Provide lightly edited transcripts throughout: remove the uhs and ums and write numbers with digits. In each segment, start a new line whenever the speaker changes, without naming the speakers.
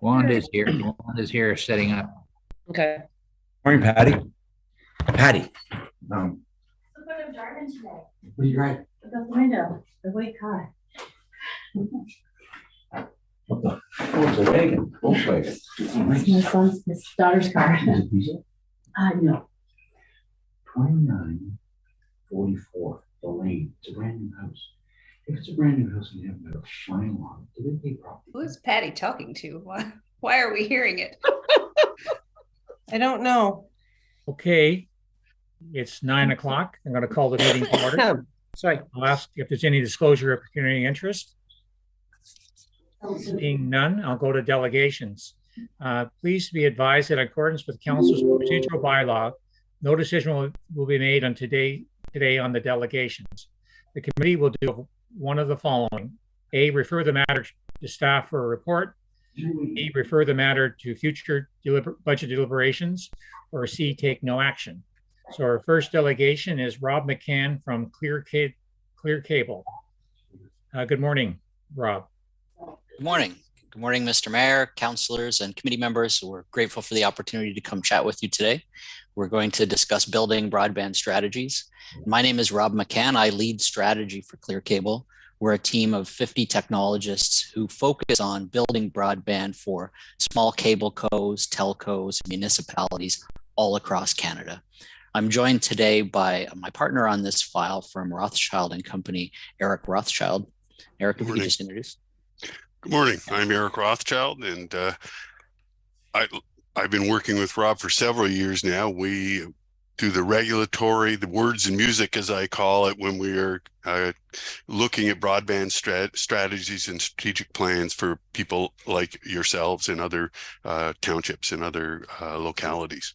Wanda's here. Wanda's here setting up.
Okay.
Morning, Patty. Patty.
Look what I'm driving today.
What are you driving?
Look out the window. The white car.
What the? Oh, it's a wagon. Volkswagen.
It's my daughter's car. No.
2944, the lane. It's a brand new house. If it's a brand new house and you haven't got a final on it, do they pay property?
Who is Patty talking to? Why are we hearing it?
I don't know.
Okay, it's 9 o'clock. I'm going to call the meeting to order. Sorry, I'll ask if there's any disclosure of pecuniary interest. Seeing none, I'll go to delegations. Please be advised that in accordance with Council's procedural bylaw, no decision will be made on today on the delegations. The committee will do one of the following: A, refer the matter to staff for a report; B, refer the matter to future budget deliberations; or C, take no action. So our first delegation is Rob McCann from Clear Cable. Good morning, Rob.
Good morning. Good morning, Mr. Mayor, councilors, and committee members. We're grateful for the opportunity to come chat with you today. We're going to discuss building broadband strategies. My name is Rob McCann. I lead strategy for Clear Cable. We're a team of 50 technologists who focus on building broadband for small cable cos, telcos, municipalities all across Canada. I'm joined today by my partner on this file from Rothschild and Company, Eric Rothschild. Eric, if you could just introduce.
Good morning. I'm Eric Rothschild, and I've been working with Rob for several years now. We do the regulatory, the words and music, as I call it, when we are looking at broadband strategies and strategic plans for people like yourselves and other townships and other localities.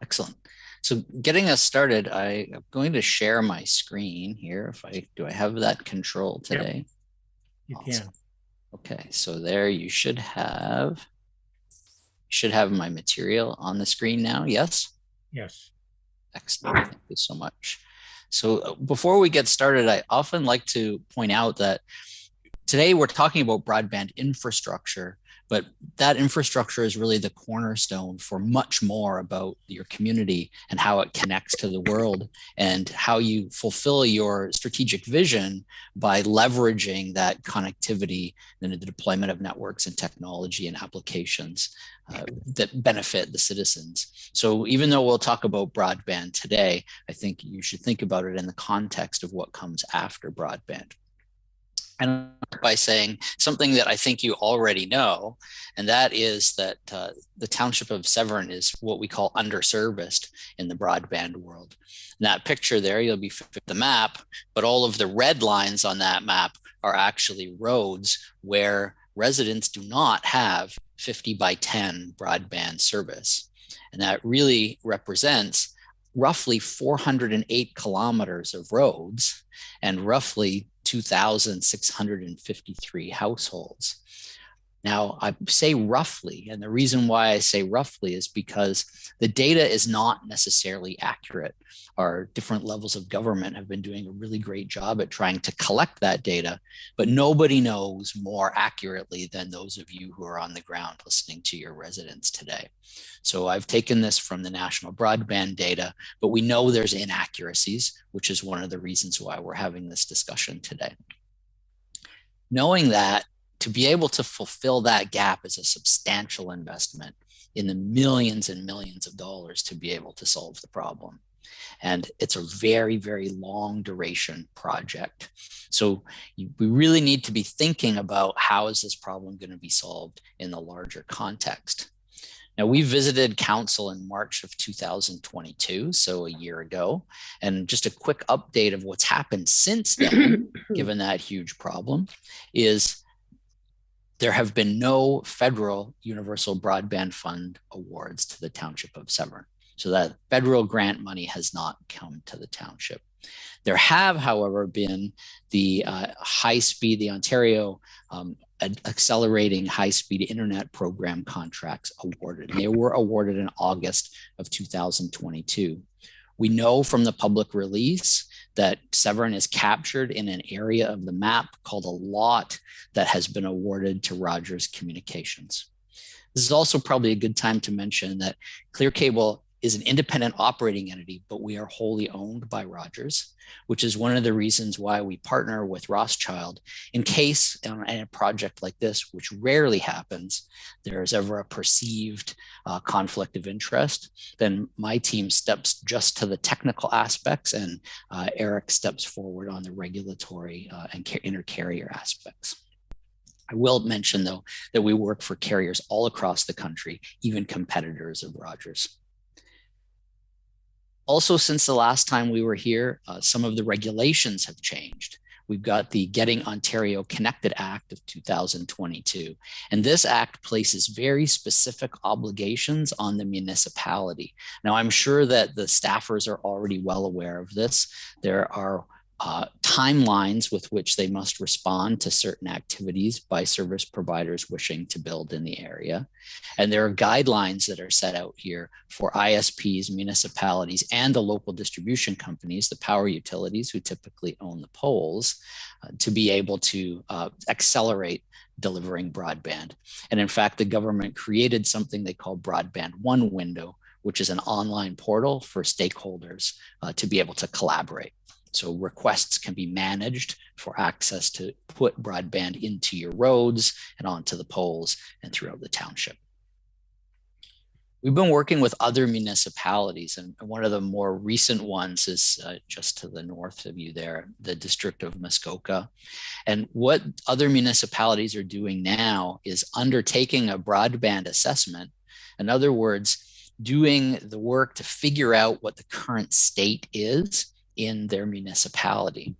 Excellent. So getting us started, I'm going to share my screen here. Do I have that control today?
Yep. You
Awesome.
can.
Okay, so there you should have my material on the screen now. Yes?
Yes.
Excellent. Thank you so much. So before we get started, I often like to point out that today we're talking about broadband infrastructure, but that infrastructure is really the cornerstone for much more about your community and how it connects to the world and how you fulfill your strategic vision by leveraging that connectivity and the deployment of networks and technology and applications that benefit the citizens. So even though we'll talk about broadband today, I think you should think about it in the context of what comes after broadband. And by saying something that I think you already know, and that is that the township of Severn is what we call underserviced in the broadband world. In that picture there, you'll be fit the map, but all of the red lines on that map are actually roads where residents do not have 50 by 10 broadband service. And that really represents roughly 408 kilometers of roads and roughly 2,653 households. Now, I say roughly, and the reason why I say roughly is because the data is not necessarily accurate. Our different levels of government have been doing a really great job at trying to collect that data, but nobody knows more accurately than those of you who are on the ground listening to your residents today. So I've taken this from the national broadband data, but we know there's inaccuracies, which is one of the reasons why we're having this discussion today. Knowing that, to be able to fulfill that gap is a substantial investment in the millions and millions of dollars to be able to solve the problem. And it's a very, very long duration project. So we really need to be thinking about how is this problem going to be solved in the larger context. Now, we visited council in March of 2022, so a year ago, and just a quick update of what's happened since then, given that huge problem, is there have been no federal Universal Broadband Fund awards to the Township of Severn. So that federal grant money has not come to the township. There have, however, been the the Ontario Accelerating High-Speed Internet Program contracts awarded. They were awarded in August of 2022. We know from the public release that Severn is captured in an area of the map called a lot that has been awarded to Rogers Communications. This is also probably a good time to mention that Clear Cable is an independent operating entity, but we are wholly owned by Rogers, which is one of the reasons why we partner with Rothschild in case in a project like this, which rarely happens, there is ever a perceived conflict of interest. Then my team steps just to the technical aspects, and Eric steps forward on the regulatory and inter-carrier aspects. I will mention, though, that we work for carriers all across the country, even competitors of Rogers. Also, since the last time we were here, some of the regulations have changed. We've got the Getting Ontario Connected Act of 2022. And this act places very specific obligations on the municipality. Now, I'm sure that the staffers are already well aware of this. There are timelines with which they must respond to certain activities by service providers wishing to build in the area. And there are guidelines that are set out here for ISPs, municipalities, and the local distribution companies, the power utilities who typically own the poles, to be able to accelerate delivering broadband. And in fact, the government created something they call Broadband One Window, which is an online portal for stakeholders to be able to collaborate. So requests can be managed for access to put broadband into your roads and onto the poles and throughout the township. We've been working with other municipalities, and one of the more recent ones is just to the north of you there, the District of Muskoka. And what other municipalities are doing now is undertaking a broadband assessment. In other words, doing the work to figure out what the current state is in their municipality.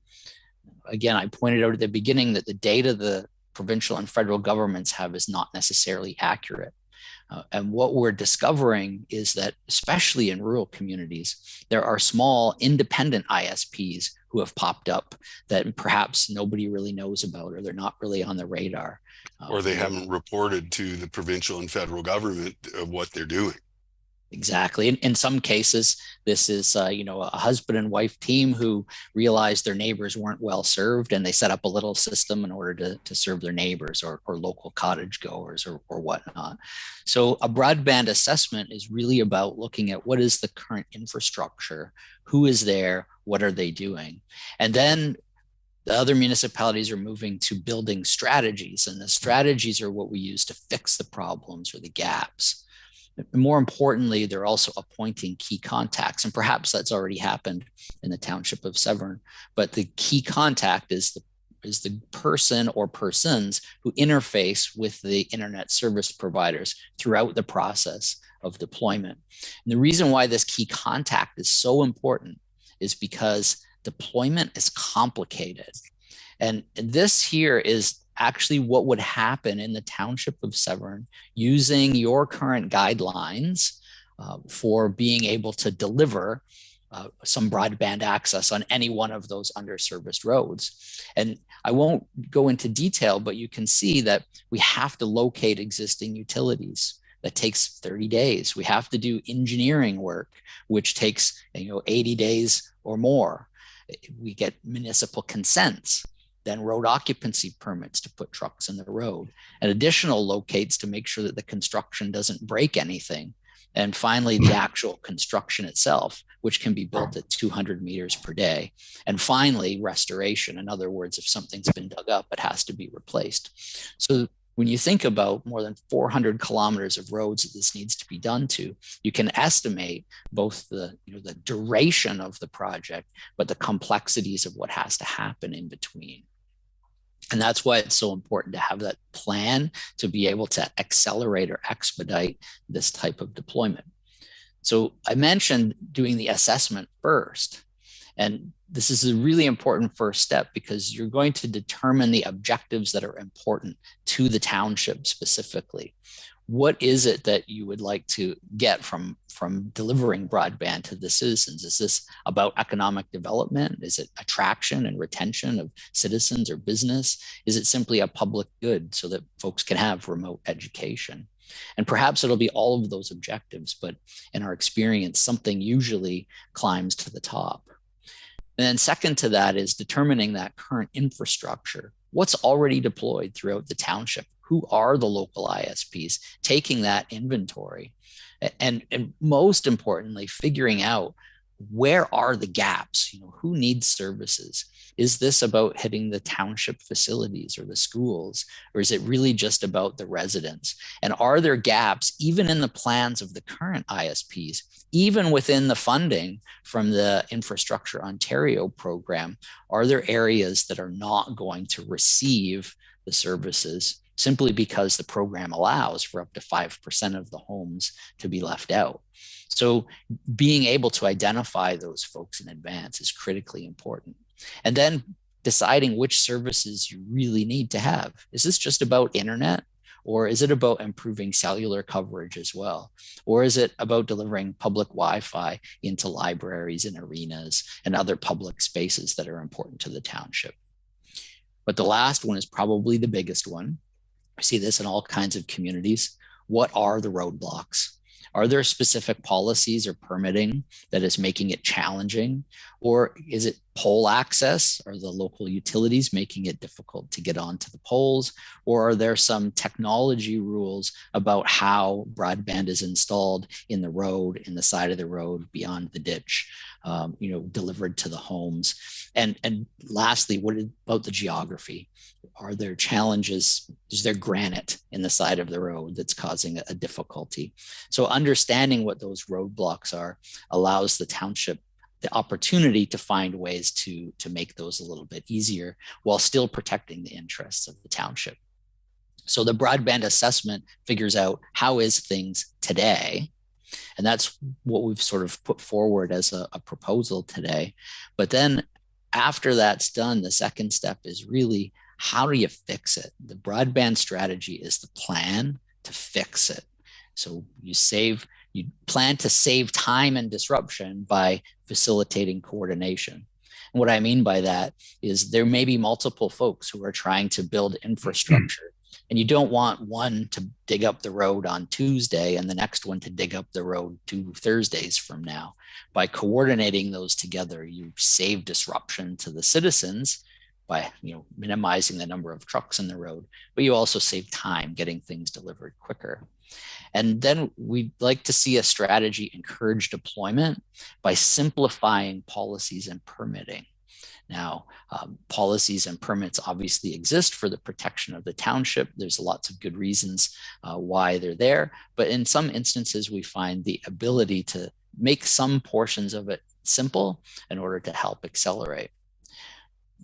Again, I pointed out at the beginning that the data the provincial and federal governments have is not necessarily accurate. And what we're discovering is that, especially in rural communities, there are small independent ISPs who have popped up that perhaps nobody really knows about, or they're not really on the radar.
Or they haven't reported to the provincial and federal government of what they're doing.
Exactly. In some cases, this is a husband and wife team who realized their neighbors weren't well served, and they set up a little system in order to serve their neighbors or local cottage goers or whatnot. So a broadband assessment is really about looking at what is the current infrastructure, who is there, what are they doing, and then the other municipalities are moving to building strategies, and the strategies are what we use to fix the problems or the gaps. More importantly, they're also appointing key contacts, and perhaps that's already happened in the township of Severn. But the key contact is the person or persons who interface with the internet service providers throughout the process of deployment. And the reason why this key contact is so important is because deployment is complicated. And this here is actually what would happen in the township of Severn using your current guidelines for being able to deliver some broadband access on any one of those underserviced roads. And I won't go into detail, but you can see that we have to locate existing utilities. That takes 30 days. We have to do engineering work, which takes 80 days or more. We get municipal consents, then road occupancy permits to put trucks in the road, and additional locates to make sure that the construction doesn't break anything. And finally, the actual construction itself, which can be built at 200 meters per day. And finally, restoration. In other words, if something's been dug up, it has to be replaced. So when you think about more than 400 kilometers of roads that this needs to be done to, you can estimate both the duration of the project, but the complexities of what has to happen in between. And that's why it's so important to have that plan to be able to accelerate or expedite this type of deployment. So I mentioned doing the assessment first. And this is a really important first step because you're going to determine the objectives that are important to the township specifically. What is it that you would like to get from delivering broadband to the citizens? Is this about economic development? Is it attraction and retention of citizens or business? Is it simply a public good so that folks can have remote education? And perhaps it'll be all of those objectives, but in our experience, something usually climbs to the top. And then second to that is determining that current infrastructure. What's already deployed throughout the township? Who are the local ISPs? Taking that inventory. And most importantly, figuring out where are the gaps? Who needs services? Is this about hitting the township facilities or the schools, or is it really just about the residents? And are there gaps even in the plans of the current ISPs, even within the funding from the Infrastructure Ontario program? Are there areas that are not going to receive the services simply because the program allows for up to 5% of the homes to be left out? So being able to identify those folks in advance is critically important. And then deciding which services you really need to have. Is this just about internet? Or is it about improving cellular coverage as well? Or is it about delivering public Wi-Fi into libraries and arenas and other public spaces that are important to the township? But the last one is probably the biggest one. I see this in all kinds of communities. What are the roadblocks? Are there specific policies or permitting that is making it challenging? Or is it pole access? Are the local utilities making it difficult to get onto the poles? Or are there some technology rules about how broadband is installed in the road, in the side of the road, beyond the ditch, delivered to the homes? And lastly, what about the geography? Are there challenges? Is there granite in the side of the road that's causing a difficulty? So understanding what those roadblocks are allows the township the opportunity to find ways to make those a little bit easier while still protecting the interests of the township. So the broadband assessment figures out how is things today. And that's what we've sort of put forward as a proposal today. But then after that's done, the second step is really, how do you fix it? The broadband strategy is the plan to fix it. So you plan to save time and disruption by facilitating coordination. And what I mean by that is there may be multiple folks who are trying to build infrastructure, and you don't want one to dig up the road on Tuesday and the next one to dig up the road 2 Thursdays from now. By coordinating those together, you save disruption to the citizens by minimizing the number of trucks in the road, but you also save time getting things delivered quicker. And then we'd like to see a strategy encourage deployment by simplifying policies and permitting. Now, policies and permits obviously exist for the protection of the township. There's lots of good reasons why they're there, but in some instances, we find the ability to make some portions of it simple in order to help accelerate.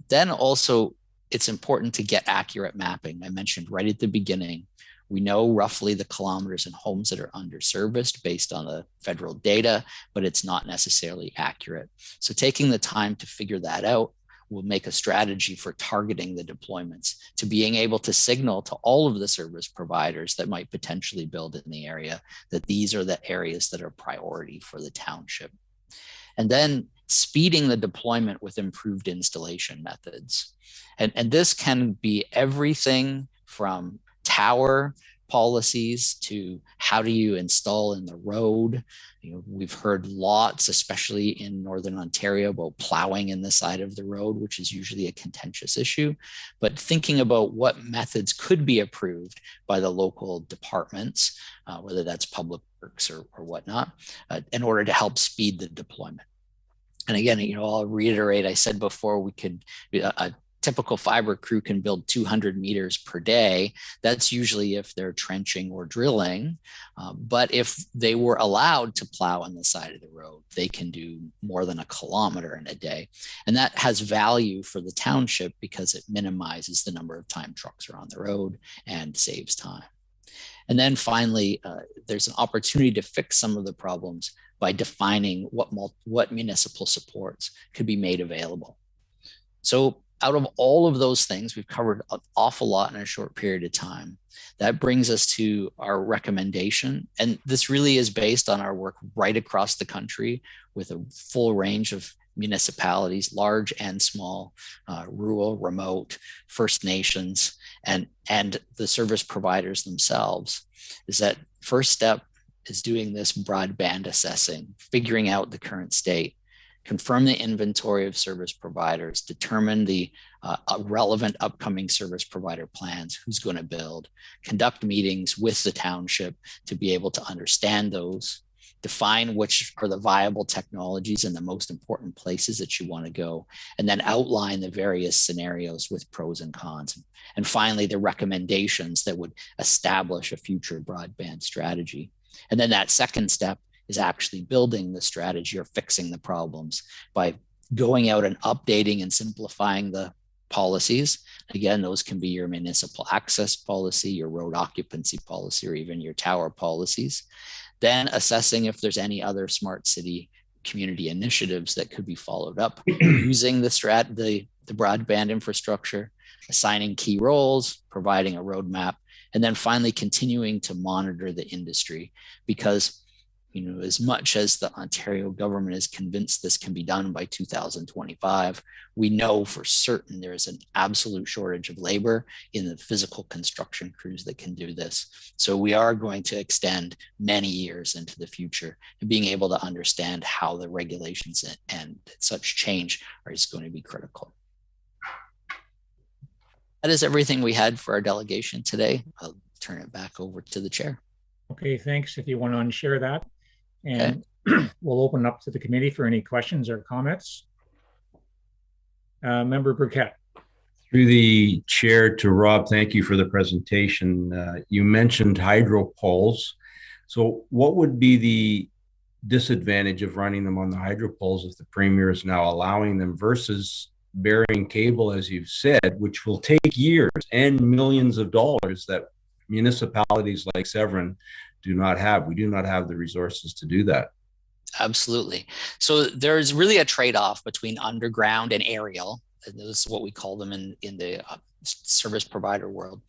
Then also, it's important to get accurate mapping. I mentioned right at the beginning, we know roughly the kilometers and homes that are underserviced based on the federal data, but it's not necessarily accurate. So taking the time to figure that out will make a strategy for targeting the deployments, to being able to signal to all of the service providers that might potentially build in the area that these are the areas that are priority for the township. And then speeding the deployment with improved installation methods. And this can be everything from tower policies to how do you install in the road. We've heard lots, especially in Northern Ontario, about plowing in the side of the road, which is usually a contentious issue. But thinking about what methods could be approved by the local departments, whether that's public works or whatnot, in order to help speed the deployment. And again, I'll reiterate, I said before, we could, a typical fiber crew can build 200 meters per day. That's usually if they're trenching or drilling. But if they were allowed to plow on the side of the road, they can do more than 1 kilometer in a day. And that has value for the township because it minimizes the number of time trucks are on the road and saves time. And then finally, there's an opportunity to fix some of the problems by defining what municipal supports could be made available. So out of all of those things, we've covered an awful lot in a short period of time. That brings us to our recommendation. And this really is based on our work right across the country with a full range of municipalities, large and small, rural, remote, First Nations, and the service providers themselves. Is that first step is doing this broadband assessing, figuring out the current state. confirm the inventory of service providers, determine the relevant upcoming service provider plans, who's going to build, conduct meetings with the township to be able to understand those, define which are the viable technologies and the most important places that you want to go, and then outline the various scenarios with pros and cons. And finally, the recommendations that would establish a future broadband strategy. And then that second step is actually building the strategy or fixing the problems by going out and updating and simplifying the policies. Again, those can be your municipal access policy, your road occupancy policy, or even your tower policies. Then assessing if there's any other smart city community initiatives that could be followed up using the broadband infrastructure, assigning key roles, providing a roadmap, and then finally continuing to monitor the industry. Because, you know, as much as the Ontario government is convinced this can be done by 2025, we know for certain there is an absolute shortage of labor in the physical construction crews that can do this. So we are going to extend many years into the future, and being able to understand how the regulations and such change is going to be critical. That is everything we had for our delegation today. I'll turn it back over to the chair.
Okay, thanks. If you want to unshare that. And okay. We'll open up to the committee for any questions or comments. Member Burkett.
Through the chair to Rob, thank you for the presentation. You mentioned hydro poles. So what would be the disadvantage of running them on the hydro poles if the Premier is now allowing them versus burying cable, as you've said, which will take years and millions of dollars that municipalities like Severn do not have? We do not have the resources to do that.
Absolutely. So there's really a trade-off between underground and aerial. And this is what we call them in the service provider world.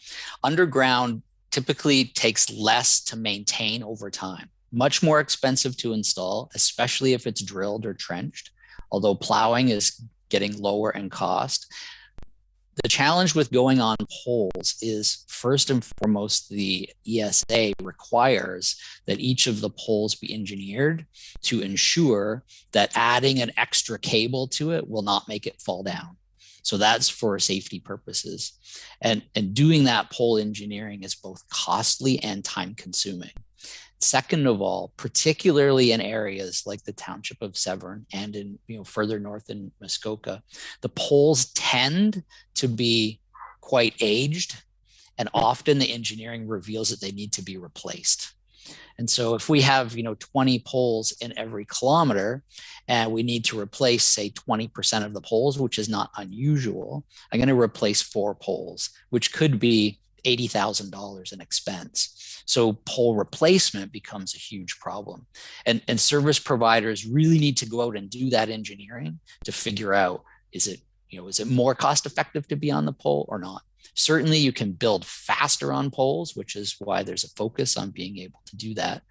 Underground typically takes less to maintain over time, much more expensive to install, especially if it's drilled or trenched, although plowing is getting lower in cost. The challenge with going on poles is, first and foremost, the ESA requires that each of the poles be engineered to ensure that adding an extra cable to it will not make it fall down. So that's for safety purposes. And doing that pole engineering is both costly and time consuming. Second of all, particularly in areas like the township of Severn and in, you know, further north in Muskoka, the poles tend to be quite aged, and often the engineering reveals that they need to be replaced. And so if we have, you know, 20 poles in every kilometer and we need to replace, say, 20% of the poles, which is not unusual, I'm going to replace 4 poles, which could be $80,000 in expense. So pole replacement becomes a huge problem. And service providers really need to go out and do that engineering to figure out, is it more cost effective to be on the pole or not? Certainly you can build faster on poles, which is why there's a focus on being able to do that.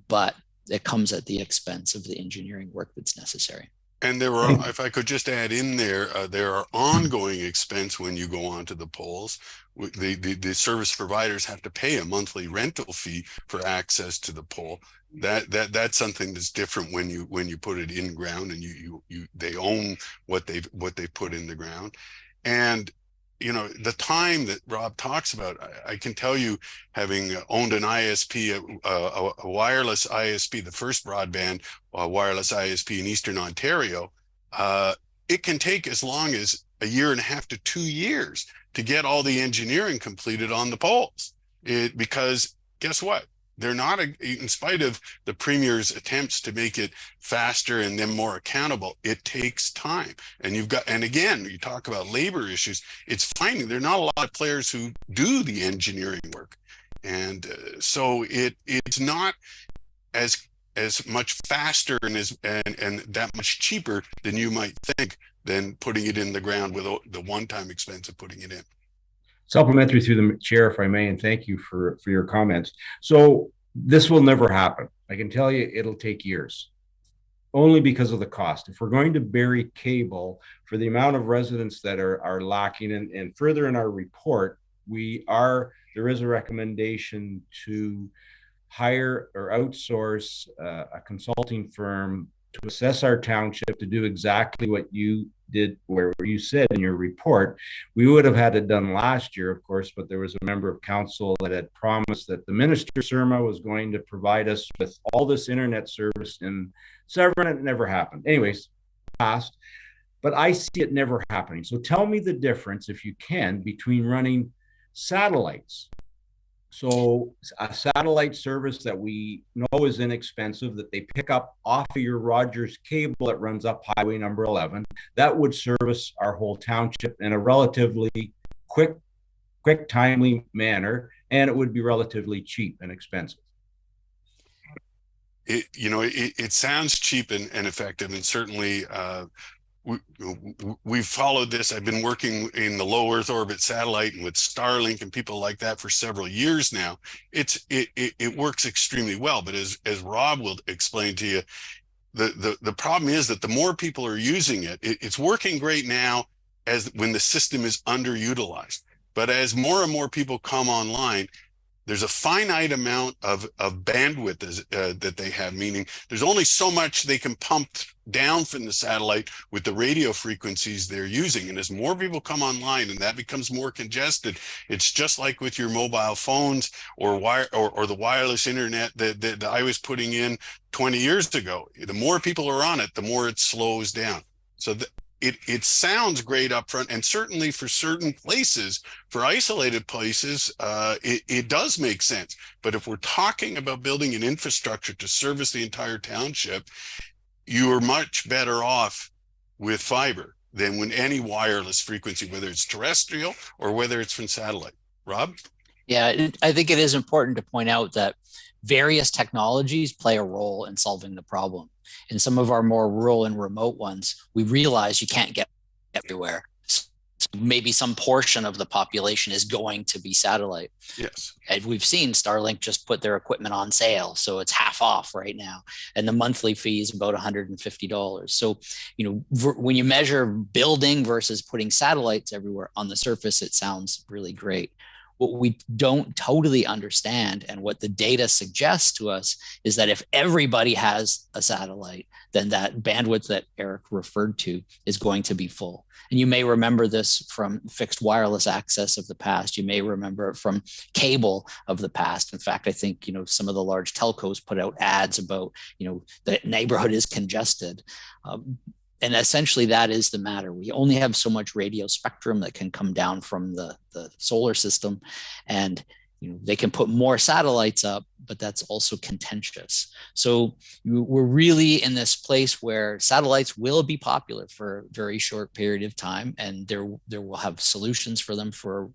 But it comes at the expense of the engineering work that's necessary.
And there are, if I could just add in there, there are ongoing expense when you go onto the poles. The service providers have to pay a monthly rental fee for access to the pole. That's something that's different when you put it in ground and they own what they put in the ground. And you know, the time that Rob talks about, I can tell you, having owned an ISP, a wireless ISP, the first broadband wireless ISP in Eastern Ontario, it can take as long as 1.5 to 2 years to get all the engineering completed on the poles. Because guess what? They're not, in spite of the Premier's attempts to make it faster and then more accountable, it takes time. And again, you talk about labor issues, it's finding there are not a lot of players who do the engineering work. And so it's not as much faster and that much cheaper than you might think than putting it in the ground with the one-time expense of putting it in.
Supplementary through the chair, if I may, and thank you for your comments. So this will never happen. I can tell you it'll take years, only because of the cost. If we're going to bury cable for the amount of residents that are lacking, and further in our report, there is a recommendation to hire or outsource a consulting firm to assess our township, to do exactly what you did, where you said in your report. We would have had it done last year, of course, but there was a member of council that had promised that the minister Surma was going to provide us with all this internet service in Severn. It never happened. Anyways, passed. But I see it never happening. So tell me the difference, if you can, between running satellites. So a satellite service that we know is inexpensive, that they pick up off of your Rogers cable that runs up highway number 11, that would service our whole township in a relatively quick, timely manner, and it would be relatively cheap and expensive.
It sounds cheap and effective, and certainly we've followed this. I've been working in the low Earth orbit satellite and with Starlink and people like that for several years now. It works extremely well. But as Rob will explain to you, the problem is that the more people are using it, it's working great now as when the system is underutilized. But as more and more people come online, there's a finite amount of bandwidth that they have, meaning there's only so much they can pump down from the satellite with the radio frequencies they're using. And as more people come online and that becomes more congested, it's just like with your mobile phones or the wireless internet that I was putting in 20 years ago. The more people are on it, the more it slows down. So it sounds great up front, and certainly for certain places, for isolated places, it does make sense. But if we're talking about building an infrastructure to service the entire township, you are much better off with fiber than with any wireless frequency, whether it's terrestrial or whether it's from satellite. Rob?
Yeah, I think it is important to point out that various technologies play a role in solving the problem. In some of our more rural and remote ones, we realize you can't get everywhere. So maybe some portion of the population is going to be satellite.
Yes.
And we've seen Starlink just put their equipment on sale, so it's half off right now. And the monthly fee is about $150. So, when you measure building versus putting satellites everywhere, on the surface, it sounds really great. What we don't totally understand, and what the data suggests to us, is that if everybody has a satellite, then that bandwidth that Eric referred to is going to be full. And you may remember this from fixed wireless access of the past. You may remember it from cable of the past. In fact, I think, some of the large telcos put out ads about, the neighborhood is congested. And essentially that is the matter. We only have so much radio spectrum that can come down from the solar system, and they can put more satellites up, but that's also contentious. So we're really in this place where satellites will be popular for a very short period of time, and there will have solutions for them for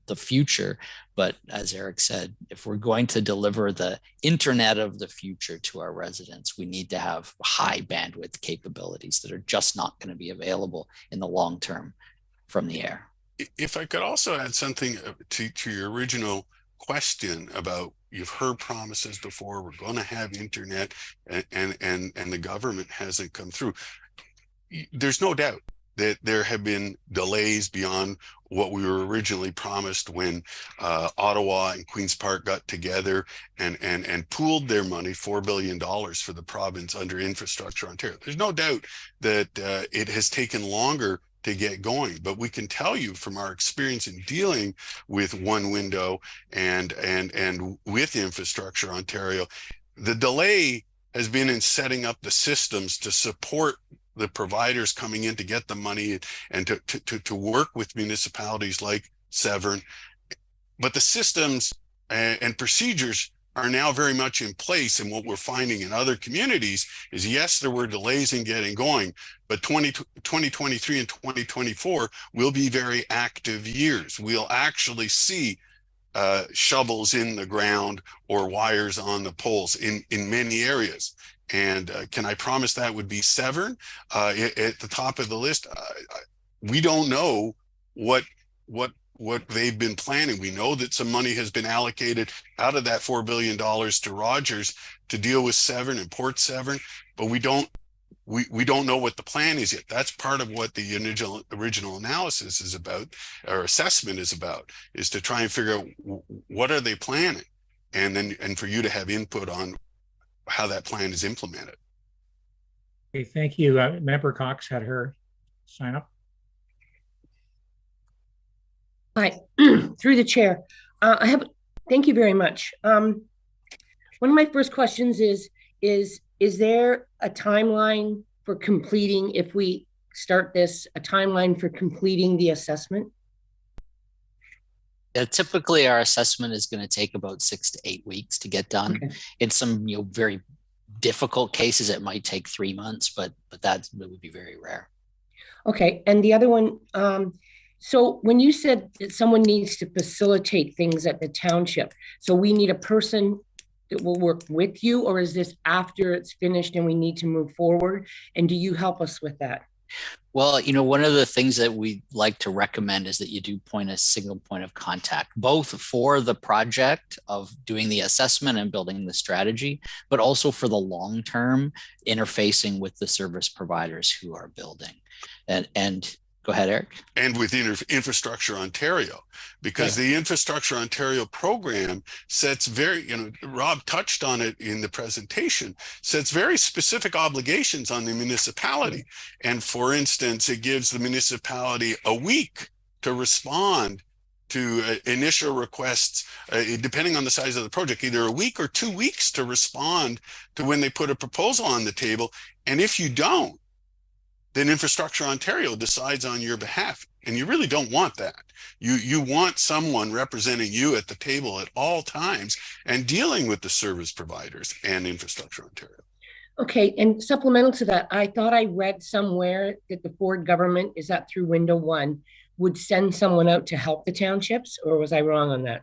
the future. But as Eric said, if we're going to deliver the internet of the future to our residents, we need to have high bandwidth capabilities that are just not going to be available in the long term from the air.
If I could also add something to your original question about, you've heard promises before, we're going to have internet, and the government hasn't come through. There's no doubt that there have been delays beyond what we were originally promised when Ottawa and Queen's Park got together and pooled their money, $4 billion for the province under Infrastructure Ontario. There's no doubt that it has taken longer to get going, but we can tell you from our experience in dealing with One Window and with Infrastructure Ontario, the delay has been in setting up the systems to support the providers coming in to get the money and to work with municipalities like Severn. But the systems and procedures are now very much in place. And what we're finding in other communities is, yes, there were delays in getting going, but 2023 and 2024 will be very active years. We'll actually see shovels in the ground or wires on the poles in many areas. And can I promise that would be Severn at the top of the list? We don't know what they've been planning. We know that some money has been allocated out of that $4 billion to Rogers to deal with Severn and Port Severn, but we don't know what the plan is yet. That's part of what the original analysis is about, or assessment is about, is to try and figure out what are they planning, and for you to have input on how that plan is implemented.
Okay, thank you. Member Cox had her sign up.
Hi, through the chair. Thank you very much. One of my first questions is there a timeline for completing, if we start this, a timeline for completing the assessment?
Typically, our assessment is going to take about 6 to 8 weeks to get done.
Okay.
In some very difficult cases, it might take 3 months, but that would be very rare.
Okay, and the other one, so when you said that someone needs to facilitate things at the township, so we need a person that will work with you, or is this after it's finished and we need to move forward? And do you help us with that?
Well, one of the things that we like to recommend is that you do point a single point of contact, both for the project of doing the assessment and building the strategy, but also for the long-term interfacing with the service providers who are building. And go ahead, Eric.
And with Infrastructure Ontario, because the Infrastructure Ontario program sets Rob touched on it in the presentation, sets very specific obligations on the municipality. And for instance, it gives the municipality a week to respond to initial requests, depending on the size of the project, either a week or 2 weeks to respond to when they put a proposal on the table. And if you don't, then Infrastructure Ontario decides on your behalf. And you really don't want that. You want someone representing you at the table at all times and dealing with the service providers and Infrastructure Ontario.
Okay, and supplemental to that, I thought I read somewhere that the Ford government, is that through Window One, would send someone out to help the townships, or was I wrong on that?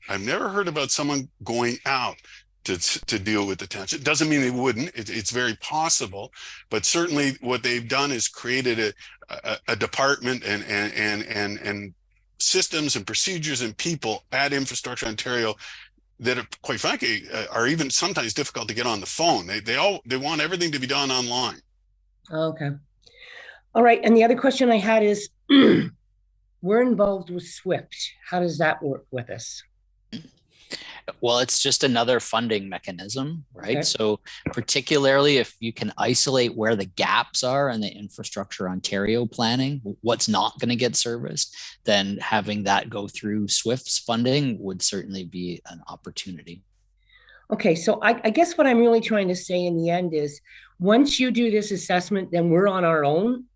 I've never heard about someone going out to deal with the township. It doesn't mean they wouldn't. It's very possible, but certainly what they've done is created a department and systems and procedures and people at Infrastructure Ontario that are, quite frankly, are even sometimes difficult to get on the phone. They want everything to be done online.
Okay. All right. And the other question I had is, we're involved with SWIFT. How does that work with us?
Well, it's just another funding mechanism, right?
Okay.
So particularly if you can isolate where the gaps are in the Infrastructure Ontario planning, what's not going to get serviced, then having that go through SWIFT's funding would certainly be an opportunity.
Okay, so I guess what I'm really trying to say in the end is, once you do this assessment, then we're on our own?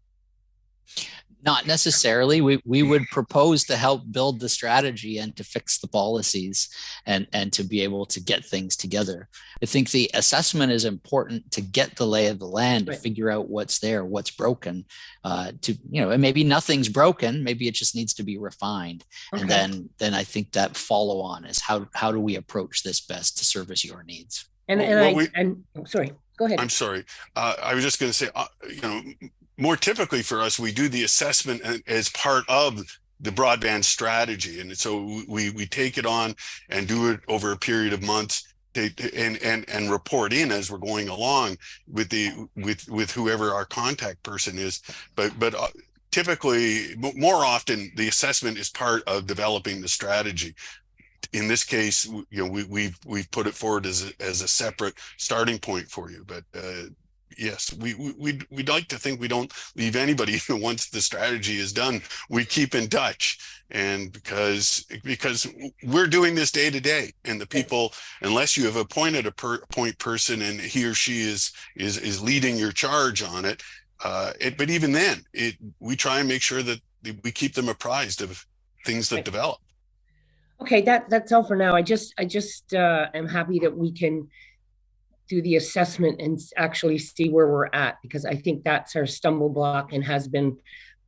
Not necessarily. We would propose to help build the strategy and to fix the policies and to be able to get things together. I think the assessment is important to get the lay of the land,
Right.
to figure out what's there, what's broken, and maybe nothing's broken, maybe it just needs to be refined.
Okay.
And then I think that follow on is how do we approach this best to service your needs?
Sorry, go ahead.
I'm sorry. I was just going to say, more typically for us, we do the assessment as part of the broadband strategy. And so we take it on and do it over a period of months and report in as we're going along with whoever our contact person is. But typically, more often, the assessment is part of developing the strategy. In this case, we've put it forward as a separate starting point for you. But yes, we'd like to think we don't leave anybody once the strategy is done. We keep in touch, and because we're doing this day to day, and the people, unless you have appointed a point person and he or she is leading your charge on it, but even then, we try and make sure that we keep them apprised of things that develop.
Okay, that's all for now. I just am happy that we can do the assessment and actually see where we're at, because I think that's our stumble block and has been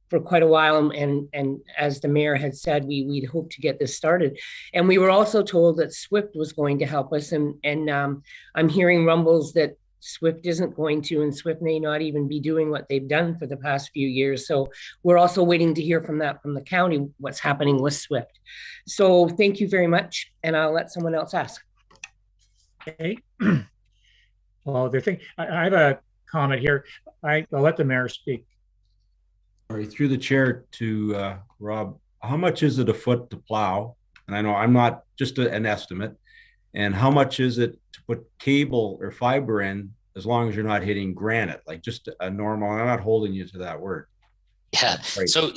for quite a while. And as the mayor had said, we'd hope to get this started. And we were also told that SWIFT was going to help us. And I'm hearing rumbles that SWIFT isn't going to, and SWIFT may not even be doing what they've done for the past few years. So we're also waiting to hear from the county, what's happening with SWIFT. So thank you very much. And I'll let someone else ask.
Okay. Well, I have a comment here. I'll let the mayor speak.
All right, through the chair to Rob, how much is it a foot to plow? And I know I'm not just an estimate. And how much is it to put cable or fiber in as long as you're not hitting granite, like just a normal, I'm not holding you to that word.
Yeah.
Right.
So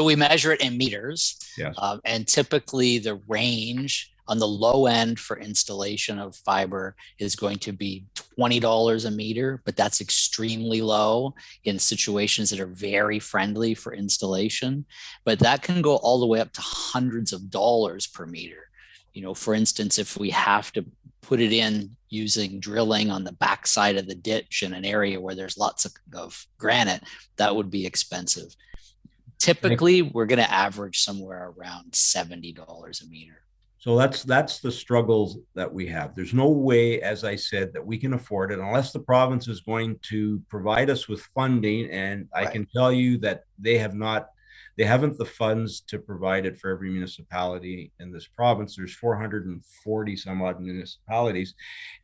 we measure it in meters.
Yes.
And typically the range on the low end for installation of fiber is going to be $20 a meter, but that's extremely low in situations that are very friendly for installation. But that can go all the way up to hundreds of dollars per meter. You know, for instance, if we have to put it in using drilling on the backside of the ditch in an area where there's lots of granite, that would be expensive. Typically, we're going to average somewhere around $70 a meter.
So that's the struggles that we have. There's no way, as I said, that we can afford it unless the province is going to provide us with funding. And I can tell you that they haven't the funds to provide it for every municipality in this province. There's 440 some odd municipalities.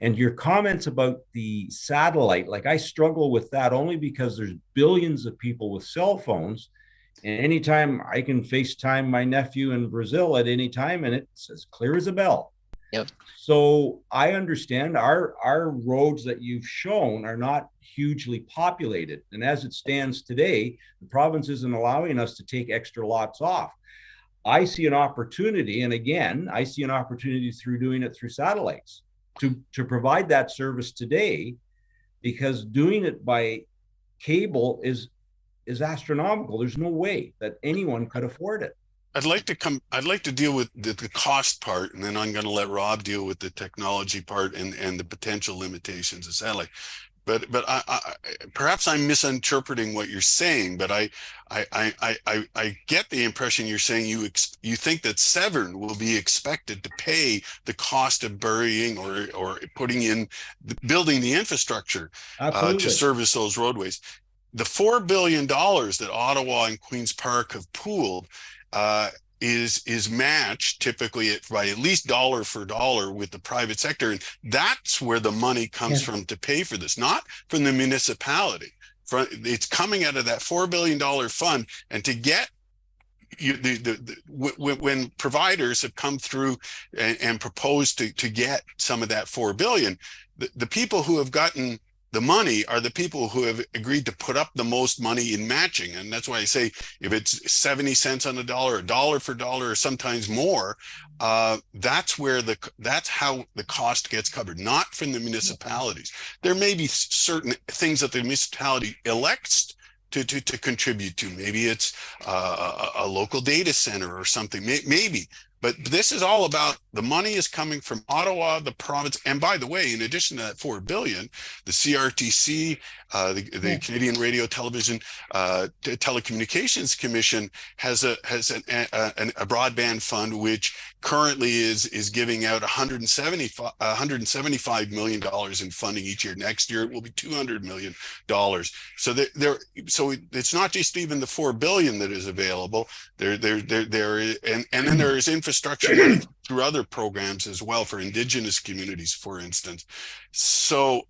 And your comments about the satellite, like I struggle with that only because there's billions of people with cell phones. And anytime I can FaceTime my nephew in Brazil at any time, and it's as clear as a bell.
Yep.
So I understand our roads that you've shown are not hugely populated. And as it stands today, the province isn't allowing us to take extra lots off. I see an opportunity, and again, I see an opportunity through doing it through satellites to provide that service today, because doing it by cable is astronomical. There's no way that anyone could afford it.
I'd like to deal with the cost part, and then I'm going to let Rob deal with the technology part and the potential limitations of satellite. But I perhaps I'm misinterpreting what you're saying, but I get the impression you're saying you think that Severn will be expected to pay the cost of burying or putting in building the infrastructure to service those roadways. The $4 billion that Ottawa and Queen's Park have pooled is matched typically by at least dollar for dollar with the private sector. And that's where the money comes from to pay for this, not from the municipality. It's coming out of that $4 billion fund. And to get when providers have come through and proposed to get some of that $4 billion, the people who have gotten the money are the people who have agreed to put up the most money in matching. And that's why I say if it's 70 cents on the dollar, a dollar for dollar, or sometimes more, that's how the cost gets covered, not from the municipalities. There may be certain things that the municipality elects to contribute to. Maybe it's a local data center or something, maybe. But this is all about the money is coming from Ottawa, the province. And by the way, in addition to that $4 billion, the CRTC, the Canadian Radio Television Telecommunications Commission has a broadband fund, which currently is giving out $175 million in funding each year. Next year, it will be $200 million. So so it's not just even the $4 billion that is available. And then there is infrastructure money through other programs as well for Indigenous communities, for instance. So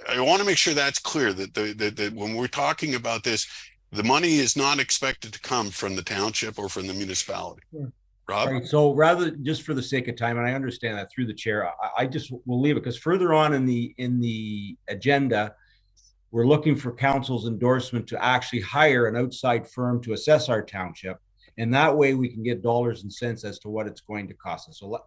I want to make sure that's clear that when we're talking about this, the money is not expected to come from the township or from the municipality. Rob?
Right, so rather, just for the sake of time, and I understand that through the chair, I just will leave it because further on in the agenda, we're looking for council's endorsement to actually hire an outside firm to assess our township. And that way we can get dollars and cents as to what it's going to cost us. So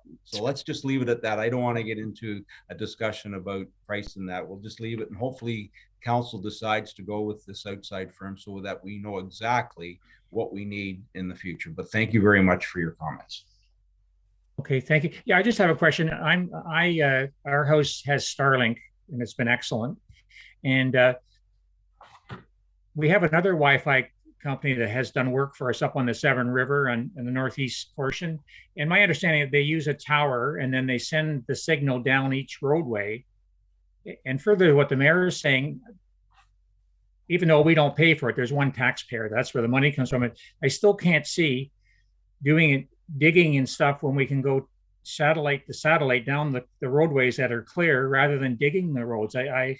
let's just leave it at that. I don't want to get into a discussion about price and that. We'll just leave it, and hopefully council decides to go with this outside firm so that we know exactly what we need in the future. But thank you very much for your comments.
Okay, thank you. Yeah, I just have a question. Our house has Starlink, and it's been excellent. And we have another Wi-Fi company that has done work for us up on the Severn River and in the northeast portion. And my understanding, they use a tower and then they send the signal down each roadway. And further to what the mayor is saying, even though we don't pay for it, there's one taxpayer. That's where the money comes from. I still can't see digging and stuff when we can go satellite down the roadways that are clear rather than digging the roads. I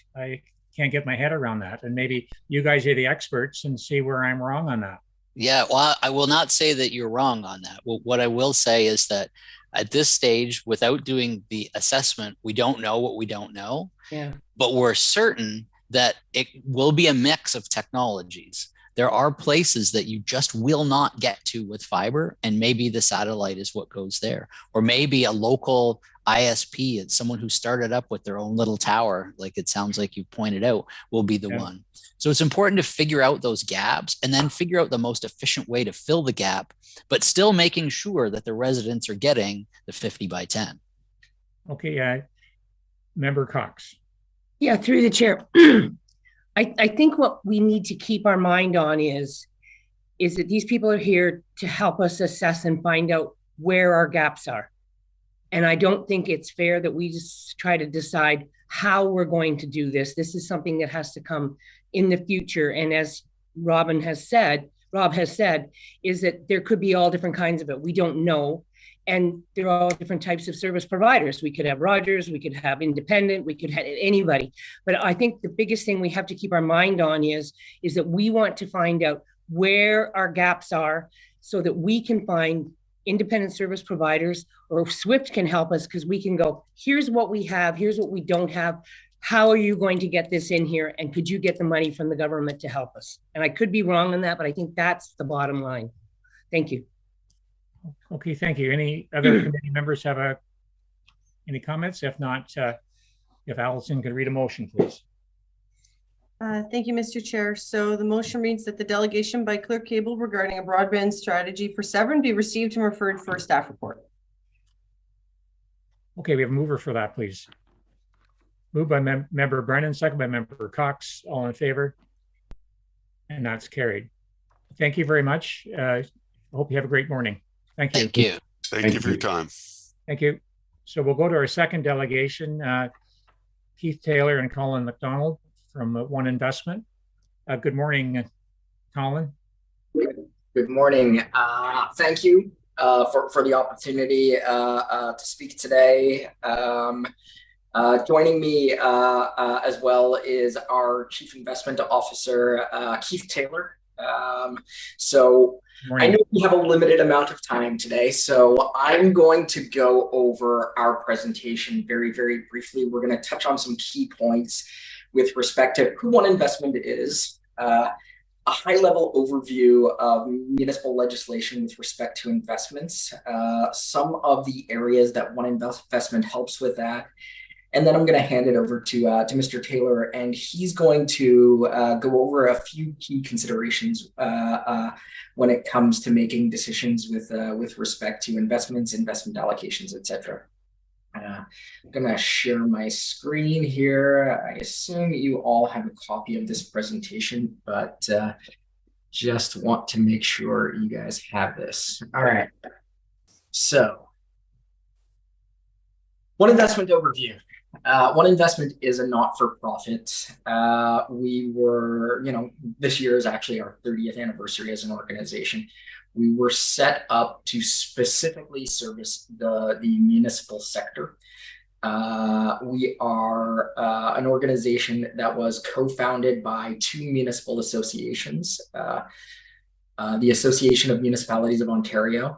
can't get my head around that. And maybe you guys are the experts and see where I'm wrong on that.
Yeah, well, I will not say that you're wrong on that. Well, what I will say is that at this stage, without doing the assessment, we don't know what we don't know.
Yeah.
But we're certain that it will be a mix of technologies. There are places that you just will not get to with fiber, and maybe the satellite is what goes there. Or maybe a local ISP, it's someone who started up with their own little tower, like it sounds like you pointed out, will be the one. So it's important to figure out those gaps and then figure out the most efficient way to fill the gap, but still making sure that the residents are getting the 50 by 10.
Okay, Member Cox.
Yeah, through the chair. I think what we need to keep our mind on is that these people are here to help us assess and find out where our gaps are. And I don't think it's fair that we just try to decide how we're going to do this. This is something that has to come in the future. And as Rob has said, is that there could be all different kinds of it. We don't know. And there are all different types of service providers. We could have Rogers, we could have independent, we could have anybody. But I think the biggest thing we have to keep our mind on is that we want to find out where our gaps are so that we can find independent service providers, or SWIFT can help us, because we can go, here's what we have, here's what we don't have. How are you going to get this in here? And could you get the money from the government to help us? And I could be wrong on that, but I think that's the bottom line. Thank you.
Okay, thank you. Any other committee members have any comments? If not, if Allison could read a motion, please.
Thank you, Mr. Chair. So the motion reads that the delegation by Clerk Cable regarding a broadband strategy for Severn be received and referred for a staff report.
Okay, we have a mover for that, please. Moved by Member Brennan, second by Member Cox. All in favor? And that's carried. Thank you very much. I hope you have a great morning. Thank you.
Thank you.
Thank you for your time.
Thank you. So we'll go to our second delegation, Keith Taylor and Colin MacDonald from One Investment. Good morning, Colin.
Good morning. Thank you for the opportunity to speak today. Joining me as well is our Chief Investment Officer, Keith Taylor. So I know we have a limited amount of time today, so I'm going to go over our presentation very, very briefly. We're going to touch on some key points with respect to who One Investment is, a high-level overview of municipal legislation with respect to investments, some of the areas that One Investment helps with that. And then I'm going to hand it over to Mr. Taylor, and he's going to go over a few key considerations when it comes to making decisions with respect to investments, investment allocations, etc. I'm going to share my screen here. I assume you all have a copy of this presentation, but just want to make sure you guys have this. All right. So, One Investment overview. One Investment is a not-for-profit. We were, this year is actually our 30th anniversary as an organization. We were set up to specifically service the municipal sector. We are an organization that was co-founded by two municipal associations. The Association of Municipalities of Ontario,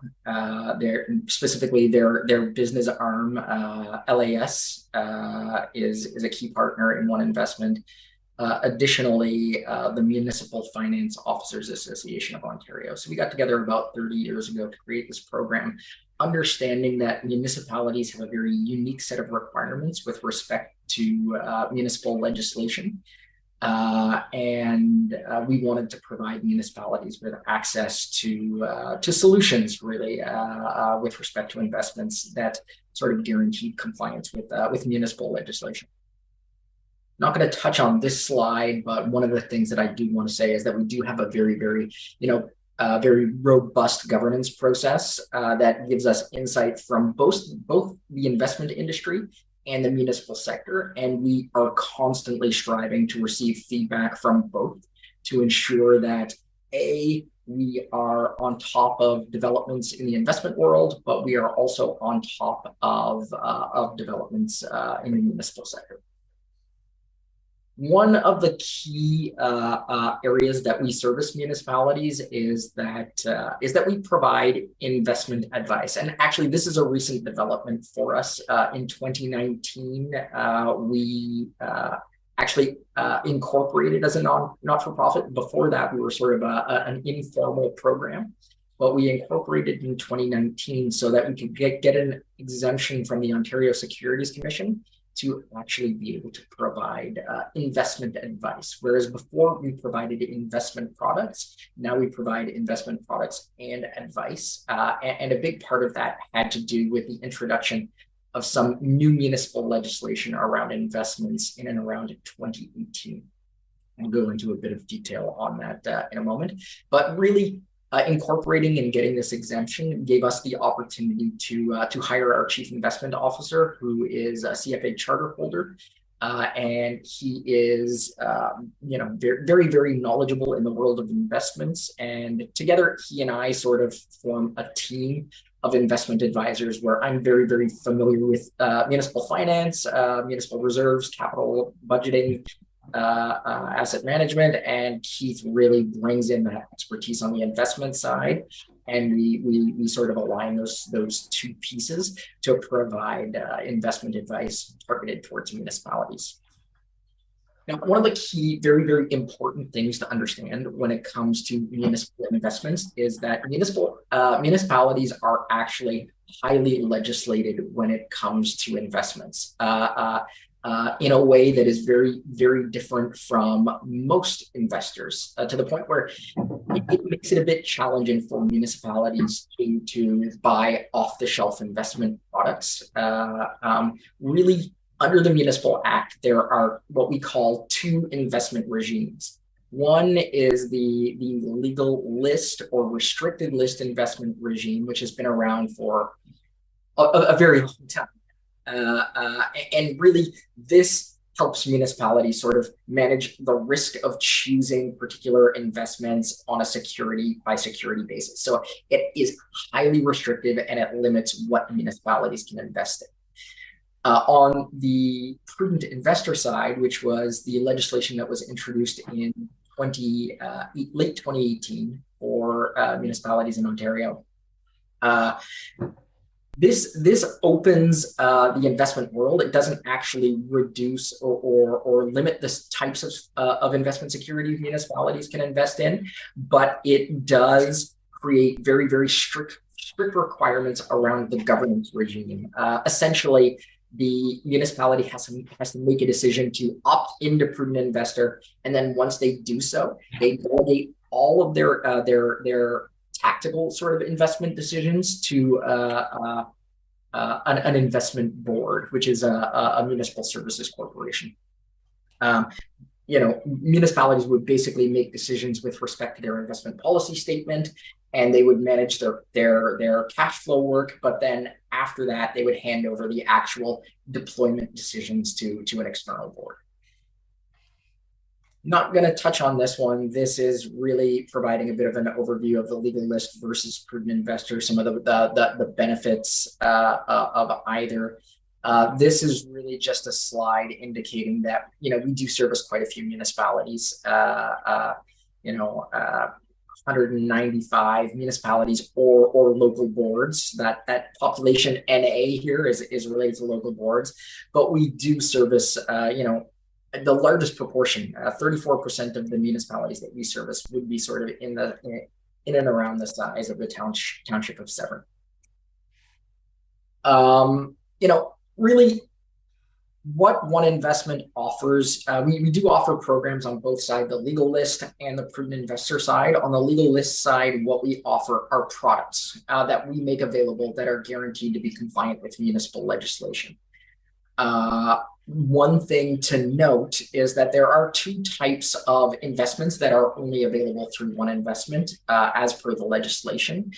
specifically their business arm, LAS, is a key partner in One Investment. Additionally, the Municipal Finance Officers Association of Ontario. So we got together about 30 years ago to create this program, understanding that municipalities have a very unique set of requirements with respect to municipal legislation. And we wanted to provide municipalities with access to solutions, really, with respect to investments that sort of guaranteed compliance with municipal legislation. Not going to touch on this slide, but one of the things that I do want to say is that we do have a very, very, very robust governance process that gives us insight from both the investment industry and the municipal sector, and we are constantly striving to receive feedback from both to ensure that we are on top of developments in the investment world, but we are also on top of developments in the municipal sector. One of the key areas that we service municipalities is that we provide investment advice. And actually, this is a recent development for us. In 2019, we actually incorporated as a not-for-profit. Before that, we were sort of an informal program, but we incorporated in 2019 so that we could get an exemption from the Ontario Securities Commission to actually be able to provide investment advice. Whereas before we provided investment products, now we provide investment products and advice. And a big part of that had to do with the introduction of some new municipal legislation around investments in and around 2018. I'll go into a bit of detail on that in a moment, but really incorporating and getting this exemption gave us the opportunity to hire our chief investment officer, who is a CFA charter holder, and he is very, very knowledgeable in the world of investments. And together, he and I sort of form a team of investment advisors where I'm very, very familiar with municipal finance, municipal reserves, capital budgeting, asset management, and Keith really brings in that expertise on the investment side, and we sort of align those two pieces to provide investment advice targeted towards municipalities. Now, one of the key, very, very important things to understand when it comes to municipal investments is that municipalities are actually highly legislated when it comes to investments. In a way that is very, very different from most investors, to the point where it makes it a bit challenging for municipalities to buy off-the-shelf investment products. Really, under the Municipal Act, there are what we call two investment regimes. One is the legal list or restricted list investment regime, which has been around for a very long time. And really, this helps municipalities sort of manage the risk of choosing particular investments on a security by security basis. So it is highly restrictive and it limits what municipalities can invest in. On the prudent investor side, which was the legislation that was introduced in late 2018 for municipalities in Ontario, This opens the investment world. It doesn't actually reduce or limit the types of investment securities municipalities can invest in, but it does create very, very strict requirements around the governance regime. Essentially, the municipality has to make a decision to opt into prudent investor, and then once they do so, they delegate all of their tactical sort of investment decisions to an investment board, which is a municipal services corporation. Municipalities would basically make decisions with respect to their investment policy statement, and they would manage their cash flow work. But then after that, they would hand over the actual deployment decisions to an external board. Not going to touch on this one. This is really providing a bit of an overview of the legal list versus prudent investor, some of the benefits of either. This is really just a slide indicating that, we do service quite a few municipalities, 195 municipalities or local boards. That population NA here is related to local boards, but we do service, the largest proportion, 34% of the municipalities that we service would be sort of in and around the size of the township of Severn. Really, what One Investment offers, we do offer programs on both sides, the legal list and the prudent investor side. On the legal list side, what we offer are products that we make available that are guaranteed to be compliant with municipal legislation. One thing to note is that there are two types of investments that are only available through One Investment as per the legislation.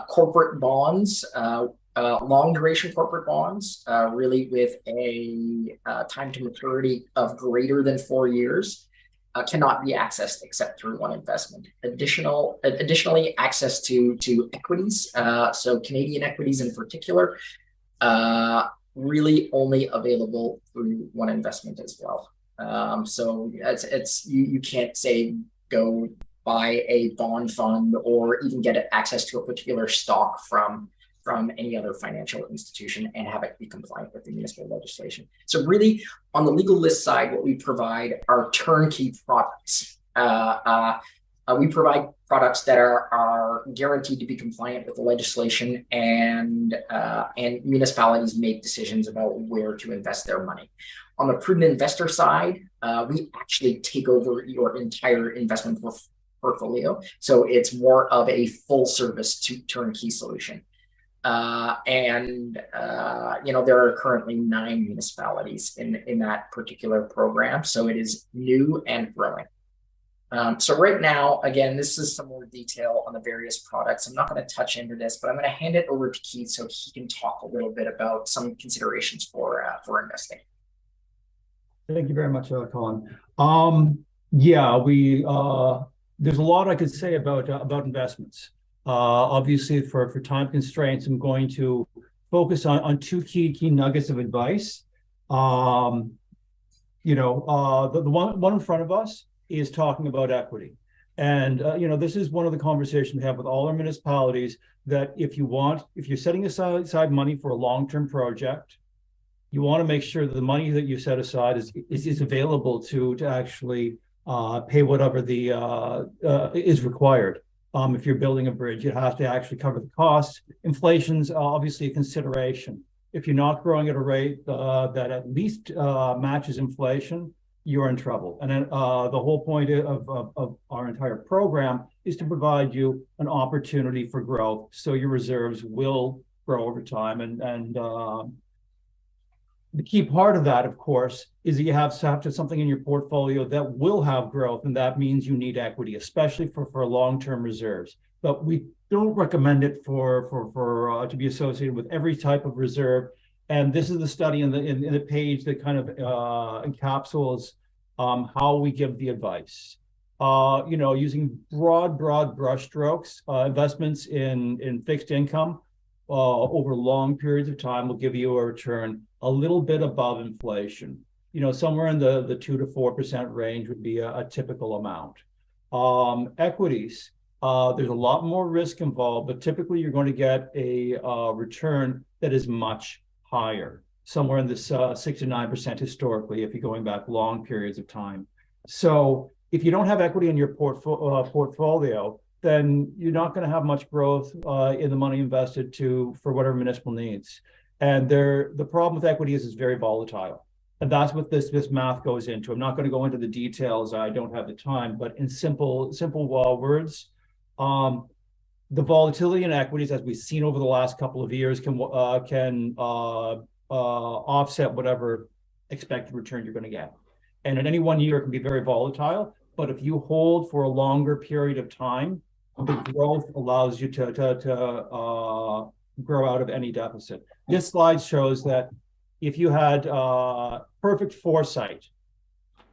Corporate bonds, long duration corporate bonds, really with a time to maturity of greater than 4 years, cannot be accessed except through One Investment. Additionally, access to equities, so Canadian equities in particular, really only available through One Investment as well. So it's you can't say go buy a bond fund or even get access to a particular stock from any other financial institution and have it be compliant with the municipal legislation. So really, on the legal list side, what we provide are turnkey products. We provide products that are guaranteed to be compliant with the legislation, and municipalities make decisions about where to invest their money. On the prudent investor side, we actually take over your entire investment portfolio. So it's more of a full service to turnkey solution. There are currently 9 municipalities in that particular program. So it is new and growing. So right now, again, this is some more detail on the various products. I'm not going to touch into this, but I'm going to hand it over to Keith so he can talk a little bit about some considerations for investing.
Thank you very much, Colin. There's a lot I could say about investments. Obviously, for time constraints, I'm going to focus on 2 key nuggets of advice. The one in front of us is talking about equity. And, this is one of the conversations we have with all our municipalities, that if you're setting aside money for a long-term project, you want to make sure that the money that you set aside is available to actually pay whatever is required. If you're building a bridge, you have to actually cover the costs. Inflation's obviously a consideration. If you're not growing at a rate that at least matches inflation, you're in trouble. And then the whole point of our entire program is to provide you an opportunity for growth, so your reserves will grow over time. And the key part of that, of course, is that you have something in your portfolio that will have growth, and that means you need equity, especially for long-term reserves. But we don't recommend it for to be associated with every type of reserve. And this is the study in the page that kind of encapsulates how we give the advice. Using broad brushstrokes, investments in fixed income over long periods of time will give you a return a little bit above inflation. Somewhere in the 2 to 4% range would be a typical amount. Equities, there's a lot more risk involved, but typically you're going to get a return that is much higher, somewhere in this 6 to 9% historically, if you're going back long periods of time. So if you don't have equity in your portfolio, then you're not going to have much growth in the money invested for whatever municipal needs. And the problem with equity is it's very volatile. And that's what this math goes into. I'm not going to go into the details. I don't have the time, but in simple words, the volatility in equities, as we've seen over the last couple of years, can offset whatever expected return you're going to get. And in any one year, it can be very volatile. But if you hold for a longer period of time, the growth allows you to grow out of any deficit. This slide shows that if you had perfect foresight,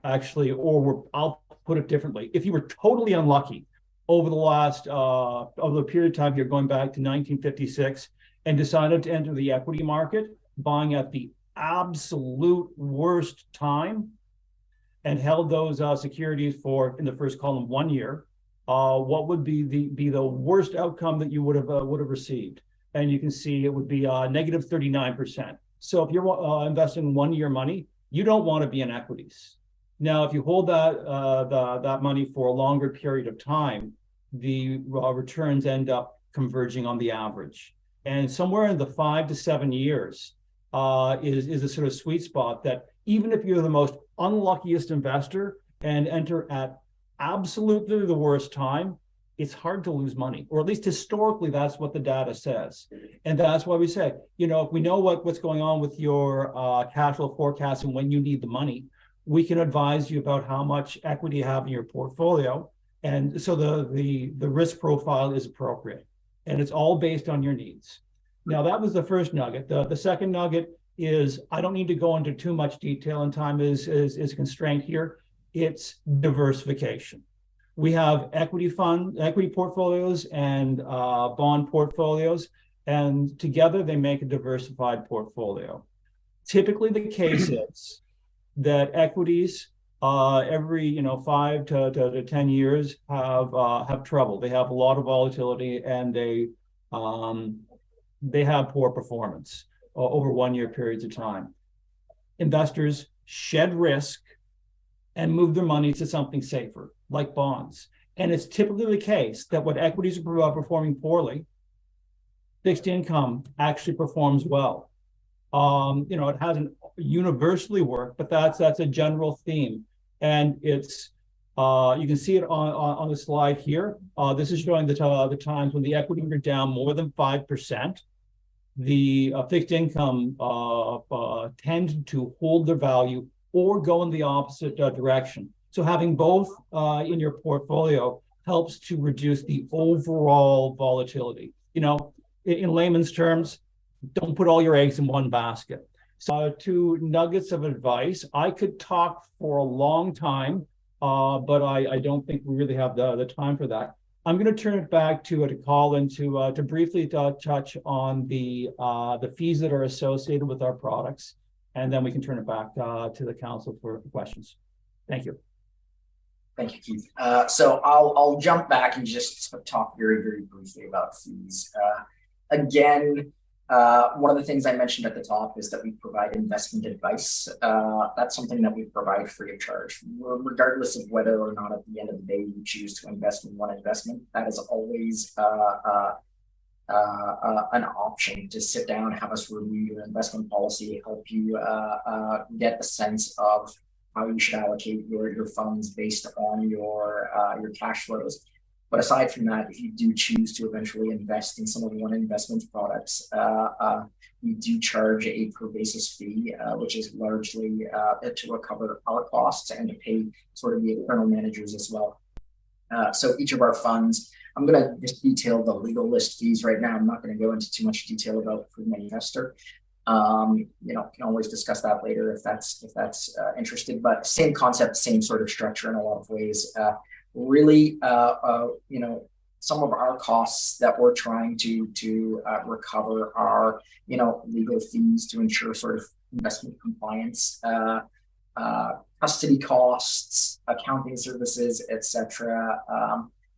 actually, I'll put it differently, if you were totally unlucky over the last over the period of time here going back to 1956 and decided to enter the equity market, buying at the absolute worst time, and held those securities for, in the first column, 1 year, what would be the worst outcome that you would have received? And you can see it would be negative 39%. So if you're investing 1 year money, you don't want to be in equities. Now, if you hold that money for a longer period of time, the returns end up converging on the average. And somewhere in the 5 to 7 years is a sort of sweet spot that even if you're the most unluckiest investor and enter at absolutely the worst time, it's hard to lose money, or at least historically, that's what the data says. And that's why we say, if we know what's going on with your cash flow forecast and when you need the money, we can advise you about how much equity you have in your portfolio. And so the risk profile is appropriate, and it's all based on your needs. Now, that was the first nugget. The second nugget is, I don't need to go into too much detail, and time is constrained here. It's diversification. We have equity portfolios and bond portfolios, and together they make a diversified portfolio. Typically, the case is that equities every 5 to 10 years have trouble. They have a lot of volatility, and they have poor performance over 1 year periods of time. Investors shed risk and move their money to something safer, like bonds. And it's typically the case that when equities are performing poorly, fixed income actually performs well. It hasn't universally worked, but that's a general theme. And it's you can see it on the slide here. This is showing the times when the equities are down more than 5%. The fixed income tend to hold their value or go in the opposite direction. So having both in your portfolio helps to reduce the overall volatility. In layman's terms, don't put all your eggs in one basket. So 2 nuggets of advice. I could talk for a long time, but I don't think we really have the time for that. I'm going to turn it back to Colin to briefly touch on the fees that are associated with our products, and then we can turn it back to the council for questions. Thank you.
Thank you, Keith. So I'll jump back and just talk very, very briefly about fees. Again, one of the things I mentioned at the top is that we provide investment advice. That's something that we provide free of charge, regardless of whether or not at the end of the day you choose to invest in one investment. That is always an option to sit down, have us review your investment policy, help you get a sense of how you should allocate your funds based on your cash flows. But aside from that, if you do choose to eventually invest in some of the one investment products, we do charge a per basis fee, which is largely to recover our costs and to pay sort of the external managers as well. So each of our funds, I'm going to just detail the legal list fees right now. I'm not going to go into too much detail about Prudent Investor. Can always discuss that later if that's interested. But same concept, same sort of structure in a lot of ways. Really, some of our costs that we're trying to recover are, legal fees to ensure sort of investment compliance, custody costs, accounting services, etc.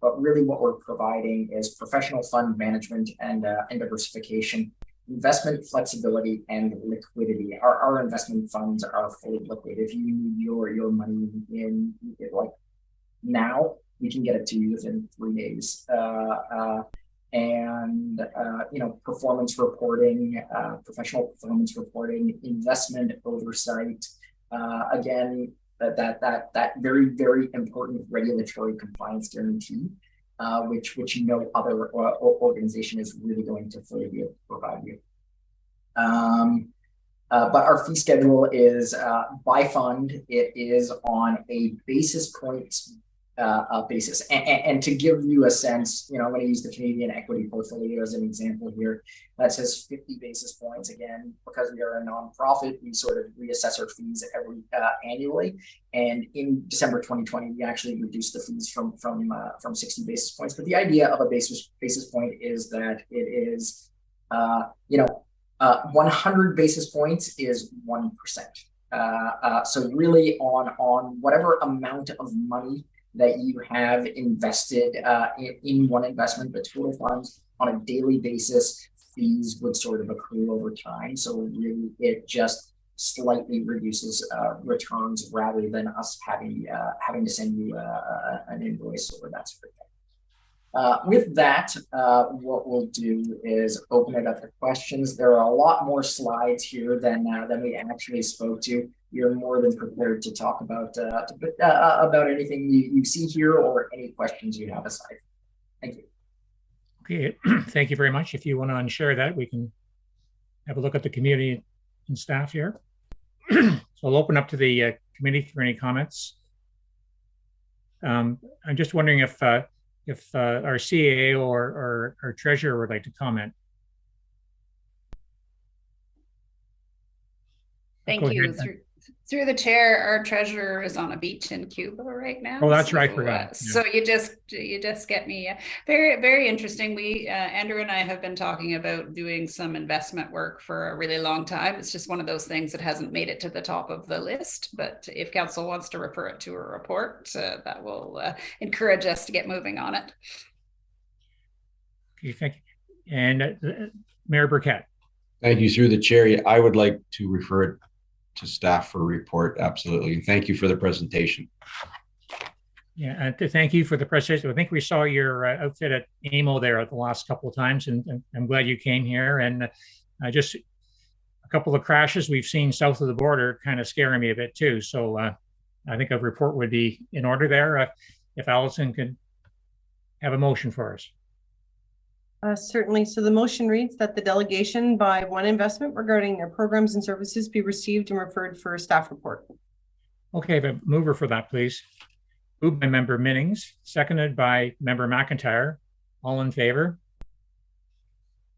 But really what we're providing is professional fund management and diversification, investment flexibility, and liquidity. Our investment funds are fully liquid. If you need your money in like now, we can get it to you within 3 days. Performance reporting, professional performance reporting, investment oversight. Again, that very, very important regulatory compliance guarantee, which no other organization is really going to fully be able to provide you. But our fee schedule is by fund. It is on a basis points basis. And to give you a sense, I'm going to use the Canadian equity portfolio as an example here. That says 50 basis points. Again, because we are a nonprofit, we sort of reassess our fees every annually. And in December 2020, we actually reduced the fees from 60 basis points. But the idea of a basis point is that it is, 100 basis points is 1%. So really on whatever amount of money that you have invested in one investment, the total funds on a daily basis, fees would sort of accrue over time. So really it just slightly reduces returns rather than us having to send you an invoice or that sort of thing. With that, what we'll do is open it up to questions. There are a lot more slides here than we actually spoke to. You're more than prepared to talk about anything you see here or any questions you have aside. Thank you.
Okay, thank you very much. If you want to unshare that, we can have a look at the community and staff here. So I'll open up to the committee for any comments. I'm just wondering if our CAO or our treasurer would like to comment.
Thank you. Through the chair, our treasurer is on a beach in Cuba right now.
Oh, that's right, forgot. Yeah.
So you just get me. Very, very interesting. We Andrew and I have been talking about doing some investment work for a really long time. It's just one of those things that hasn't made it to the top of the list. But if council wants to refer it to a report, that will encourage us to get moving on it.
Okay, thank you. And Mayor Burkett.
Thank you. Through the chair, I would like to refer it to staff for a report. Absolutely. And thank you for the presentation.
Yeah, thank you for the presentation. I think we saw your outfit at AMO there the last couple of times, and I'm glad you came here. And just a couple of crashes we've seen south of the border kind of scaring me a bit too. So I think a report would be in order there. If Allison could have a motion for us.
Certainly. So the motion reads that the delegation by one investment regarding their programs and services be received and referred for a staff report.
Okay, the mover for that, please. Moved by Member Minnings, seconded by Member McIntyre. All in favor?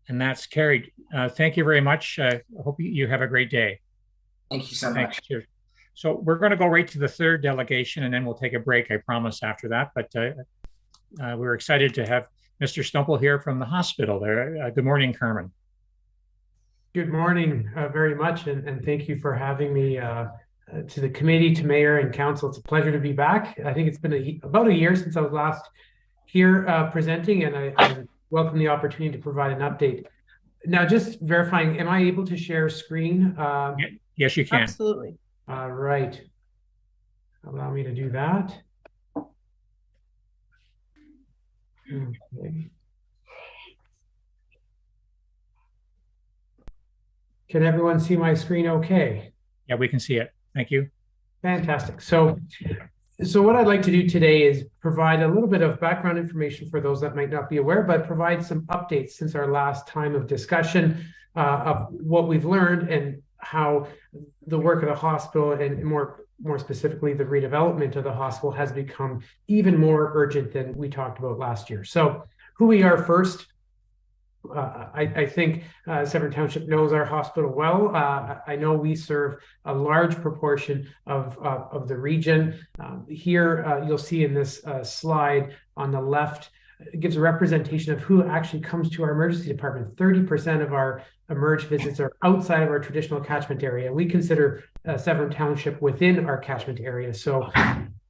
And that's carried. Thank you very much. I hope you have a great day.
Thank you so much.
Cheers. So we're going to go right to the third delegation, and then we'll take a break, I promise, after that. But we're excited to have Mr. Stumpo here from the hospital there. Good morning, Carmine.
Good morning very much, and thank you for having me to the committee, to Mayor and Council. It's a pleasure to be back. I think it's been about a year since I was last here presenting, and I welcome the opportunity to provide an update. Now, just verifying, am I able to share screen?
Yes, you can.
Absolutely.
All right. Allow me to do that. Okay. Can everyone see my screen okay?
Yeah, we can see it. Thank you.
Fantastic. So what I'd like to do today is provide a little bit of background information for those that might not be aware, but provide some updates since our last time of discussion of what we've learned and how the work of the hospital, and more specifically the redevelopment of the hospital, has become even more urgent than we talked about last year. So who we are first, I think Severn Township knows our hospital well. I know we serve a large proportion of the region. Here you'll see in this slide on the left, it gives a representation of who actually comes to our emergency department. 30% of our emerge visits are outside of our traditional catchment area. We consider Severn Township within our catchment area. So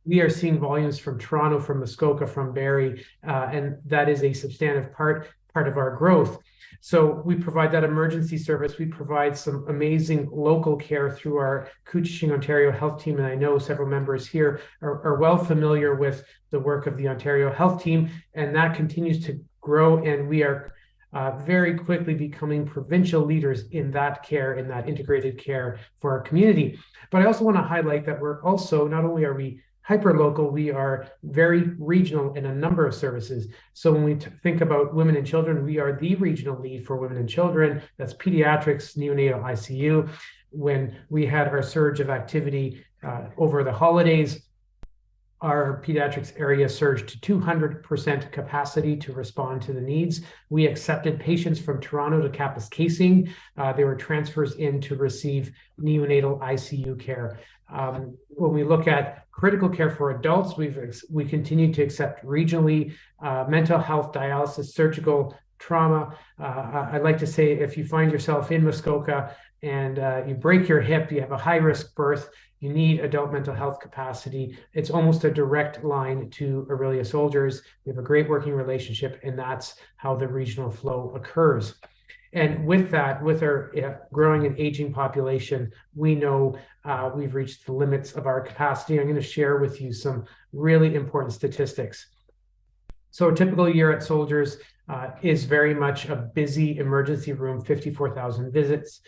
we are seeing volumes from Toronto, from Muskoka, from Barrie, and that is a substantive part of our growth. So we provide that emergency service. We provide some amazing local care through our Cooching Ontario Health Team, and I know several members here are well familiar with the work of the Ontario Health Team, and that continues to grow, and we are very quickly becoming provincial leaders in that care, in that integrated care for our community. But I also want to highlight that we're also, not only are we hyper-local, we are very regional in a number of services. So when we think about women and children, we are the regional lead for women and children. That's pediatrics, neonatal ICU. When we had our surge of activity over the holidays, our pediatrics area surged to 200% capacity to respond to the needs. We accepted patients from Toronto to Kapuskasing. They were transfers in to receive neonatal ICU care. When we look at critical care for adults, we continue to accept regionally mental health, dialysis, surgical, trauma. I'd like to say, if you find yourself in Muskoka and you break your hip, you have a high-risk birth, you need adult mental health capacity, it's almost a direct line to Aurelia Soldiers. We have a great working relationship, and that's how the regional flow occurs. And with that, with our growing and aging population, we know we've reached the limits of our capacity. I'm going to share with you some really important statistics. So a typical year at Soldiers is very much a busy emergency room, 54,000 visits.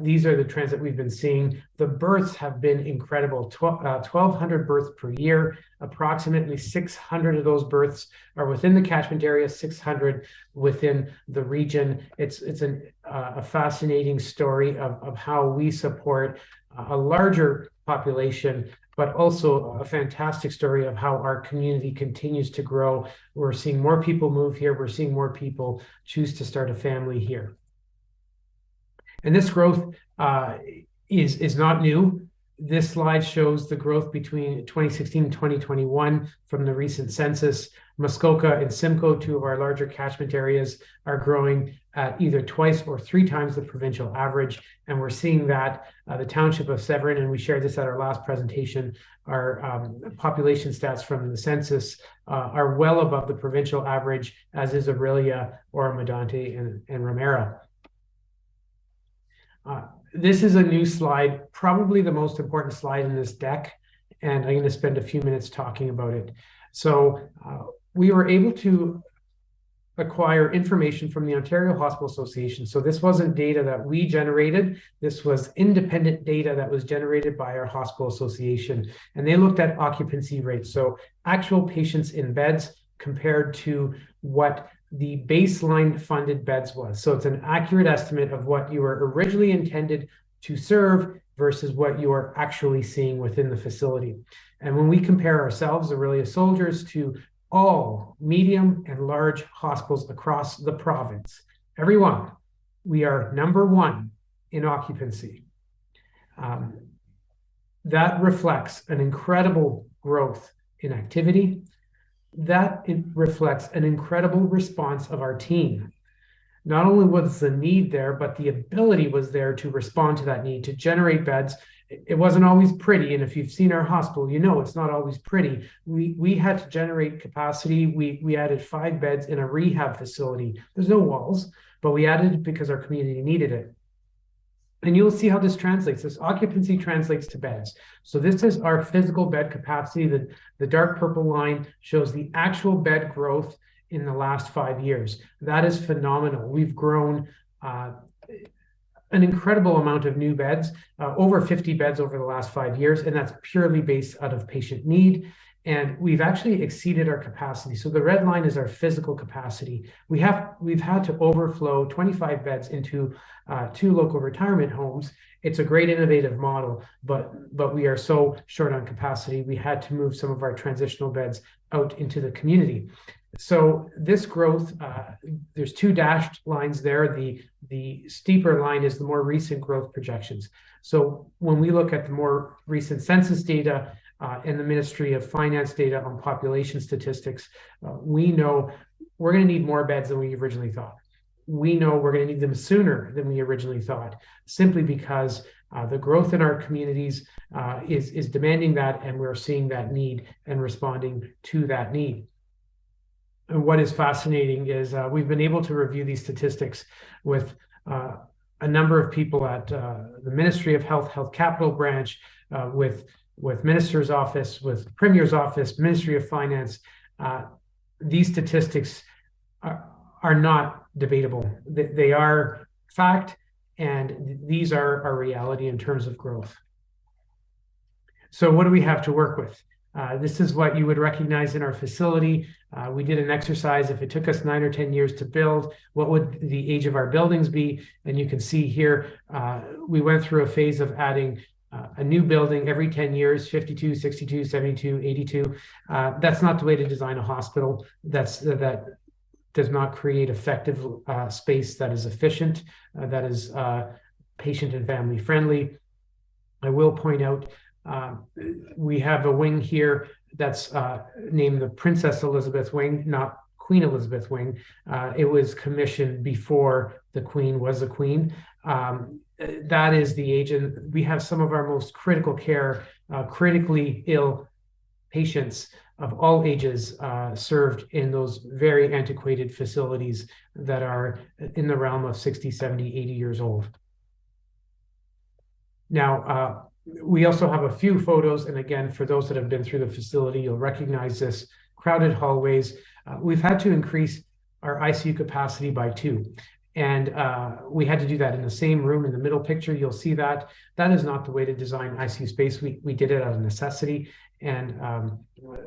These are the trends that we've been seeing. The births have been incredible, 1,200 births per year. Approximately 600 of those births are within the catchment area, 600 within the region. It's a fascinating story of how we support a larger population, but also a fantastic story of how our community continues to grow. We're seeing more people move here. We're seeing more people choose to start a family here. And this growth is not new. This slide shows the growth between 2016 and 2021 from the recent census. Muskoka and Simcoe, two of our larger catchment areas, are growing at either twice or three times the provincial average. And we're seeing that the township of Severn, and we shared this at our last presentation, our population stats from the census are well above the provincial average, as is Aurelia, Oro-Medonte, and Romero. This is a new slide, probably the most important slide in this deck, and I'm going to spend a few minutes talking about it. So we were able to acquire information from the Ontario Hospital Association. So this wasn't data that we generated. This was independent data that was generated by our hospital association. And they looked at occupancy rates. So actual patients in beds compared to what the baseline funded beds was. So it's an accurate estimate of what you were originally intended to serve versus what you are actually seeing within the facility. And when we compare ourselves, Aurelia Soldiers, to all medium and large hospitals across the province, everyone, we are #1 in occupancy. That reflects an incredible growth in activity. That it reflects an incredible response of our team. Not only was the need there, but the ability was there to respond to that need, to generate beds. It wasn't always pretty, and if you've seen our hospital, you know it's not always pretty. We had to generate capacity. We added 5 beds in a rehab facility. There's no walls, but we added it because our community needed it. And you'll see how this translates. This occupancy translates to beds. So this is our physical bed capacity. The dark purple line shows the actual bed growth in the last 5 years. That is phenomenal. We've grown an incredible amount of new beds, over 50 beds over the last 5 years, and that's purely based out of patient need. And we've actually exceeded our capacity. So the red line is our physical capacity. We've had to overflow 25 beds into 2 local retirement homes. It's a great innovative model, but we are so short on capacity, we had to move some of our transitional beds out into the community. So this growth, there's 2 dashed lines there. The steeper line is the more recent growth projections. So when we look at the more recent census data and the Ministry of Finance data on population statistics, we know we're going to need more beds than we originally thought. We know we're going to need them sooner than we originally thought, simply because the growth in our communities is demanding that, and we're seeing that need and responding to that need. And what is fascinating is we've been able to review these statistics with a number of people at the Ministry of Health, Health Capital Branch, with Minister's Office, with Premier's Office, Ministry of Finance. These statistics are not debatable. They are fact, and these are our reality in terms of growth. So what do we have to work with? This is what you would recognize in our facility. We did an exercise. If it took us 9 or 10 years to build, what would the age of our buildings be? And you can see here, we went through a phase of adding a new building every 10 years, 52, 62, 72, 82. That's not the way to design a hospital. That does not create effective space that is efficient, that is patient and family friendly. I will point out, we have a wing here that's named the Princess Elizabeth Wing, not Queen Elizabeth Wing. It was commissioned before the Queen was a queen. That is the age, and we have some of our most critical care, critically ill patients of all ages served in those very antiquated facilities that are in the realm of 60, 70, 80 years old. Now, we also have a few photos, and again, for those that have been through the facility, you'll recognize this: crowded hallways. We've had to increase our ICU capacity by 2. And we had to do that in the same room. In the middle picture, you'll see that. That is not the way to design ICU space. We did it out of necessity. And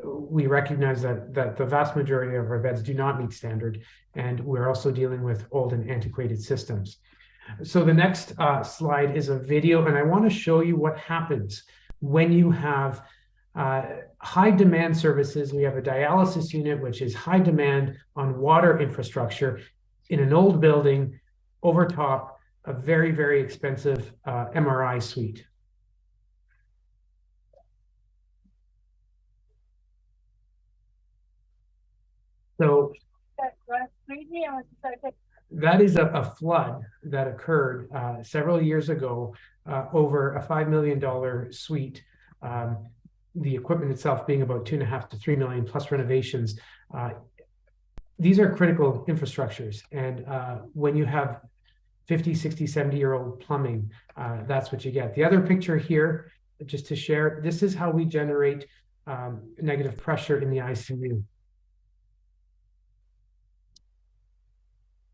we recognize that the vast majority of our beds do not meet standard. And we're also dealing with old and antiquated systems. So the next slide is a video, and I want to show you what happens when you have high demand services. We have a dialysis unit, which is high demand on water infrastructure in an old building over top a very, very expensive MRI suite. So that is a flood that occurred several years ago over a $5 million suite. The equipment itself being about 2.5 to 3 million plus renovations. These are critical infrastructures. And when you have 50, 60, 70-year-old plumbing, that's what you get. The other picture here, just to share, this is how we generate negative pressure in the ICU.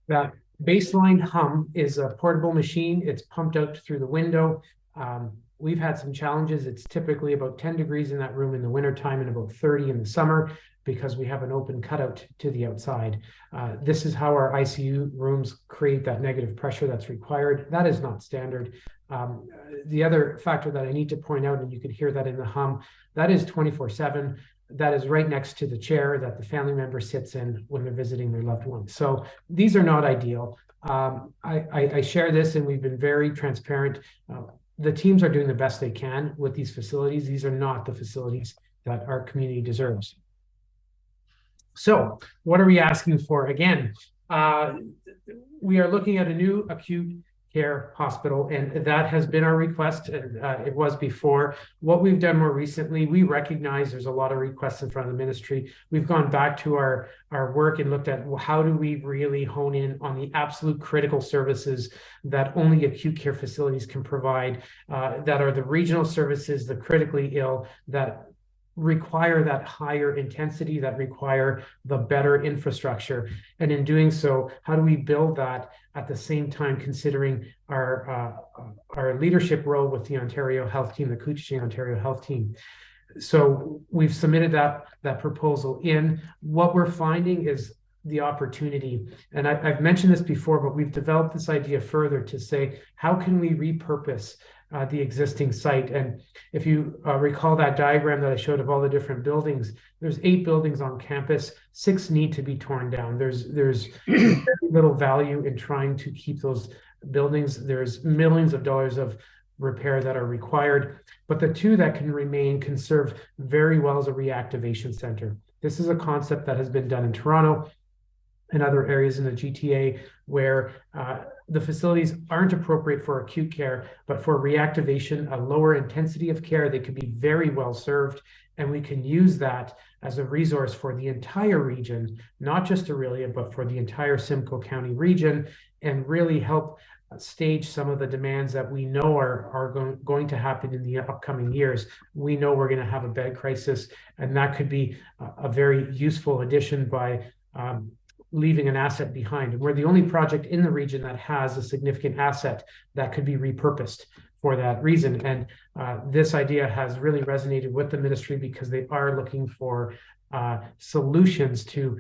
That baseline hum is a portable machine. It's pumped out through the window. We've had some challenges. It's typically about 10 degrees in that room in the wintertime and about 30 in the summer because we have an open cutout to the outside. This is how our ICU rooms create that negative pressure that's required. That is not standard. The other factor that I need to point out, and you can hear that in the hum, that is 24/7. That is right next to the chair that the family member sits in when they're visiting their loved one. So these are not ideal. I share this, and we've been very transparent. The teams are doing the best they can with these facilities. These are not the facilities that our community deserves. So what are we asking for? Again, we are looking at a new acute care hospital, and that has been our request. It was before. What we've done more recently, we recognize there's a lot of requests in front of the ministry. We've gone back to our work and looked at, well, how do we really hone in on the absolute critical services that only acute care facilities can provide, that are the regional services, the critically ill, that require that higher intensity, that require the better infrastructure. And in doing so, how do we build that at the same time considering our leadership role with the Ontario Health Team, the Cottage Ontario Health Team? So we've submitted that proposal in. What we're finding is the opportunity, and I've mentioned this before, but we've developed this idea further to say, how can we repurpose the existing site? And if you recall that diagram that I showed of all the different buildings, there's 8 buildings on campus, 6 need to be torn down. There's very little value in trying to keep those buildings. There's millions of dollars of repair that are required, but the 2 that can remain can serve very well as a reactivation center. This is a concept that has been done in Toronto and other areas in the GTA where the facilities aren't appropriate for acute care, but for reactivation, a lower intensity of care, they could be very well served. And we can use that as a resource for the entire region, not just Aurelia, but for the entire Simcoe County region, and really help stage some of the demands that we know are going to happen in the upcoming years. We know we're going to have a bed crisis, and that could be a very useful addition by leaving an asset behind. And we're the only project in the region that has a significant asset that could be repurposed for that reason. And this idea has really resonated with the ministry because they are looking for solutions to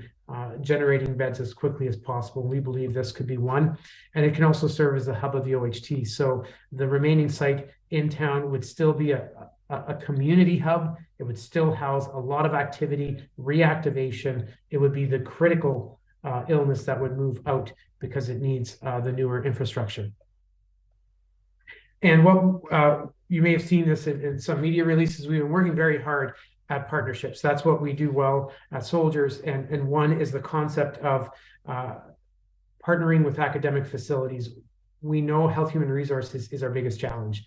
generating beds as quickly as possible. We believe this could be one, and it can also serve as the hub of the OHT. So the remaining site in town would still be a community hub. It would still house a lot of activity, reactivation. It would be the critical illness that would move out because it needs the newer infrastructure. And what you may have seen this in some media releases, we've been working very hard at partnerships. That's what we do well at Soldiers. And one is the concept of partnering with academic facilities. We know health human resources is our biggest challenge.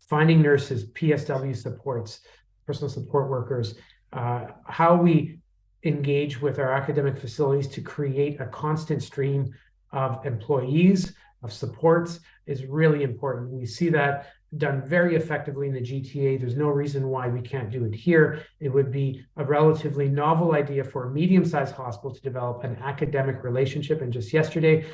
Finding nurses, PSW supports, personal support workers, how we engage with our academic facilities to create a constant stream of employees, of supports is really important. We see that done very effectively in the GTA. There's no reason why we can't do it here. It would be a relatively novel idea for a medium-sized hospital to develop an academic relationship. And just yesterday,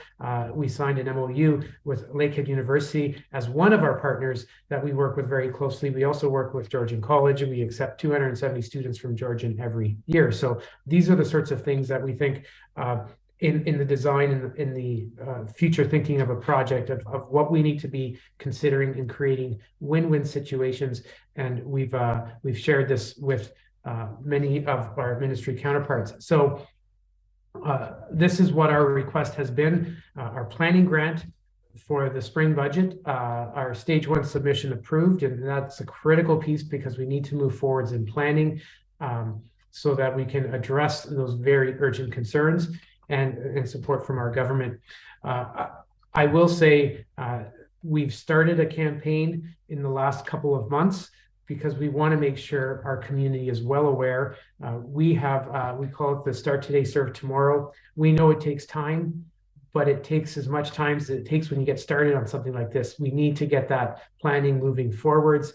we signed an MOU with Lakehead University as one of our partners that we work with very closely. We also work with Georgian College, and we accept 270 students from Georgian every year. So these are the sorts of things that we think in the design and in the future thinking of a project of what we need to be considering in creating win-win situations. And we've shared this with many of our ministry counterparts. So this is what our request has been. Our planning grant for the spring budget, our stage 1 submission approved, and that's a critical piece because we need to move forwards in planning. so that we can address those very urgent concerns and support from our government. I will say we've started a campaign in the last couple of months because we want to make sure our community is well aware. We call it the Start Today, Serve Tomorrow. We know it takes time, but it takes as much time as it takes when you get started on something like this. We need to get that planning moving forwards.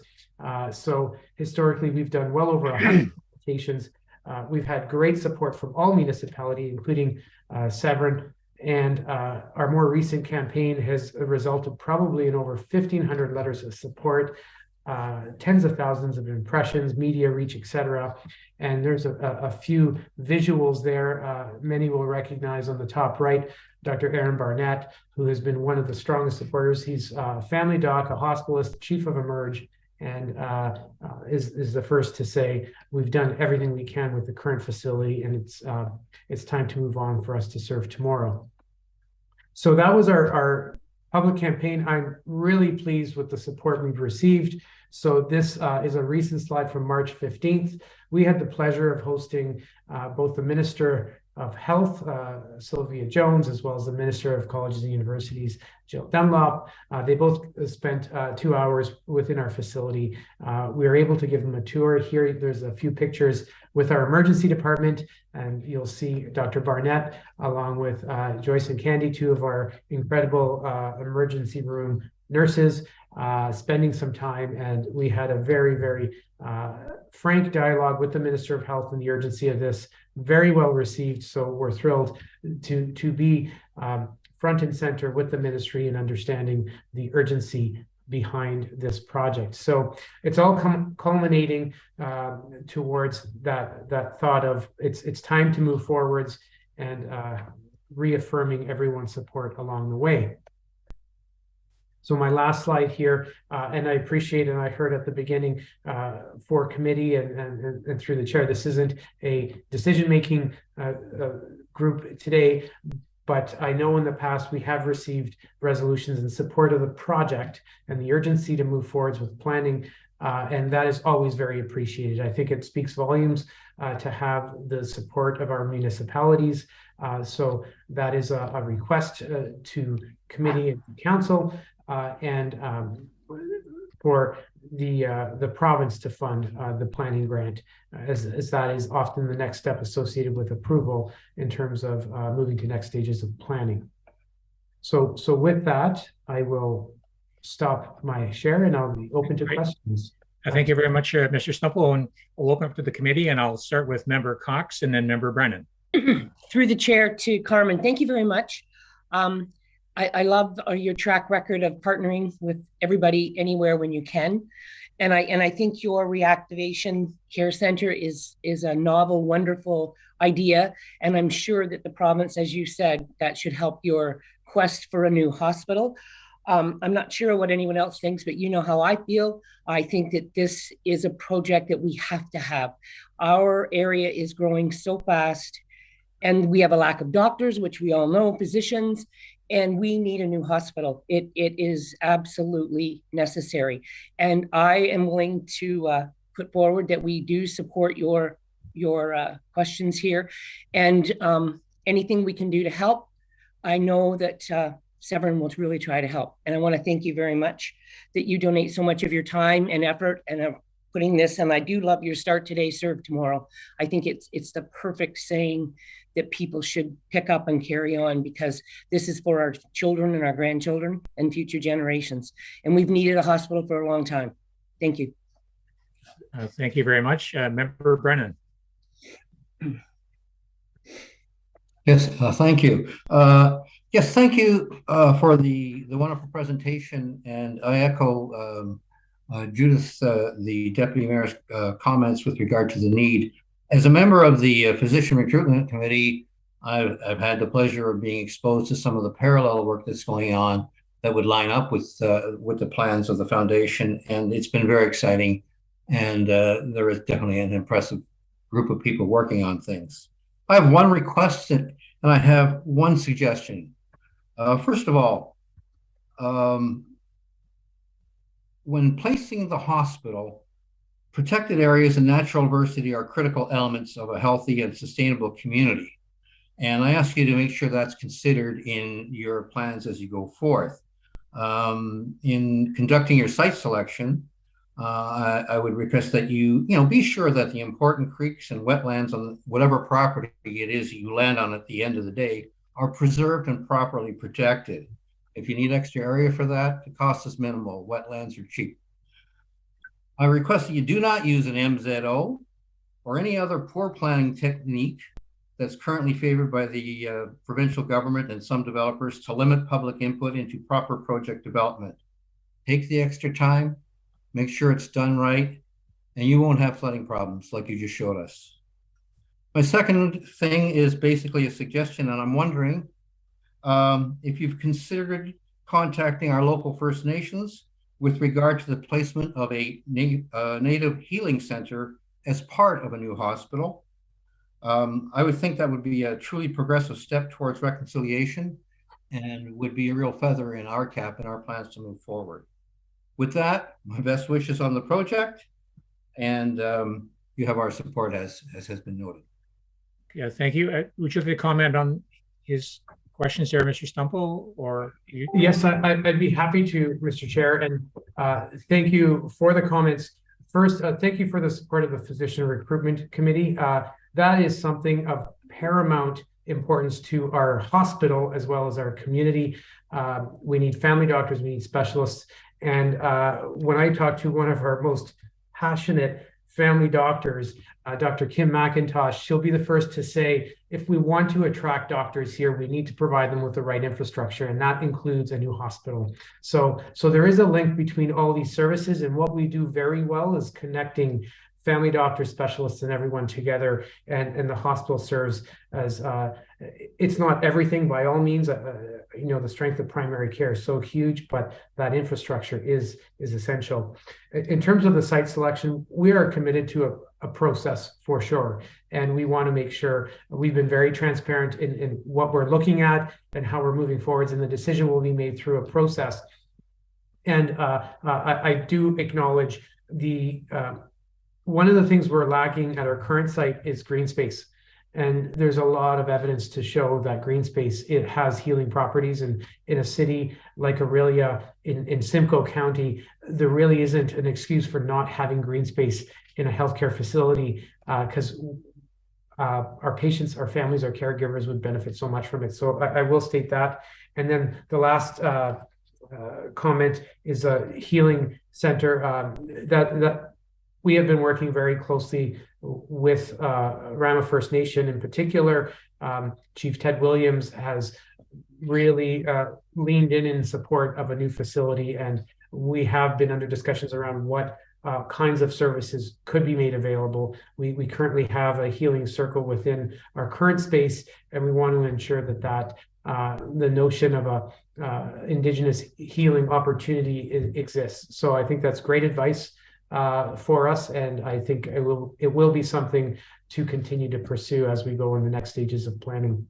So historically, we've done well over 100 applications. We've had great support from all municipalities, including Severn, and our more recent campaign has resulted probably in over 1,500 letters of support, tens of thousands of impressions, media reach, etc. And there's a few visuals there. Many will recognize on the top right, Dr. Aaron Barnett, who has been one of the strongest supporters. He's a family doc, a hospitalist, chief of Emerge, and is the first to say we've done everything we can with the current facility, and it's time to move on for us to serve tomorrow. So that was our public campaign. I'm really pleased with the support we've received. So this is a recent slide from March 15th. We had the pleasure of hosting both the Minister of Health, Sylvia Jones, as well as the Minister of Colleges and Universities, Jill Dunlop. They both spent 2 hours within our facility. We were able to give them a tour. Here, there's a few pictures with our emergency department, and you'll see Dr. Barnett along with Joyce and Candy, two of our incredible emergency room nurses, spending some time. And we had a very, very frank dialogue with the Minister of Health and the urgency of this. Very well received. So we're thrilled to be front and center with the ministry and understanding the urgency behind this project. So it's all culminating towards that thought of it's time to move forwards and reaffirming everyone's support along the way. So my last slide here, and I appreciate, and I heard at the beginning for committee and through the chair, this isn't a decision-making group today, but I know in the past we have received resolutions in support of the project and the urgency to move forwards with planning, and that is always very appreciated. I think it speaks volumes to have the support of our municipalities. So that is a request to committee and council. And for the province to fund the planning grant, as that is often the next step associated with approval in terms of moving to next stages of planning. So with that, I will stop my share and I'll be open to questions.
Thank you very much, Mr. Stumpo, and we'll open up to the committee, and I'll start with Member Cox and then Member Brennan.
Through the chair to Carmine, thank you very much. I love your track record of partnering with everybody anywhere when you can. And I think your reactivation care center is a novel, wonderful idea. And I'm sure that the province, as you said, that should help your quest for a new hospital. I'm not sure what anyone else thinks, but you know how I feel. I think that this is a project that we have to have. Our area is growing so fast, and we have a lack of doctors, which we all know, physicians, and we need a new hospital. It is absolutely necessary. And I am willing to put forward that we do support your questions here, and anything we can do to help. I know that Severn will really try to help. And I want to thank you very much that you donate so much of your time and effort and putting this. And I do love your Start Today, Serve Tomorrow. I think it's the perfect saying that people should pick up and carry on, because this is for our children and our grandchildren and future generations. And we've needed a hospital for a long time. Thank you.
Thank you very much. Member Brennan.
Yes, thank you. Yes, thank you for the wonderful presentation. And I echo Judith, the Deputy Mayor's comments with regard to the need. As a member of the Physician Recruitment Committee, I've had the pleasure of being exposed to some of the parallel work that's going on that would line up with the plans of the foundation, and it's been very exciting. And there is definitely an impressive group of people working on things. I have one request and I have one suggestion. First of all, when placing the hospital, Protected areas and natural diversity are critical elements of a healthy and sustainable community. And I ask you to make sure that's considered in your plans as you go forth. In conducting your site selection, I would request that you be sure that the important creeks and wetlands on whatever property it is you land on at the end of the day are preserved and properly protected. If you need extra area for that, the cost is minimal. Wetlands are cheap. I request that you do not use an MZO or any other poor planning technique that's currently favored by the provincial government and some developers to limit public input into proper project development. Take the extra time, make sure it's done right, and you won't have flooding problems like you just showed us. My second thing is basically a suggestion, and I'm wondering if you've considered contacting our local First Nations with regard to the placement of a native healing center as part of a new hospital. I would think that would be a truly progressive step towards reconciliation and would be a real feather in our cap and our plans to move forward. With that, my best wishes on the project, and you have our support as has been noted.
Yeah, thank you. Would you like to comment on his questions there, Mr. Stumpo, or you?
Yes, I'd be happy to, Mr. Chair, and thank you for the comments. First, thank you for the support of the Physician Recruitment Committee. That is something of paramount importance to our hospital as well as our community. We need family doctors, we need specialists. And when I talk to one of our most passionate family doctors, Dr. Kim McIntosh, she'll be the first to say, if we want to attract doctors here, we need to provide them with the right infrastructure, and that includes a new hospital. So there is a link between all these services, and what we do very well is connecting family doctors, specialists, and everyone together, and the hospital serves as, it's not everything by all means, the strength of primary care is so huge, but that infrastructure is essential. In terms of the site selection, we are committed to a process for sure, and we want to make sure we've been very transparent in what we're looking at and how we're moving forwards, and the decision will be made through a process. And I do acknowledge one of the things we're lacking at our current site is green space. And there's a lot of evidence to show that green space, it has healing properties. And in a city like Aurelia in Simcoe County, there really isn't an excuse for not having green space in a healthcare facility, because our patients, our families, our caregivers would benefit so much from it. So I will state that. And then the last comment is a healing center that we have been working very closely with Rama First Nation in particular. Chief Ted Williams has really leaned in support of a new facility, and we have been under discussions around what kinds of services could be made available. We currently have a healing circle within our current space, and we want to ensure that the notion of a Indigenous healing opportunity exists. So I think that's great advice for us, and I think it will be something to continue to pursue as we go in the next stages of planning.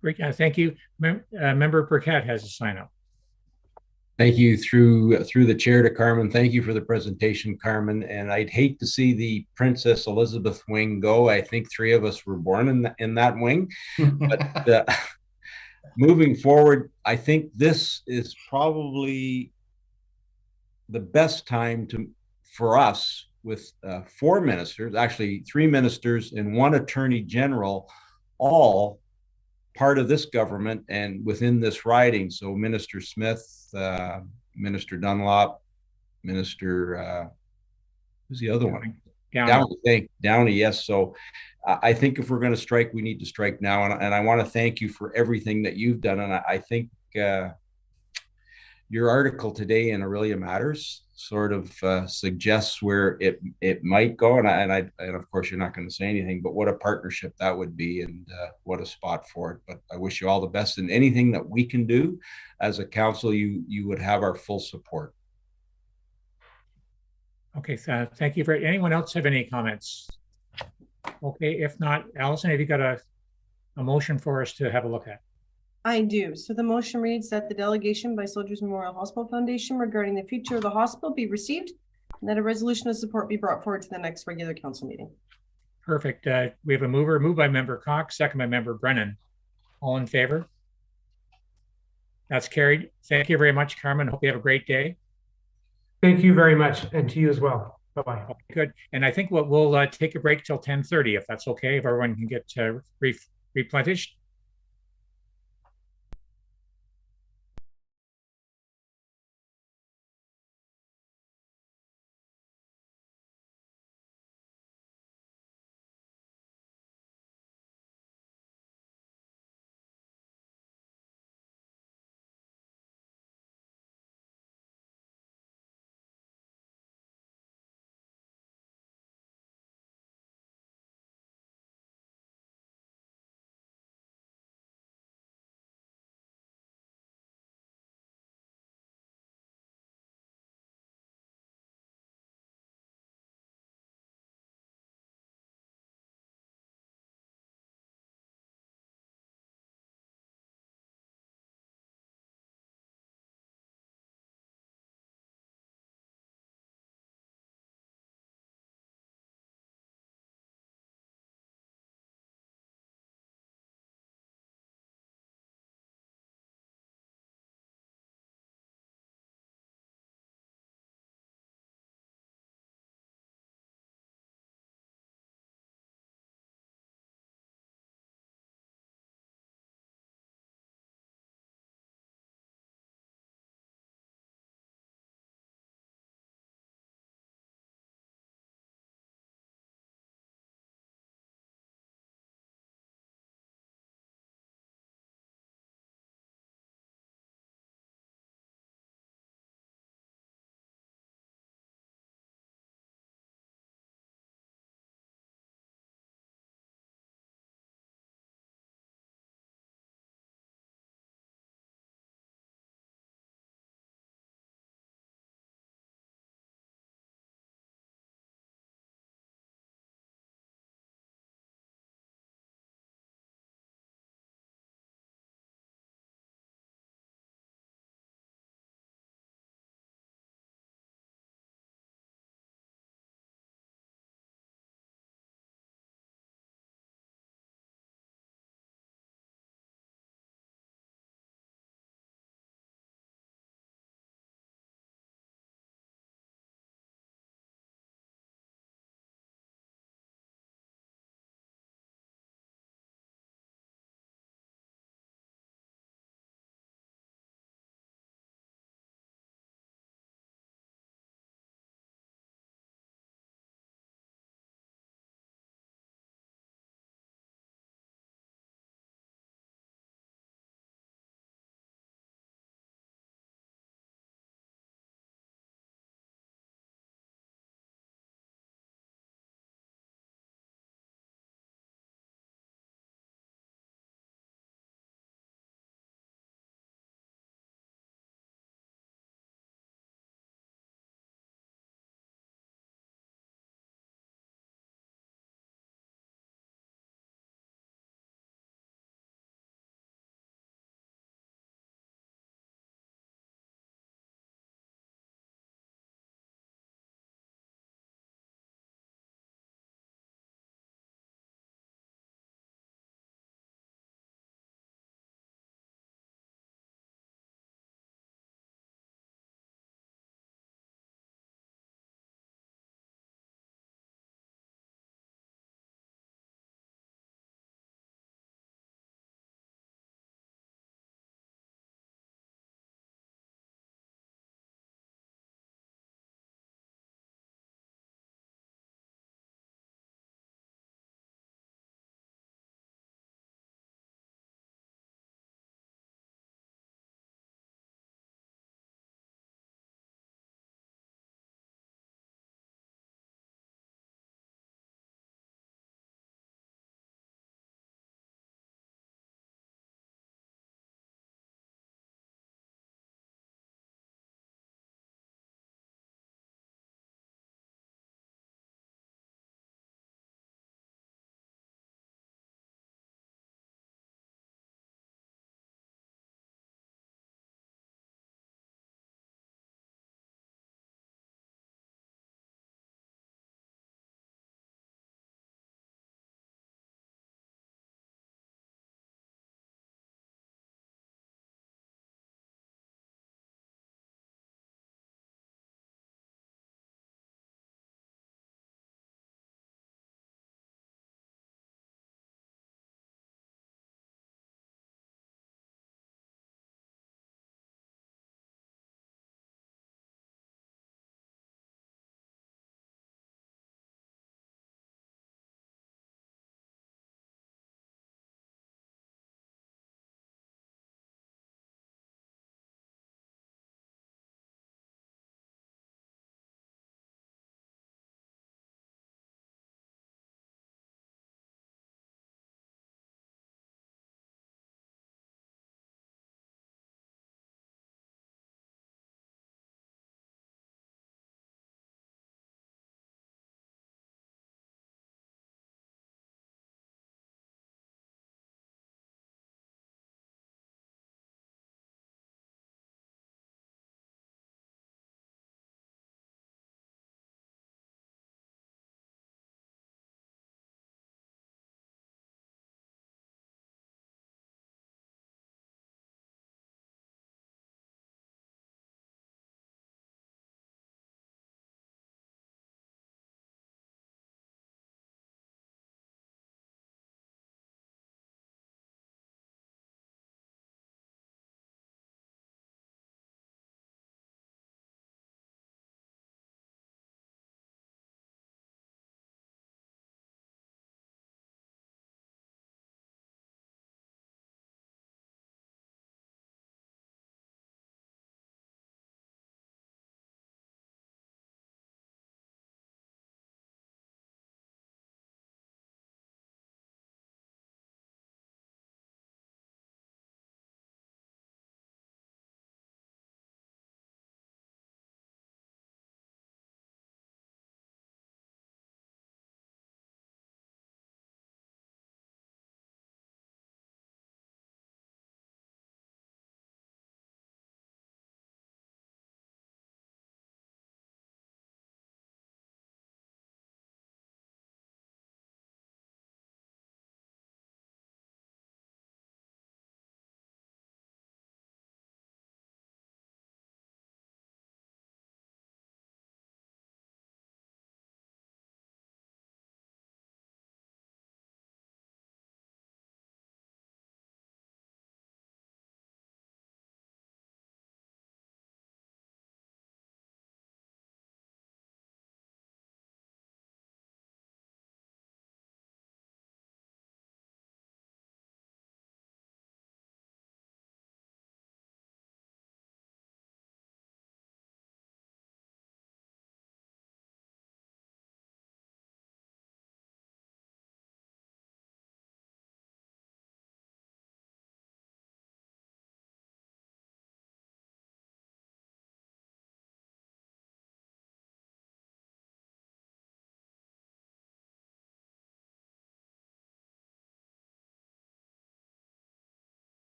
Great, thank you. Member Burkett has a sign up.
Thank you through the chair to Carmen. Thank you for the presentation, Carmen. And I'd hate to see the Princess Elizabeth wing go. I think 3 of us were born in that wing. But moving forward, I think this is probably the best time for us with 4 ministers, actually 3 ministers and 1 attorney general, all part of this government and within this riding. So Minister Smith, Minister Dunlop, Minister, who's the other one? Downey, yes. So I think if we're going to strike, we need to strike now. And I want to thank you for everything that you've done. And I think your article today in Aurelia Matters sort of suggests where it might go, and of course you're not going to say anything, but what a partnership that would be, and what a spot for it. But I wish you all the best in anything that we can do as a council. You would have our full support.
Okay, thank you. Anyone else have any comments? Okay, if not, Allison, have you got a motion for us to have a look at?
I do. So the motion reads that the delegation by Soldiers Memorial Hospital Foundation regarding the future of the hospital be received That a resolution of support be brought forward to the next regular council meeting.
Perfect. We have a moved by member Cox, second by member Brennan. All in favor? That's carried. Thank you very much, Carmen. Hope you have a great day.
Thank you very much, and to you as well. Bye-bye.
Okay, good. And I think we'll take a break till 10:30, if that's okay, if everyone can get replenished.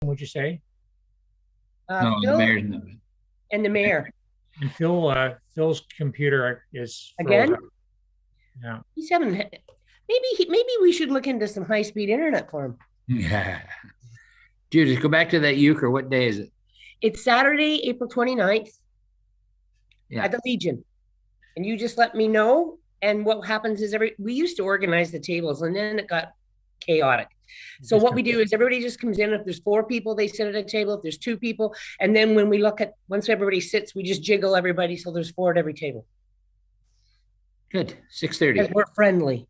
would you say?
No, the
Phil
mayor's not.
and the mayor.
And Phil's computer is
Again?
frozen. Yeah.
He's having, maybe we should look into some high-speed internet for him.
Yeah. Judith, go back to that euchre. What day is it?
It's Saturday, April 29th
Yeah.
at the Legion. And you just let me know. And what happens is we used to organize the tables and then it got chaotic. So what we do is everybody just comes in. If there's 4 people, they sit at a table. If there's 2 people, and then when we look at, once everybody sits, we just jiggle everybody. So there's 4 at every table.
Good. 6:30.
We're friendly.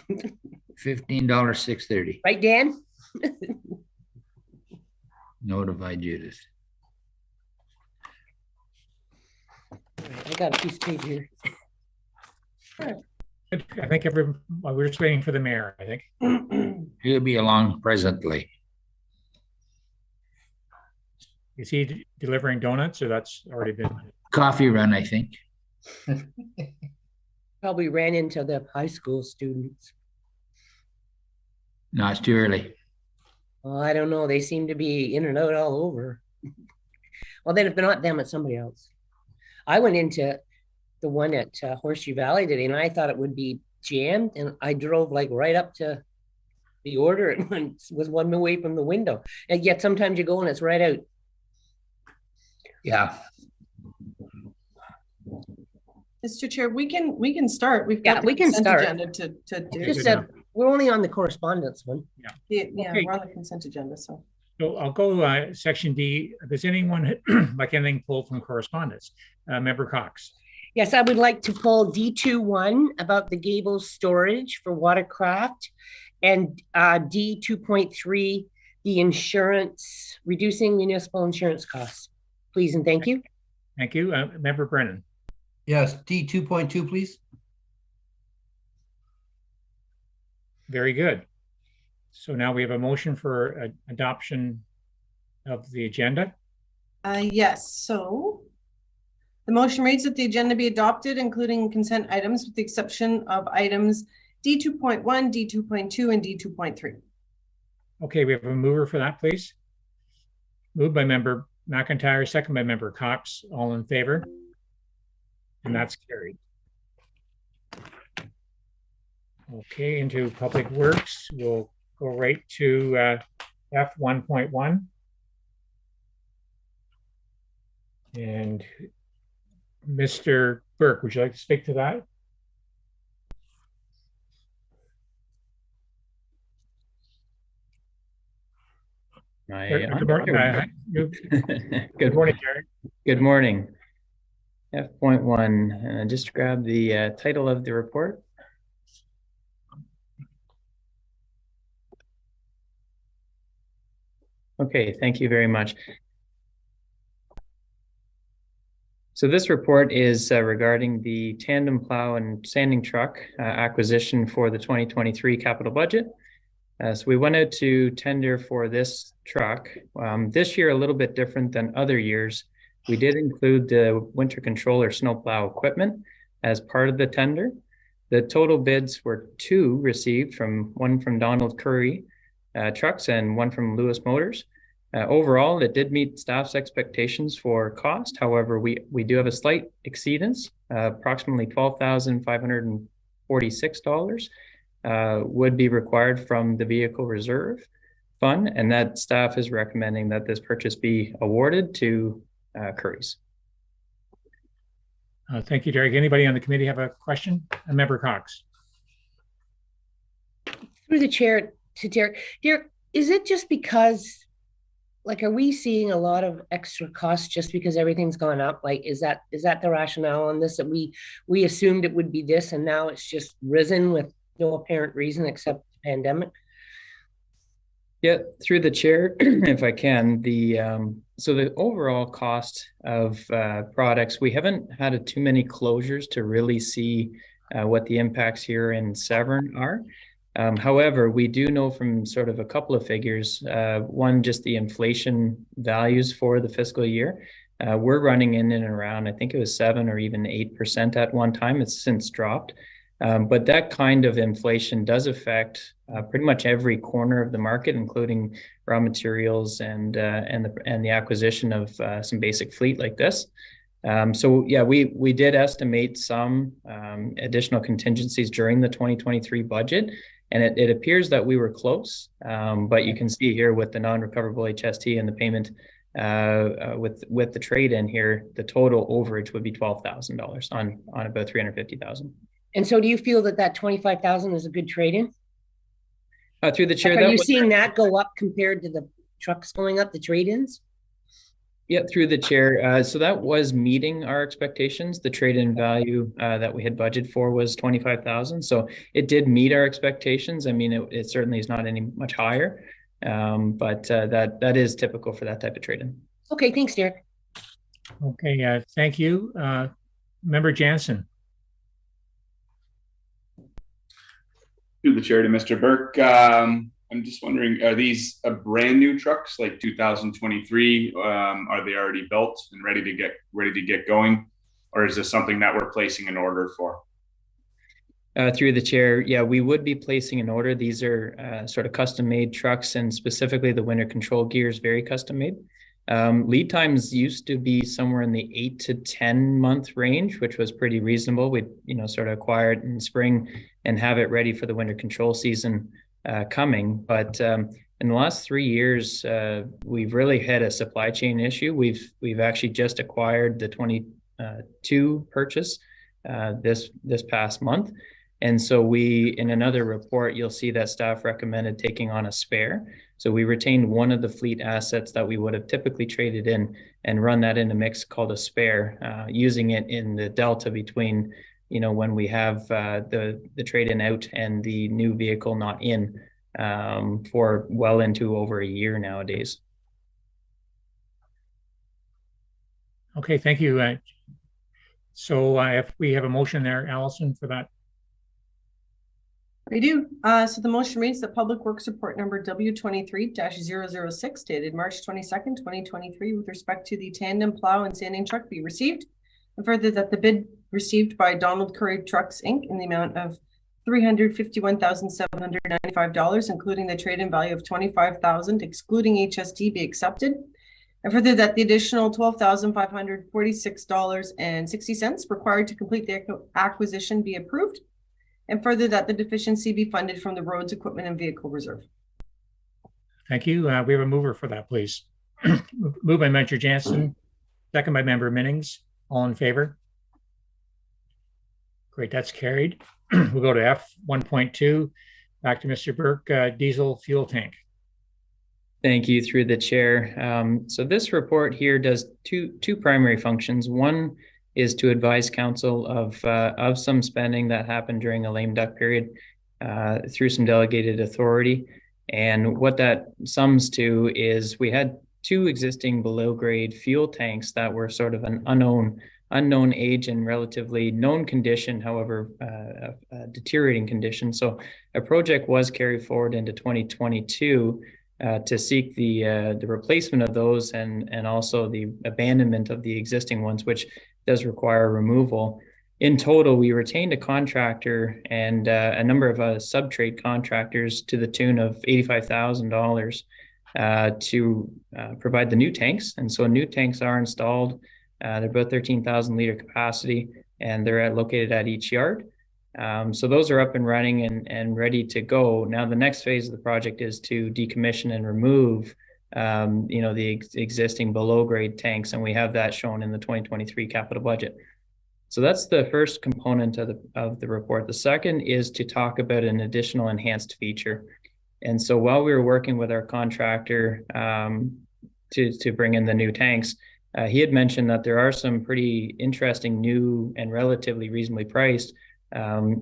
$15, 6:30.
Right, Dan?
Notify Judith.
I got a piece of paper here.
I think we're just waiting for the mayor, I think.
He'll be along presently.
Is he delivering donuts or that's already been?
Coffee run, I think.
Probably ran into the high school students.
No, it's too early.
Well, I don't know. They seem to be in and out all over. Well, then if they're not them, it's somebody else. I went into the one at Horseshoe Valley today, and I thought it would be jammed, and I drove like right up to the order and was one away from the window. And yet sometimes you go and it's right out.
Yeah.
Mr. Chair, we can start. We've got
we can start.
agenda to do.
Just that we're only on the correspondence one.
Yeah,
Okay.
we're on the consent agenda. So
I'll go section D. Does anyone like anything pulled from correspondence? Member Cox.
Yes, I would like to pull D2.1 about the Gables storage for Watercraft, and D2.3, the insurance, reducing municipal insurance costs. Please and thank you.
Thank you. Member Brennan.
Yes, D 2.2, please.
Very good. So now we have a motion for adoption of the agenda.
yes. So the motion reads that the agenda be adopted, including consent items, with the exception of items D 2.1, D 2.2, and D 2.3.
Okay, we have a mover for that, please. Moved by member McIntyre, second by member Cox. All in favor? And that's carried. Okay, into Public Works. We'll go right to F 1.1. And Mr. Burke, would you like to speak to that?
Good
morning, Gary.
Good morning. F.1, just grab the title of the report. Okay, thank you very much. So this report is regarding the tandem plow and sanding truck acquisition for the 2023 capital budget. So we went out to tender for this truck. This year, a little bit different than other years. We did include the winter control or snowplow equipment as part of the tender. The total bids were 2 received, one from Donald Curry Trucks and one from Lewis Motors. Overall, it did meet staff's expectations for cost. However, we do have a slight exceedance, approximately $12,546 would be required from the vehicle reserve fund, and that staff is recommending that this purchase be awarded to Curry's.
Thank you, Derek. Anybody on the committee have a question? Member Cox.
Through the chair to Derek. Derek, is it just because, like, are we seeing a lot of extra costs just because everything's gone up? Like, is that the rationale on this, that we assumed it would be this and now it's just risen with no apparent reason except the pandemic?
Yeah, through the chair, if I can, so the overall cost of products, we haven't had too many closures to really see what the impacts here in Severn are. However, we do know from sort of a couple of figures, one, just the inflation values for the fiscal year. We're running in and around, I think it was 7 or even 8% at one time. It's since dropped. But that kind of inflation does affect pretty much every corner of the market, including raw materials and the acquisition of some basic fleet like this. So yeah, we did estimate some additional contingencies during the 2023 budget, and it appears that we were close. But you can see here with the non-recoverable HST and the payment with the trade in here, the total overage would be $12,000 on about $350,000.
And so do you feel that that 25,000 is a good trade-in?
Through the chair,
are you seeing that go up compared to the trucks going up, the trade-ins?
Yeah, through the chair. So that was meeting our expectations. The trade-in value that we had budgeted for was 25,000. So it did meet our expectations. I mean, it certainly is not any much higher, but that is typical for that type of trade-in.
Okay, thanks, Derek.
Okay, thank you. Member Jansen.
Through the chair to Mr. Burke. I'm just wondering, are these brand new trucks like 2023? Are they already built and ready to get going? Or is this something that we're placing an order for?
Through the chair, yeah, we would be placing an order. These are sort of custom made trucks, and specifically the winter control gear is very custom made. Lead times used to be somewhere in the 8 to 10 month range, which was pretty reasonable. We'd sort of acquire it in spring and have it ready for the winter control season coming. But in the last 3 years, we've really had a supply chain issue. We've actually just acquired the 22 purchase this past month. And so in another report, you'll see that staff recommended taking on a spare. So we retained one of the fleet assets that we would have typically traded in and run that in a mix called a spare, using it in the delta between, when we have the trade-in out and the new vehicle not in for well into over a year nowadays.
Okay, thank you. So if we have a motion there, Allison, for that.
We do. So the motion reads that Public Works Report number W23-006 dated March 22nd, 2023 with respect to the tandem plow and sanding truck be received. And further that the bid received by Donald Curry Trucks Inc. in the amount of $351,795, including the trade-in value of $25,000, excluding HST, be accepted. And further that the additional $12,546.60 required to complete the acquisition be approved. And further that the deficiency be funded from the roads, equipment, and vehicle reserve.
Thank you. We have a mover for that, please. Moved by Member Jansen, second by Member Minnings. All in favor? Great, that's carried. We'll go to F 1.2. Back to Mr. Burke, diesel fuel tank.
Thank you, through the chair. So this report here does two primary functions. One is to advise council of some spending that happened during a lame duck period through some delegated authority. And what that sums to is we had two existing below grade fuel tanks that were sort of an unknown age and relatively known condition, however, deteriorating condition. So a project was carried forward into 2022 to seek the replacement of those and also the abandonment of the existing ones, which does require removal. In total, we retained a contractor and a number of sub-trade contractors to the tune of $85,000 to provide the new tanks. And so new tanks are installed. They're about 13,000 liter capacity, and they're located at each yard. So those are up and running and ready to go. Now, the next phase of the project is to decommission and remove the existing below grade tanks, and we have that shown in the 2023 capital budget. So that's the first component of the report. The second is to talk about an additional enhanced feature. And so while we were working with our contractor to bring in the new tanks, he had mentioned that there are some pretty interesting new and relatively reasonably priced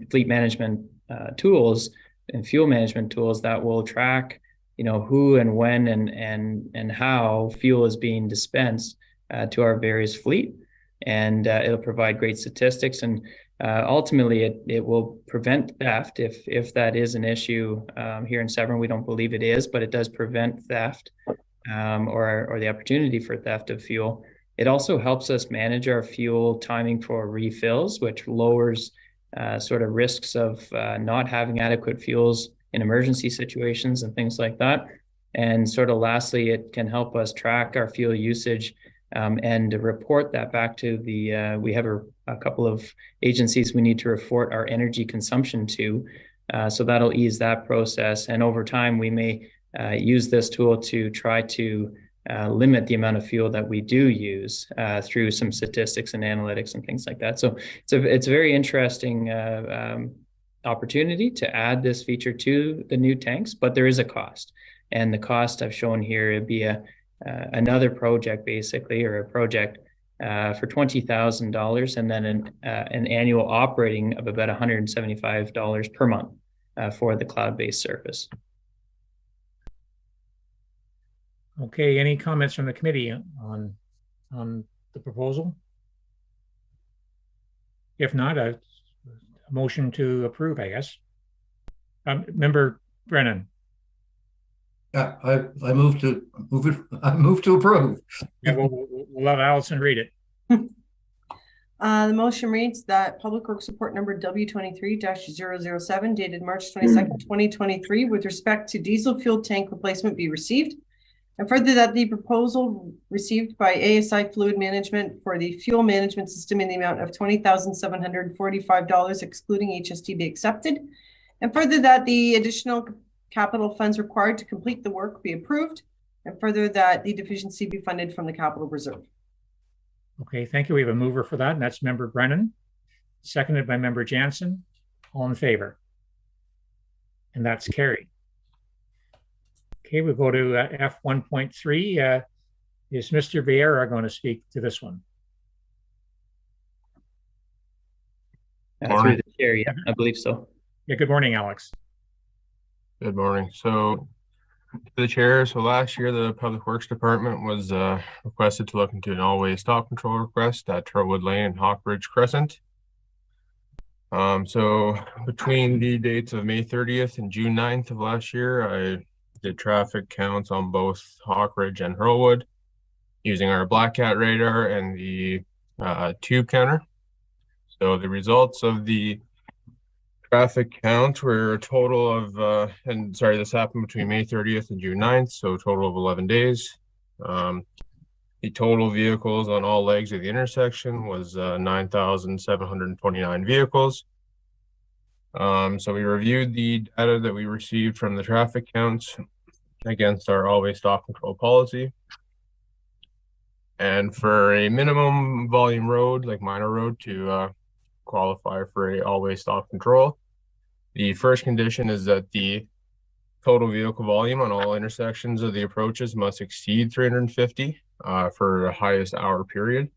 fleet management tools and fuel management tools that will track who and when and how fuel is being dispensed to our various fleet. And it'll provide great statistics, and ultimately it will prevent theft if that is an issue here in Severn. We don't believe it is, but it does prevent theft or the opportunity for theft of fuel. It also helps us manage our fuel timing for refills, which lowers sort of risks of not having adequate fuels in emergency situations and things like that. And sort of lastly, it can help us track our fuel usage and report that back to the, we have a couple of agencies we need to report our energy consumption to. So that'll ease that process. And over time, we may use this tool to try to limit the amount of fuel that we do use through some statistics and analytics and things like that. So it's a very interesting opportunity to add this feature to the new tanks, but there is a cost. And the cost I've shown here would be another project basically, or a project for $20,000, and then an annual operating of about $175 per month for the cloud-based service.
Okay, any comments from the committee on the proposal? If not, a motion to approve, I guess. Member Brennan.
Yeah, I move to approve.
Yeah, we'll let Allison read it.
The motion reads that Public Works Report number W23-007 dated March 22nd, 2023 with respect to diesel fuel tank replacement be received. And further, that the proposal received by ASI Fluid Management for the fuel management system in the amount of $20,745 excluding HST be accepted. And further, that the additional capital funds required to complete the work be approved. And further, that the deficiency be funded from the capital reserve.
Okay, thank you. We have a mover for that, and that's Member Brennan, seconded by Member Jansen. All in favor? And that's carried. Okay, we'll go to F1.3. Is Mr. Vieira going to speak to this one?
Through the chair, yeah, I believe so.
Yeah, good morning, Alex.
Good morning. So, to the chair, so last year the Public Works Department was requested to look into an all-way stop control request at Turwood Lane and Hawk Ridge Crescent. So between the dates of May 30th and June 9th of last year, I did traffic counts on both Hawk Ridge and Hurlwood using our Black Cat radar and the tube counter. So the results of the traffic count were a total of, this happened between May 30th and June 9th, so a total of 11 days. The total vehicles on all legs of the intersection was 9,729 vehicles. So we reviewed the data that we received from the traffic counts against our always stop control policy. And for a minimum volume road, like minor road, to qualify for a always stop control, the first condition is that the total vehicle volume on all intersections of the approaches must exceed 350 for the highest hour period.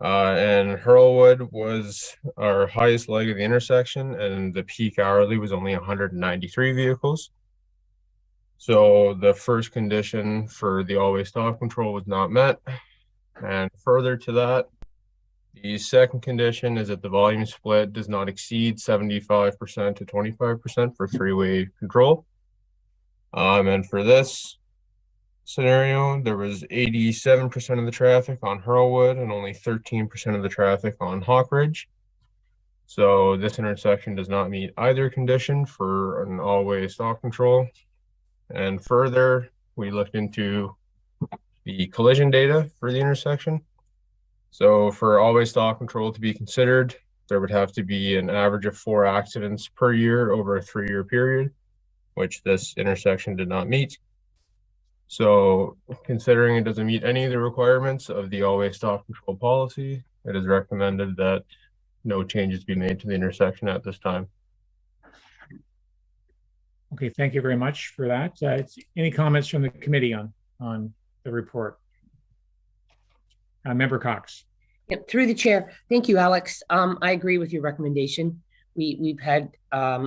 And Hurlwood was our highest leg of the intersection, and the peak hourly was only 193 vehicles. So the first condition for the always stop control was not met. And further to that, the second condition is that the volume split does not exceed 75% to 25% for three-way control. And for this scenario, there was 87% of the traffic on Hurlwood and only 13% of the traffic on Hawk Ridge. So this intersection does not meet either condition for an all-way stop control. And further, we looked into the collision data for the intersection. So for all-way stop control to be considered, there would have to be an average of 4 accidents per year over a 3-year period, which this intersection did not meet. So considering it doesn't meet any of the requirements of the always stop control policy, it is recommended that no changes be made to the intersection at this time.
Okay, thank you very much for that. Any comments from the committee on the report? Member Cox.
Yep, through the chair. Thank you, Alex. I agree with your recommendation. We've had a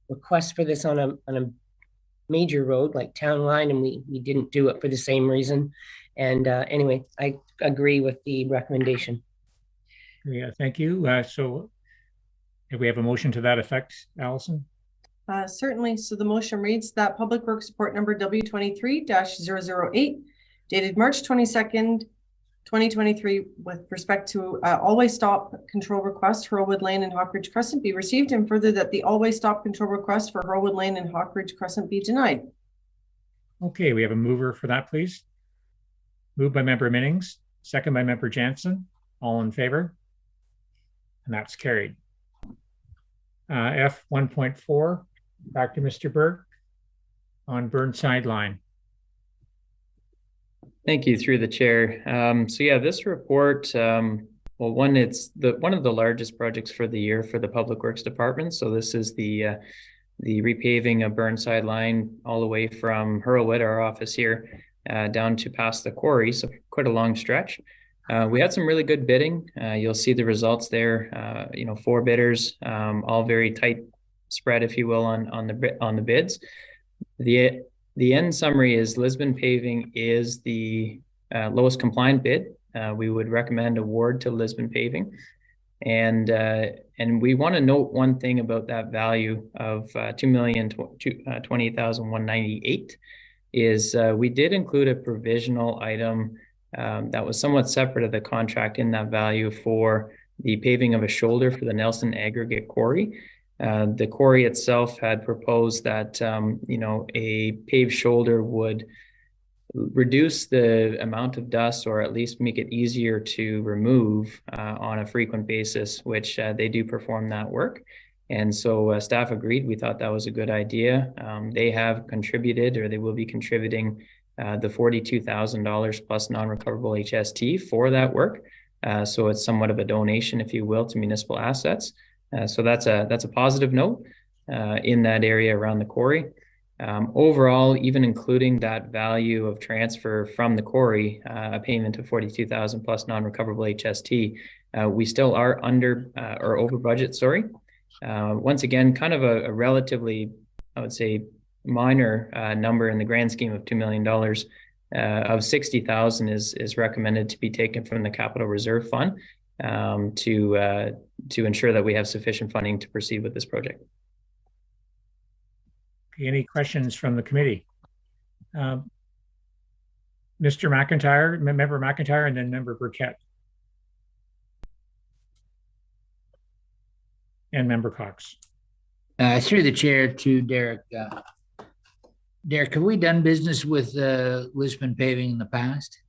request for this on a major road like Town Line, and we didn't do it for the same reason. And anyway, I agree with the recommendation.
Yeah, thank you. So if we have a motion to that effect, Allison?
Certainly. So the motion reads that Public Works Report number W23-008 dated March 22nd, 2023 with respect to always stop control request, Hurlwood Lane and Hawkridge Crescent be received, and further that the always stop control request for Hurlwood Lane and Hawkridge Crescent be denied.
Okay, we have a mover for that, please. Moved by Member Minnings, second by Member Jansen. All in favor? And that's carried. F 1.4, back to Mr. Burke on Burnside Line.
Thank you, through the chair. So yeah, this report, well, one, it's one of the largest projects for the year for the Public Works Department. So this is the repaving of Burnside Line all the way from Hurlwood, our office here, down to past the quarry. So quite a long stretch. We had some really good bidding. You'll see the results there. 4 bidders, all very tight spread, if you will, on the bids. The end summary is Lisbon Paving is the lowest compliant bid. We would recommend award to Lisbon Paving. And we want to note one thing about that value of $2,028,198 is we did include a provisional item that was somewhat separate of the contract in that value for the paving of a shoulder for the Nelson Aggregate Quarry. The quarry itself had proposed that, a paved shoulder would reduce the amount of dust or at least make it easier to remove on a frequent basis, which they do perform that work. And so staff agreed. We thought that was a good idea. They have contributed, or they will be contributing the $42,000 plus non-recoverable HST for that work. So it's somewhat of a donation, if you will, to municipal assets. So that's a positive note in that area around the quarry. Overall, even including that value of transfer from the quarry, a payment of $42,000 plus non-recoverable HST, we still are under or over budget. Sorry. Once again, kind of a relatively, I would say, minor number in the grand scheme of $2 million. Of 60,000 is recommended to be taken from the Capital Reserve Fund to ensure that we have sufficient funding to proceed with this project.
Any questions from the committee? Mr. McIntyre, Member McIntyre, and then Member Burkett. And Member Cox.
Through the chair to Derek. Derek, have we done business with Lisbon Paving in the past?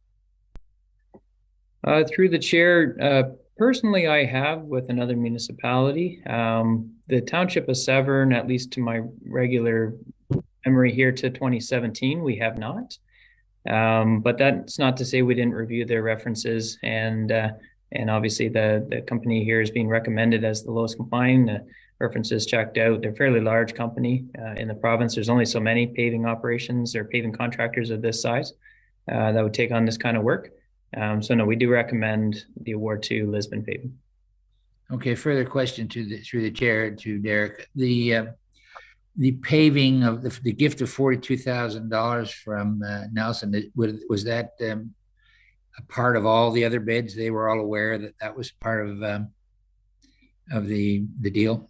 Through the chair, personally, I have with another municipality. The Township of Severn, at least to my regular memory here to 2017, we have not. But that's not to say we didn't review their references, and obviously the company here is being recommended as the lowest complying. References checked out. They're a fairly large company in the province. There's only so many paving operations or paving contractors of this size that would take on this kind of work. So no, we do recommend the award to Lisbon Paving.
Okay, further question through the chair to Derek. The paving of the gift of $42,000 from Nelson, was that a part of all the other bids? They were all aware that that was part of the deal?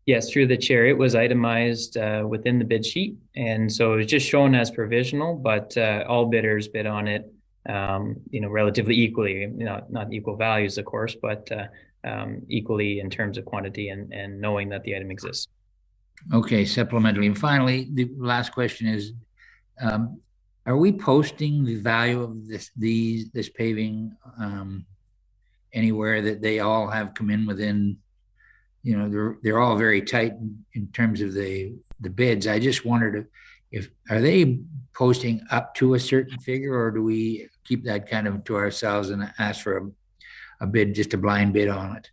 Yes, through the chair, it was itemized within the bid sheet, and so it was just shown as provisional, but all bidders bid on it, relatively equally, not equal values, of course, but equally in terms of quantity and knowing that the item exists.
Okay, supplementally, and finally, the last question is: are we posting the value of this paving anywhere that they all have come in within? They're all very tight in terms of the bids. I just wondered if are they posting up to a certain figure, or do we keep that kind of to ourselves and ask for a bid, just a blind bid on it?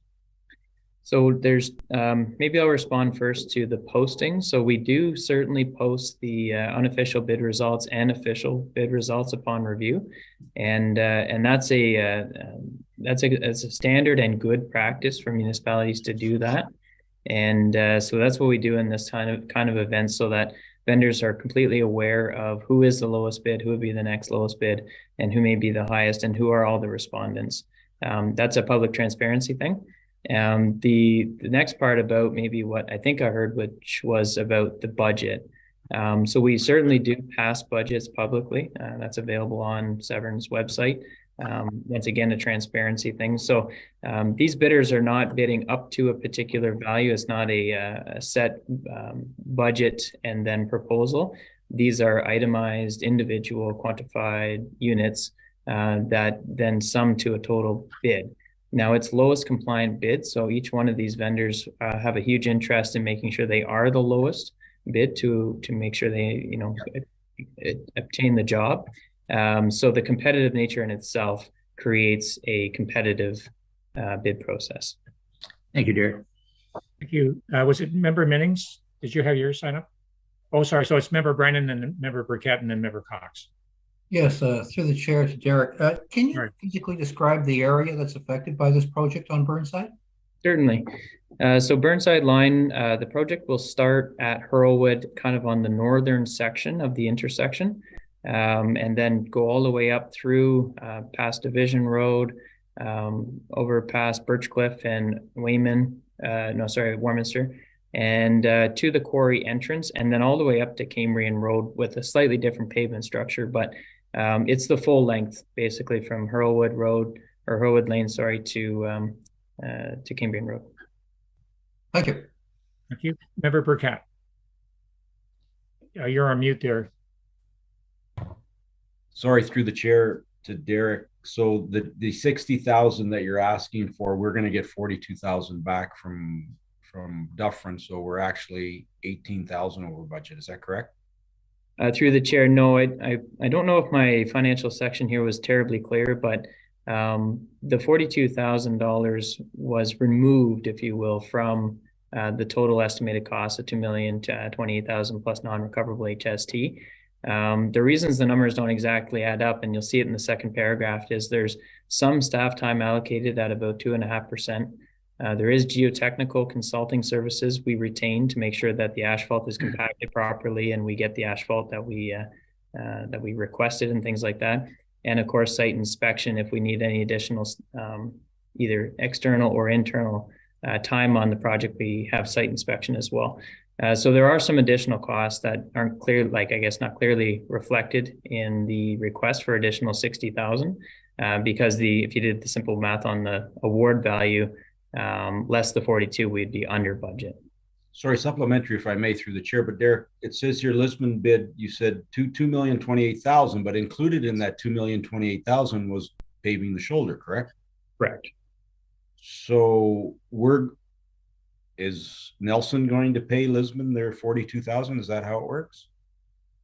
So there's maybe I'll respond first to the posting. So we do certainly post the unofficial bid results and official bid results upon review, and that's a standard and good practice for municipalities to do that. And so that's what we do in this kind of event, so that vendors are completely aware of who is the lowest bid, who would be the next lowest bid, and who may be the highest, and who are all the respondents. That's a public transparency thing. The next part about maybe what I think I heard, which was about the budget. So we certainly do pass budgets publicly. That's available on Severn's website. Once again, a transparency thing. So these bidders are not bidding up to a particular value. It's not a set budget and then proposal. These are itemized, individual, quantified units that then sum to a total bid. Now, it's lowest compliant bid, so each one of these vendors have a huge interest in making sure they are the lowest bid to make sure they, you know, obtain the job. So the competitive nature in itself creates a competitive bid process.
Thank you, Derek.
Thank you. Was it Member Minnings? Did you have yours sign up? Oh, sorry. So it's Member Brennan and Member Burkett and then Member Cox.
Yes, through the chair to Derek. Can you physically describe the area that's affected by this project on Burnside?
Certainly. So Burnside line, the project will start at Hurlwood, kind of on the northern section of the intersection, and then go all the way up through past Division Road, over past Birchcliff and Warminster, and to the quarry entrance, and then all the way up to Cambrian Road with a slightly different pavement structure, but it's the full length, basically from Hurlwood Road, or Hurlwood Lane, sorry, to Cambrian Road.
Thank you.
Thank you. Member Burkett. You're on mute there.
Sorry, through the chair to Derek. So the 60,000 that you're asking for, we're going to get 42,000 back from Dufferin. So we're actually 18,000 over budget. Is that correct?
Through the chair, no, I don't know if my financial section here was terribly clear, but the $42,000 was removed, if you will, from the total estimated cost of $2,028,000 plus non-recoverable HST. The reasons the numbers don't exactly add up, and you'll see it in the second paragraph, is there's some staff time allocated at about 2.5%. There is geotechnical consulting services we retain to make sure that the asphalt is compacted properly and we get the asphalt that we requested and things like that. And of course, site inspection if we need any additional either external or internal time on the project. We have site inspection as well. So there are some additional costs that aren't clear, not clearly reflected in the request for additional 60,000, because if you did the simple math on the award value, less the 42, we'd be under budget.
Sorry, supplementary, if I may, through the chair, but Derek, it says here Lisbon bid, you said $2,028,000, but included in that $2,028,000 was paving the shoulder, correct?
Correct.
So is Nelson going to pay Lisbon their $42,000? Is that how it works?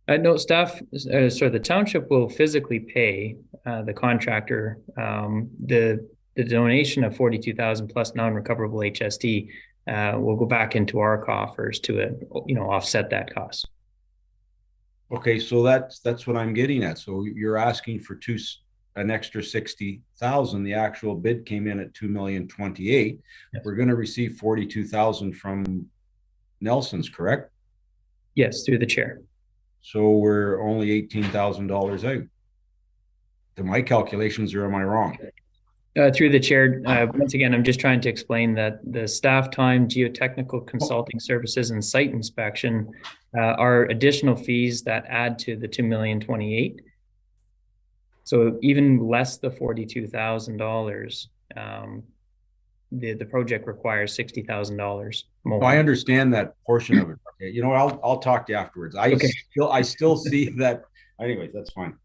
No, staff, the township will physically pay the contractor the donation of $42,000 plus non-recoverable HST will go back into our coffers to offset that cost.
Okay, so that's what I'm getting at. So you're asking for an extra 60,000. The actual bid came in at $2,028,000. Yes. We're going to receive 42,000 from Nelson's, correct?
Yes, through the chair.
So we're only $18,000 out. To my calculations, or am I wrong?
Through the chair, once again, I'm just trying to explain that the staff time, geotechnical consulting services, and site inspection are additional fees that add to the $2,028,000. So even less the $42,000, the project requires $60,000 more.
I understand that portion of it. Okay, you know what? I'll talk to you afterwards. I still see that. Anyways, that's fine.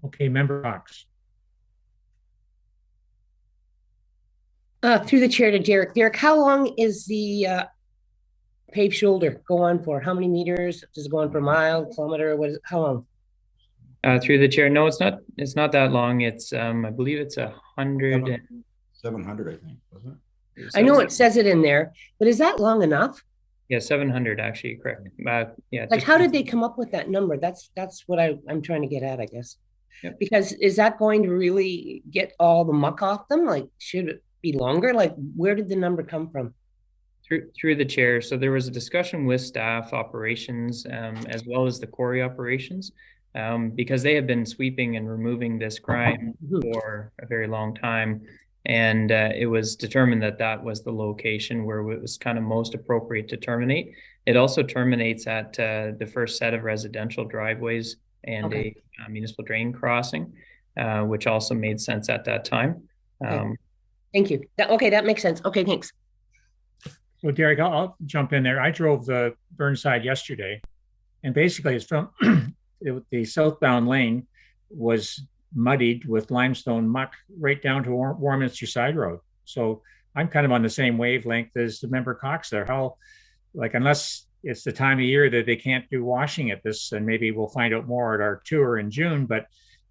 Okay, Member Cox.
Through the chair to Derek. Derek, how long is the paved shoulder go on for? How many meters? Does it go on for a mile, kilometer? How long?
Through the chair, no, it's not that long. It's I believe it's 100
700, I think, wasn't
it? I know it says it in there, but is that long enough?
Yeah, 700 actually, correct. Yeah.
Like, how did they come up with that number? That's what I'm trying to get at, I guess.
Yep.
Because is that going to really get all the muck off them? Like, should it be longer? Like, where did the number come from?
Through the chair. So there was a discussion with staff operations as well as the quarry operations, because they have been sweeping and removing this grime for a very long time. And it was determined that that was the location where it was kind of most appropriate to terminate. It also terminates at the first set of residential driveways and a municipal drain crossing. which also made sense at that time.
Thank you. Okay, that makes sense. Okay, thanks.
So Derek, I'll jump in there. I drove the Burnside yesterday, and basically it's from the southbound lane was muddied with limestone muck right down to Warminster Side Road. So I'm kind of on the same wavelength as the member Cox there. How, like, unless it's the time of year that they can't do washing at this, and maybe we'll find out more at our tour in June, but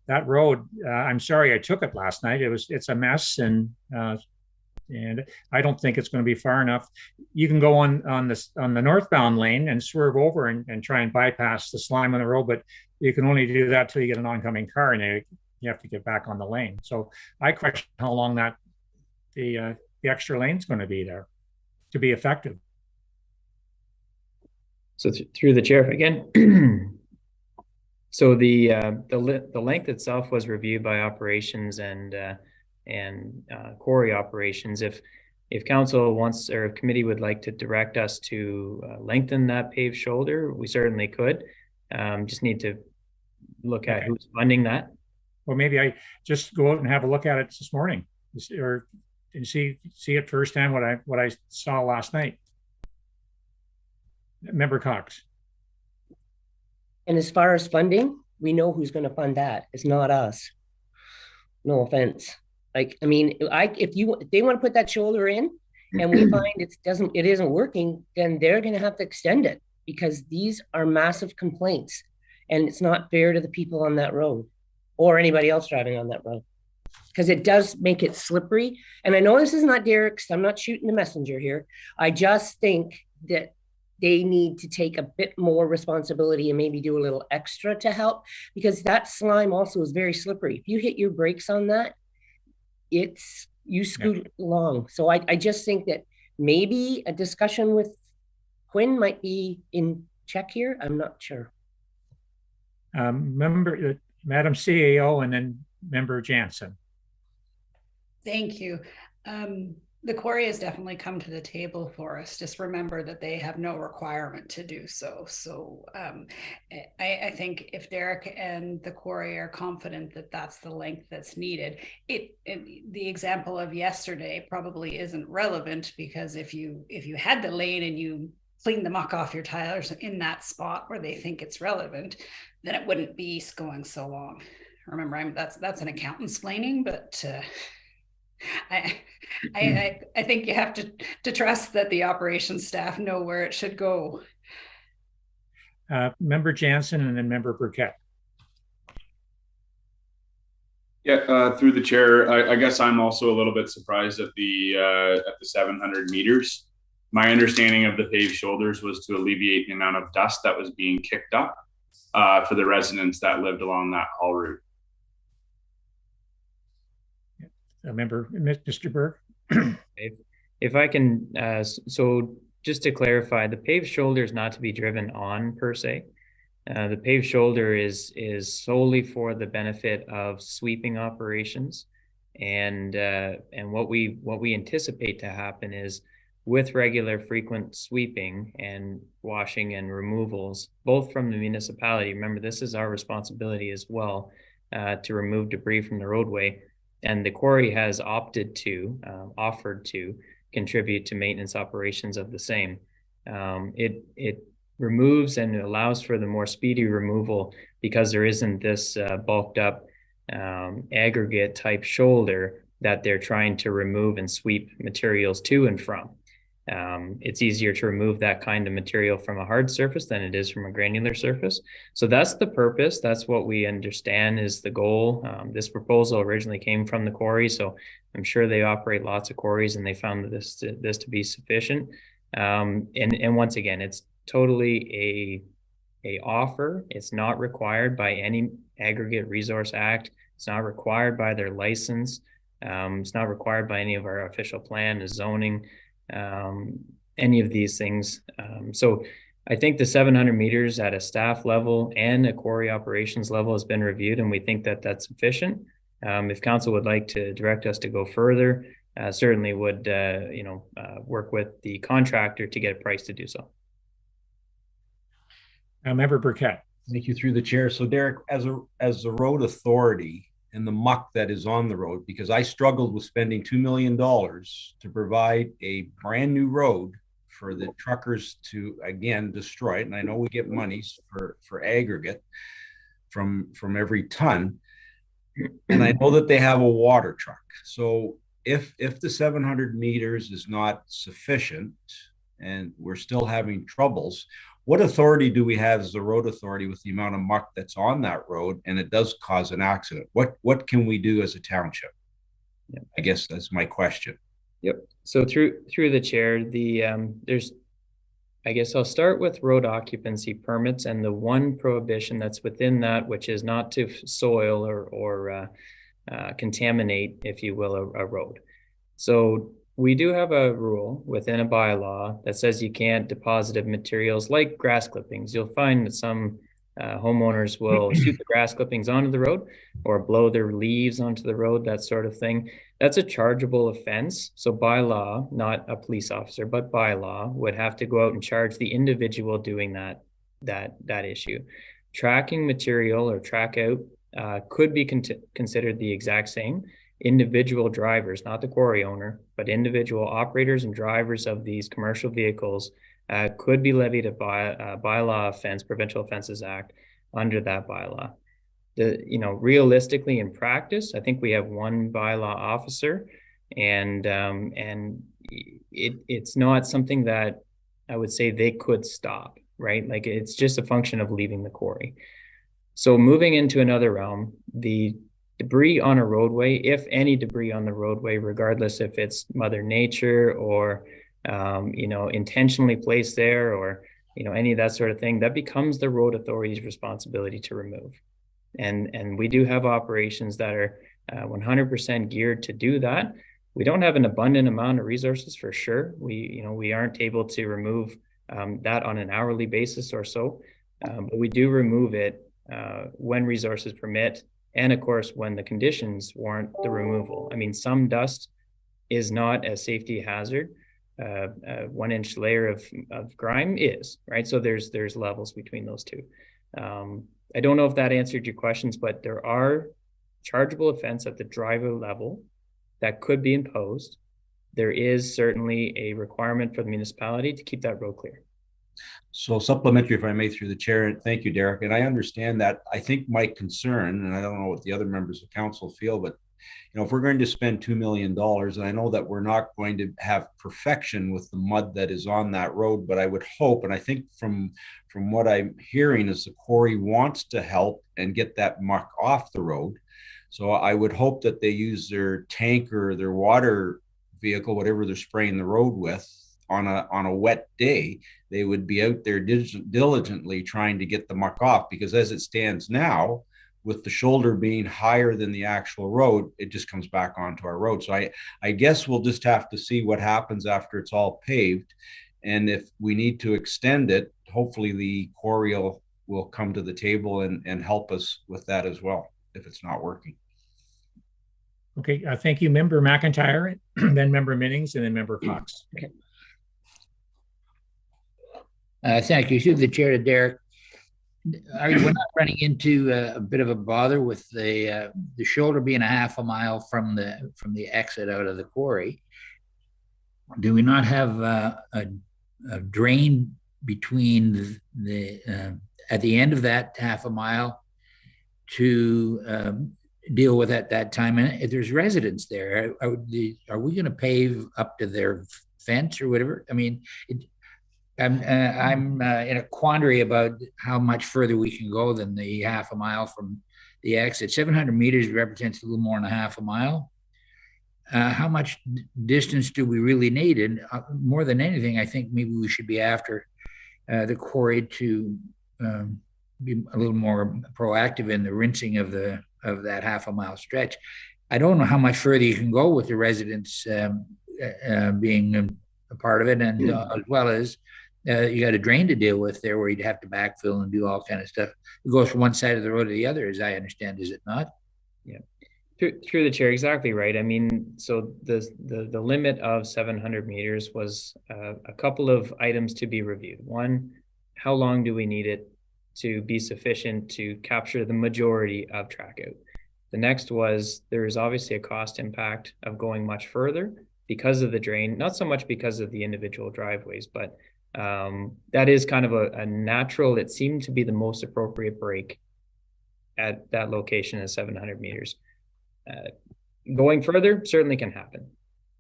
that road, I'm sorry I took it last night. It's a mess, and I don't think it's going to be far enough. You can go on the northbound lane and swerve over and try and bypass the slime on the road, but you can only do that till you get an oncoming car, and you have to get back on the lane. So I question how long that the extra lane's going to be there to be effective.
So through the chair again. So the length itself was reviewed by operations and quarry operations. If council wants, or if committee would like to direct us to lengthen that paved shoulder, we certainly could. Just need to look at who's funding that.
Well, maybe I just go out and have a look at it this morning, or and see it firsthand what I saw last night. Member Cox.
And as far as funding, we know who's going to fund that. It's not us. No offense. Like, I mean, if they want to put that shoulder in, and we find it isn't working, then they're going to have to extend it, because these are massive complaints, and it's not fair to the people on that road or anybody else driving on that road, because it does make it slippery. And I know this is not Derek's. I'm not shooting the messenger here. I just think that they need to take a bit more responsibility and maybe do a little extra to help, because that slime also is very slippery. If you hit your brakes on that, you scoot along. So I just think that maybe a discussion with Quinn might be in check here. I'm not sure.
Madam CAO, and then Member Jansen.
Thank you. The quarry has definitely come to the table for us. Just remember that they have no requirement to do so. So I think if Derek and the quarry are confident that that's the length that's needed, the example of yesterday probably isn't relevant, because if you had the lane and you cleaned the muck off your tires in that spot where they think it's relevant, then it wouldn't be going so long. Remember, that's an accountant's explaining, but I think you have to trust that the operations staff know where it should go.
Member Jansen, and then Member Burkett.
Yeah, through the chair, I guess I'm also a little bit surprised at the 700 meters. My understanding of the paved shoulders was to alleviate the amount of dust that was being kicked up for the residents that lived along that haul route.
Member, Mr. Burke.
If I can, so just to clarify, the paved shoulder is not to be driven on per se. The paved shoulder is solely for the benefit of sweeping operations, and what we anticipate to happen is, with regular frequent sweeping and washing and removals, both from the municipality. Remember, this is our responsibility as well, to remove debris from the roadway. And the quarry has offered to contribute to maintenance operations of the same. It removes and allows for the more speedy removal, because there isn't this bulked up aggregate type shoulder that they're trying to remove and sweep materials to and from. It's easier to remove that kind of material from a hard surface than it is from a granular surface. So that's the purpose. That's what we understand is the goal. This proposal originally came from the quarry, so I'm sure they operate lots of quarries, and they found this to be sufficient. And once again, it's totally a offer. It's not required by any Aggregate Resource Act. It's not required by their license. It's not required by any of our official plan, zoning, any of these things. So I think the 700 meters at a staff level and a quarry operations level has been reviewed, and we think that that's sufficient. If council would like to direct us to go further, certainly would work with the contractor to get a price to do so.
Member Burkett.
Thank you, through the chair. So Derek, as the road authority, and the muck that is on the road, because I struggled with spending $2 million to provide a brand new road for the truckers to, again, destroy it. And I know we get monies for aggregate from every ton. And I know that they have a water truck. So if the 700 meters is not sufficient and we're still having troubles, what authority do we have as the road authority with the amount of muck that's on that road and it does cause an accident? What can we do as a township? Yeah, I guess that's my question.
Yep. So through the chair, there's, I guess I'll start with road occupancy permits and the one prohibition that's within that, which is not to soil or contaminate, if you will, a road. So we do have a rule within a bylaw that says you can't deposit materials like grass clippings. You'll find that some homeowners will shoot the grass clippings onto the road or blow their leaves onto the road, that sort of thing. That's a chargeable offense. So by law, not a police officer, but by law, would have to go out and charge the individual doing that issue. Tracking material or track out could be considered the exact same. Individual drivers, not the quarry owner, but individual operators and drivers of these commercial vehicles could be levied a bylaw offense, Provincial Offences Act, under that bylaw. Realistically in practice, I think we have one bylaw officer, and it's not something that I would say they could stop, right? Like, it's just a function of leaving the quarry. So moving into another realm, the debris on a roadway, if any debris on the roadway, regardless if it's Mother Nature or intentionally placed there or any of that sort of thing, that becomes the road authority's responsibility to remove. And we do have operations that are 100% geared to do that. We don't have an abundant amount of resources for sure. We aren't able to remove that on an hourly basis or so, but we do remove it when resources permit. And of course, when the conditions warrant the removal. I mean, some dust is not a safety hazard. 1 inch layer of grime is, right? So there's levels between those two. I don't know if that answered your questions, but there are chargeable offense at the driver level that could be imposed. There is certainly a requirement for the municipality to keep that road clear.
So supplementary, if I may, through the chair, and thank you, Derek. And I understand that. I think my concern, and I don't know what the other members of council feel, but if we're going to spend $2 million, and I know that we're not going to have perfection with the mud that is on that road, but I would hope, and I think from what I'm hearing is the quarry wants to help and get that muck off the road. So I would hope that they use their tank or their water vehicle, whatever they're spraying the road with, on a wet day, they would be out there diligently trying to get the muck off, because as it stands now, with the shoulder being higher than the actual road, it just comes back onto our road. So I guess we'll just have to see what happens after it's all paved. And if we need to extend it, hopefully the quarry will come to the table and help us with that as well, if it's not working.
Okay, thank you, Member McIntyre, then Member Minnings, and then Member Fox.
Okay. Thank you. Through the chair to Derek. We're not running into a bit of a bother with the shoulder being a half a mile from the exit out of the quarry. Do we not have a drain between at the end of that half a mile to deal with at that time? And if there's residents there, are we going to pave up to their fence or whatever? I mean, I'm in a quandary about how much further we can go than the half a mile from the exit. 700 meters represents a little more than a half a mile. How much distance do we really need? And more than anything, I think maybe we should be after the quarry to be a little more proactive in the rinsing of that half a mile stretch. I don't know how much further you can go with the residents being a part of it, and as well as you got a drain to deal with there where you'd have to backfill and do all kind of stuff. It goes from one side of the road to the other, as I understand, is it not?
Yeah, through the chair, exactly right. I mean, so the limit of 700 meters was a couple of items to be reviewed. One, how long do we need it to be sufficient to capture the majority of track out? The next was there's obviously a cost impact of going much further because of the drain, not so much because of the individual driveways, but that is kind of a natural, it seemed to be the most appropriate break at that location at 700 meters. Going further certainly can happen.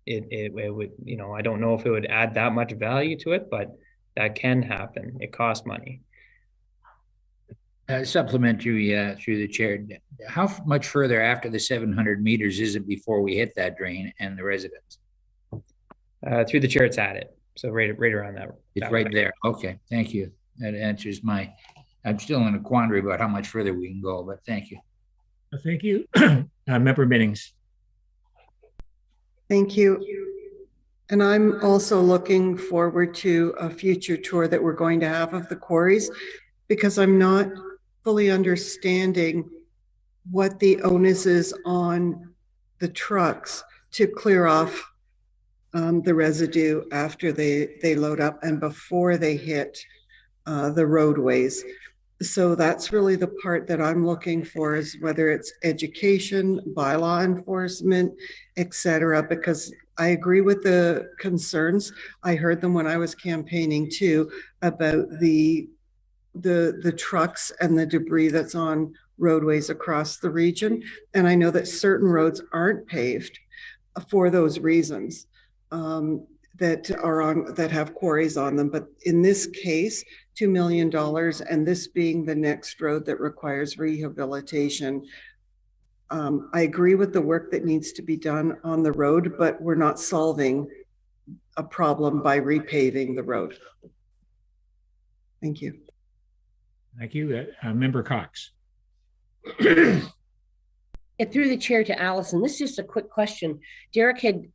It would, you know, I don't know if it would add that much value to it, but that can happen. It costs money.
Supplementary through the chair. How much further after the 700 meters is it before we hit that drain and the residents?
Through the chair, it's at it. So right around that.
It's right there. Okay, thank you. That answers I'm still in a quandary about how much further we can go, but thank you.
Thank you. Member Minnings.
Thank you. And I'm also looking forward to a future tour that we're going to have of the quarries, because I'm not fully understanding what the onus is on the trucks to clear off the residue after they load up and before they hit the roadways. So that's really the part that I'm looking for, is whether it's education, by law enforcement, etc. Because I agree with the concerns. I heard them when I was campaigning too, about the trucks and the debris that's on roadways across the region. And I know that certain roads aren't paved for those reasons, that have quarries on them. But in this case, $2 million, and this being the next road that requires rehabilitation, I agree with the work that needs to be done on the road, but we're not solving a problem by repaving the road. Thank you.
Thank you. Member Cox.
Through the chair to Allison, this is just a quick question. Derek had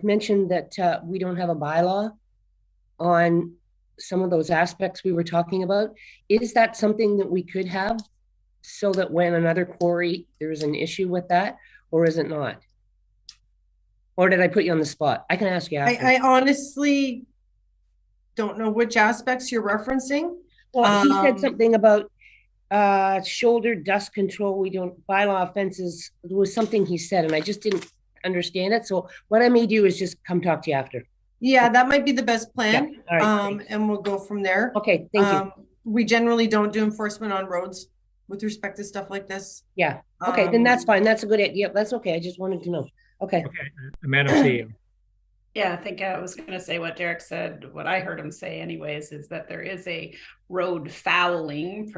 mentioned that we don't have a bylaw on some of those aspects we were talking about. Is that something that we could have, so that when another quarry, there's an issue with that, or is it not? Or did I put you on the spot? I can ask you after.
I honestly don't know which aspects you're referencing.
Well, he said something about shoulder dust control. We don't, bylaw offenses. It was something he said, and I just didn't understand it. So what I may do is just come talk to you after.
Yeah, that might be the best plan.
Yeah. All right,
and we'll go from there.
Okay, thank you.
We generally don't do enforcement on roads with respect to stuff like this.
Yeah. Okay, then that's fine. That's a good idea. That's okay. I just wanted to know. Okay.
Okay, Madam CEO.
Yeah, I think I was going to say what Derek said. What I heard him say anyways is that there is a road fouling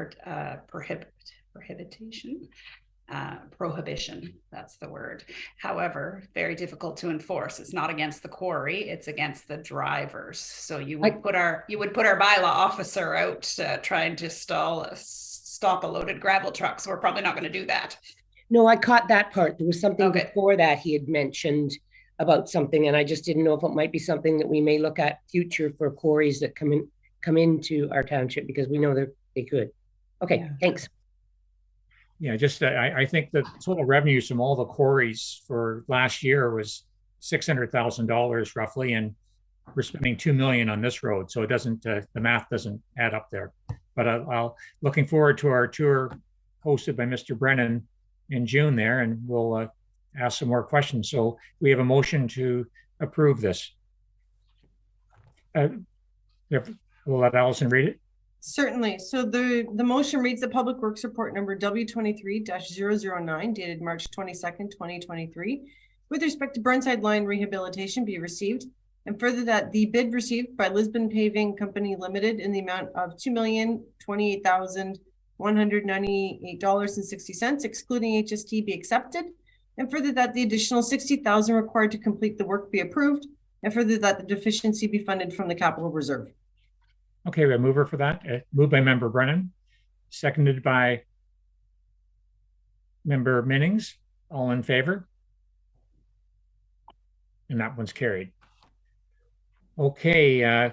prohibition, that's the word. However, very difficult to enforce. It's not against the quarry, it's against the drivers. So you would put our bylaw officer out trying to stop a loaded gravel truck. So we're probably not going to do that.
No, I caught that part. There was something before that he had mentioned about something, and I just didn't know if it might be something that we may look at future for quarries that come into our township, because we know that they could. Okay, yeah. Thanks.
Yeah, just I think the total revenues from all the quarries for last year was $600,000 roughly, and we're spending $2 million on this road, so it doesn't the math doesn't add up there. But I'll looking forward to our tour hosted by Mr. Brennan in June there, and we'll ask some more questions. So we have a motion to approve this. We'll let Allison read it.
Certainly. So the motion reads: the Public Works Report number W23-009 dated March 22nd, 2023, with respect to Burnside Line rehabilitation be received, and further that the bid received by Lisbon Paving Company Limited in the amount of $2,028,198.60, excluding HST, be accepted, and further that the additional $60,000 required to complete the work be approved, and further that the deficiency be funded from the capital reserve.
Okay, we have a mover for that. Moved by Member Brennan, seconded by Member Minnings. All in favor? And that one's carried. Okay,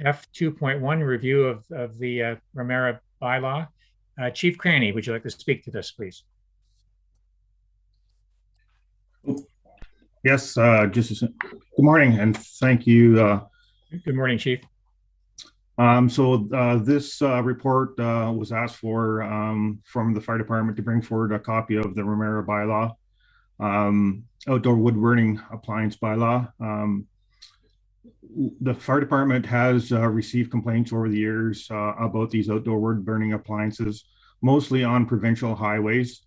F2.1, review of the Romero bylaw. Chief Cranny, would you like to speak to this, please?
Yes, good morning, and thank you.
Good morning, Chief.
This report was asked for from the fire department to bring forward a copy of the Romero bylaw, outdoor wood burning appliance bylaw. The fire department has received complaints over the years about these outdoor wood burning appliances, mostly on provincial highways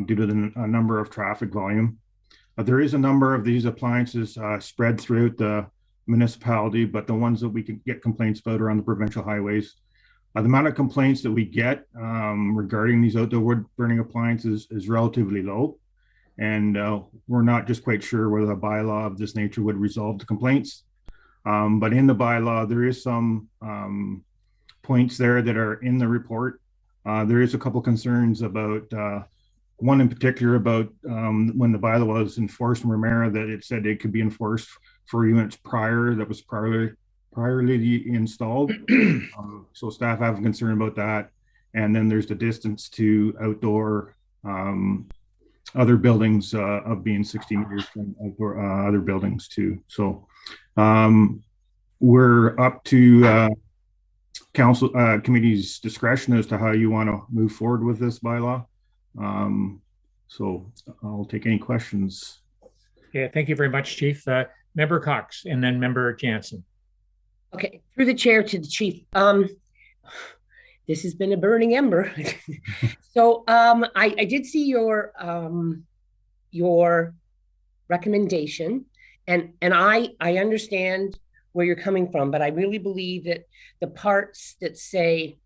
due to the number of traffic volume. There is a number of these appliances spread throughout the municipality, but the ones that we can get complaints about are on the provincial highways. The amount of complaints that we get regarding these outdoor wood burning appliances is relatively low. And we're not just quite sure whether a bylaw of this nature would resolve the complaints. But in the bylaw, there is some points there that are in the report. There is a couple concerns about one in particular about when the bylaw was enforced in Romero, that it said it could be enforced for units that was priorly installed. So staff have a concern about that. And then there's the distance to outdoor other buildings of being 60 meters from outdoor other buildings too. So we're up to council committee's discretion as to how you want to move forward with this bylaw. So I'll take any questions.
Yeah, thank you very much, Chief. Member Cox and then Member Jansen.
Okay, through the chair to the chief. This has been a burning ember. So I did see your recommendation, and I understand where you're coming from, but I really believe that the parts that say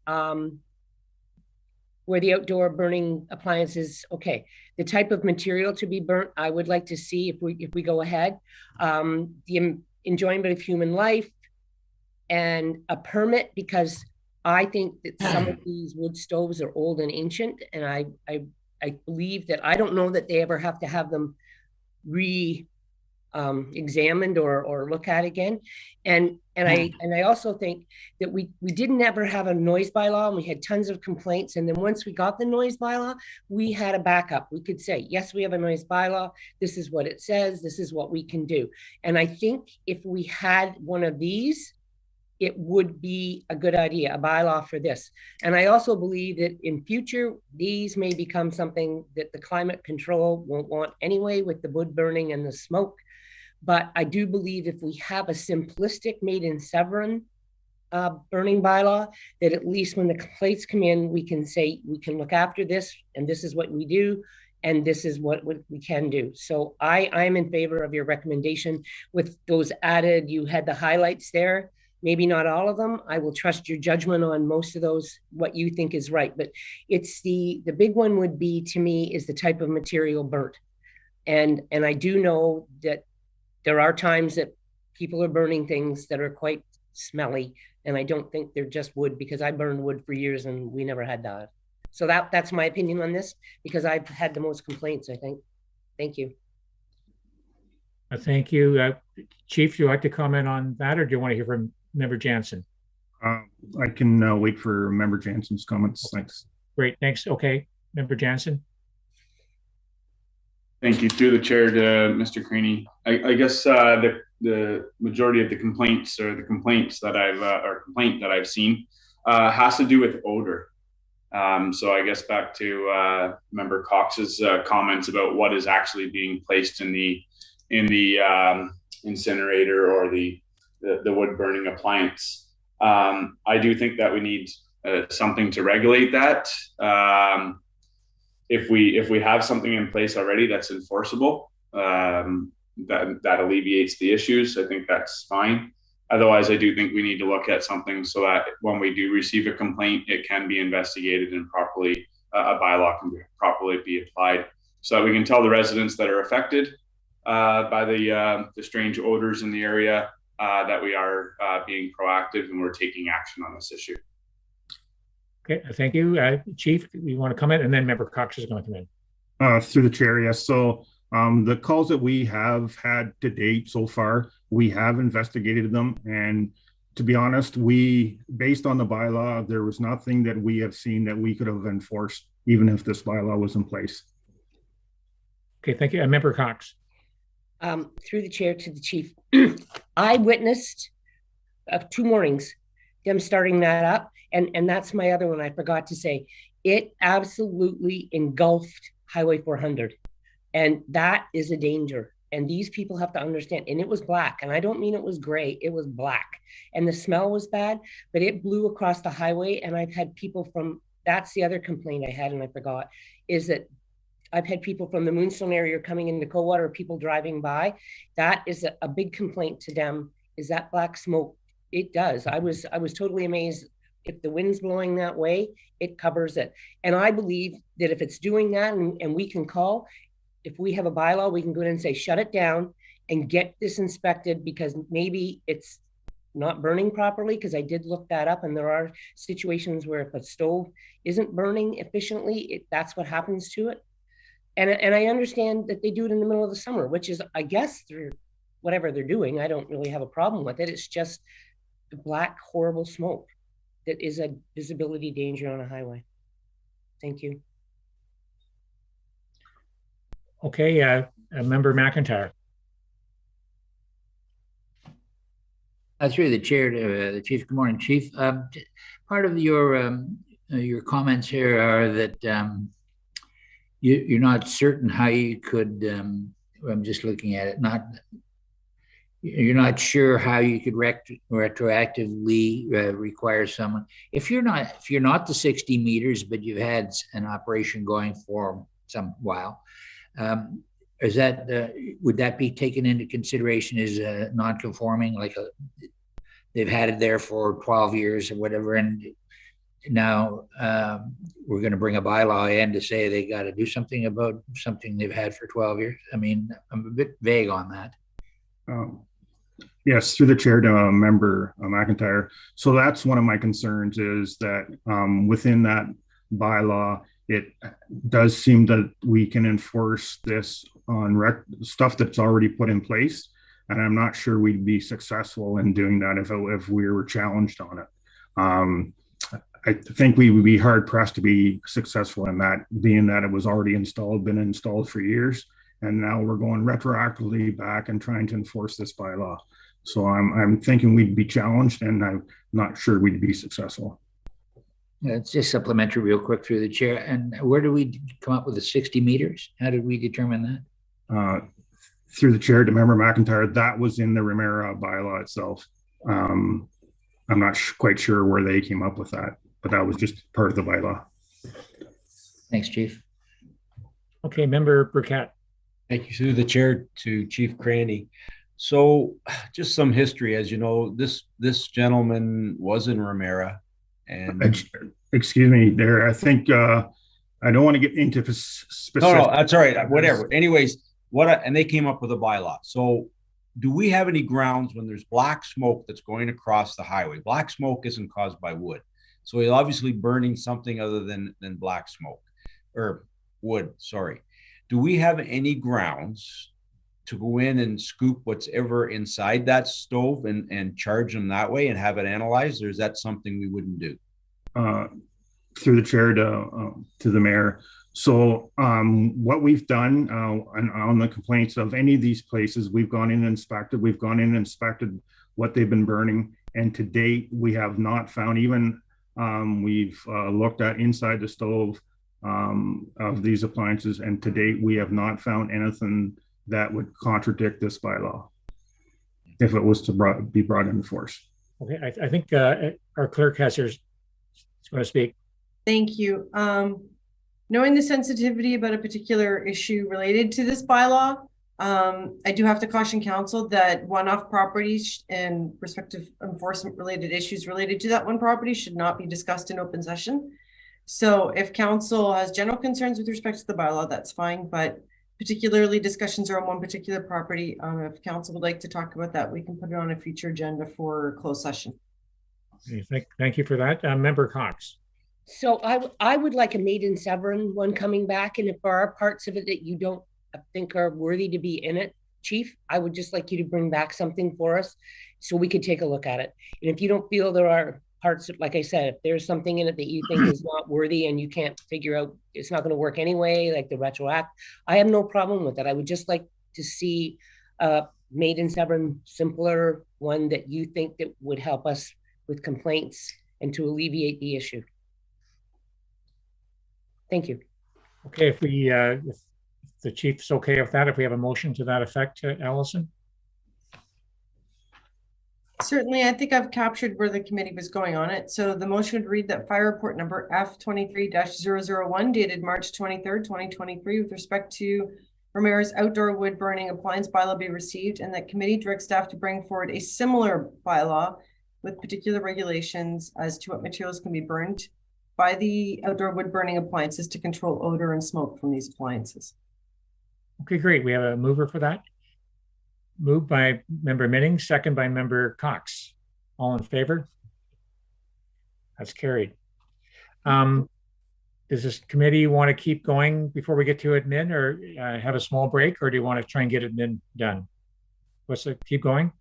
where the outdoor burning appliances, okay, the type of material to be burnt, I would like to see if we go ahead, the enjoyment of human life and a permit, because I think that some of these wood stoves are old and ancient, and I believe that I don't know that they ever have to have them examined or look at again. And I also think that we didn't ever have a noise bylaw, and we had tons of complaints. And then once we got the noise bylaw, we had a backup. We could say, yes, we have a noise bylaw. This is what it says. This is what we can do. And I think if we had one of these, it would be a good idea, a bylaw for this. And I also believe that in future, these may become something that the climate control won't want anyway, with the wood burning and the smoke. But I do believe if we have a simplistic made in Severn burning bylaw, that at least when the complaints come in, we can say, we can look after this, and this is what we do, and this is what we can do. So I'm in favor of your recommendation with those added. You had the highlights there. Maybe not all of them. I will trust your judgment on most of those, what you think is right. But it's the big one would be, to me, is the type of material burnt. And I do know that there are times that people are burning things that are quite smelly. And I don't think they're just wood, because I burned wood for years and we never had that. So that's my opinion on this, because I've had the most complaints, I think. Thank you.
Thank you. Chief, do you like to comment on that, or do you want to hear from Member Jansen?
I can wait for Member Jansen's comments. Thanks.
Great, thanks. Okay, Member Jansen.
Thank you. Through the chair to Mr. Creaney. I guess the majority of the complaints, or the complaints that I've seen has to do with odor. So I guess back to Member Cox's comments about what is actually being placed in the incinerator or the wood burning appliance. I do think that we need something to regulate that. If we have something in place already that's enforceable, that alleviates the issues, I think that's fine. Otherwise, I do think we need to look at something so that when we do receive a complaint, it can be investigated and properly, a bylaw can properly be applied, so that we can tell the residents that are affected by the strange odors in the area that we are being proactive and we're taking action on this issue.
Okay, thank you. Chief, you want to comment? And then Member Cox is going to come in.
Through the chair, yes. So the calls that we have had to date so far, we have investigated them. And to be honest, based on the bylaw, there was nothing that we have seen that we could have enforced, even if this bylaw was in place.
Okay, thank you. Member Cox.
Through the chair to the chief. I witnessed 2 mornings them starting that up. And that's my other one I forgot to say. It absolutely engulfed Highway 400. And that is a danger. And these people have to understand, and it was black. And I don't mean it was gray, it was black. And the smell was bad, but it blew across the highway. And I've had people from, that's the other complaint I had and I forgot, is that I've had people from the Moonstone area coming into Coldwater, people driving by. That is a big complaint to them, is that black smoke. It does. I was totally amazed. If the wind's blowing that way, it covers it. And I believe that if it's doing that and we can call, if we have a bylaw, we can go in and say, shut it down and get this inspected, because maybe it's not burning properly, because I did look that up, and there are situations where if a stove isn't burning efficiently, that's what happens to it. And I understand that they do it in the middle of the summer, which is, I guess, through whatever they're doing. I don't really have a problem with it. It's just the black, horrible smoke that is a visibility danger on a highway. Thank you.
Okay, Member McIntyre.
Through the chair to the chief. Good morning, Chief. Part of your comments here are that you're not certain how you could. I'm just looking at it. You're not sure how you could retroactively require someone if you're not the 60 meters, but you've had an operation going for some while. Is that would that be taken into consideration as non-conforming, like they've had it there for 12 years or whatever, and now we're going to bring a bylaw in to say they got to do something about something they've had for 12 years? I mean, I'm a bit vague on that.
Yes, through the chair to Member McIntyre. So that's one of my concerns, is that within that bylaw, it does seem that we can enforce this on stuff that's already put in place. And I'm not sure we'd be successful in doing that if we were challenged on it. I think we would be hard pressed to be successful in that, being that it was already been installed for years. And now we're going retroactively back and trying to enforce this bylaw. So I'm thinking we'd be challenged, and I'm not sure we'd be successful.
Yeah, it's just supplementary real quick through the chair. And where do we come up with the 60 meters? How did we determine that?
Through the chair to Member McIntyre, that was in the Remera bylaw itself. I'm not quite sure where they came up with that, but that was just part of the bylaw.
Thanks, Chief.
Okay, Member Burkett.
Thank you. Through the chair to Chief Craney. So just some history, as you know, this gentleman was in Remera, and
excuse me there. I think I don't want to get into specific.
No, that's all right. Whatever. Anyways, and they came up with a bylaw. So do we have any grounds when there's black smoke that's going across the highway? Black smoke isn't caused by wood. So he's obviously burning something other than black smoke or wood, sorry. Do we have any grounds to go in and scoop what's ever inside that stove and charge them that way and have it analyzed, or is that something we wouldn't do?
Through the chair to the mayor. So what we've done on the complaints of any of these places, we've gone in and inspected. We've gone in and inspected what they've been burning, and to date we have not found. Even we've looked at inside the stove of these appliances, and to date we have not found anything that would contradict this bylaw if it was to be brought into force.
Okay, I think our clerk is going to speak.
Thank you. Knowing the sensitivity about a particular issue related to this bylaw, I do have to caution council that one-off properties and respective enforcement related issues related to that one property should not be discussed in open session. So if council has general concerns with respect to the bylaw, that's fine, but particularly discussions are on one particular property. If council would like to talk about that, we can put it on a future agenda for closed session.
Okay, thank you for that. Member Cox.
So I would like a Maiden Severn one coming back, and if there are parts of it that you don't think are worthy to be in it, Chief, I would just like you to bring back something for us so we could take a look at it. And if you don't feel there are parts, like I said, if there's something in it that you think is not worthy and you can't figure out, it's not going to work anyway, like the retroact, I have no problem with it. I would just like to see Maiden Severn simpler one that you think that would help us with complaints and to alleviate the issue. Thank you.
Okay, if the chief's okay with that, if we have a motion to that effect, Allison?
Certainly, I think I've captured where the committee was going on it. So the motion would read that fire report number F23-001 dated March 23rd, 2023 with respect to Romero's outdoor wood burning appliance bylaw be received, and that committee directs staff to bring forward a similar bylaw with particular regulations as to what materials can be burned by the outdoor wood burning appliances to control odor and smoke from these appliances.
Okay, great. We have a mover for that. Moved by member Minning, second by member Cox. All in favor? That's carried. Does this committee want to keep going before we get to admin, or have a small break, or do you want to try and get admin done? What's the, keep going?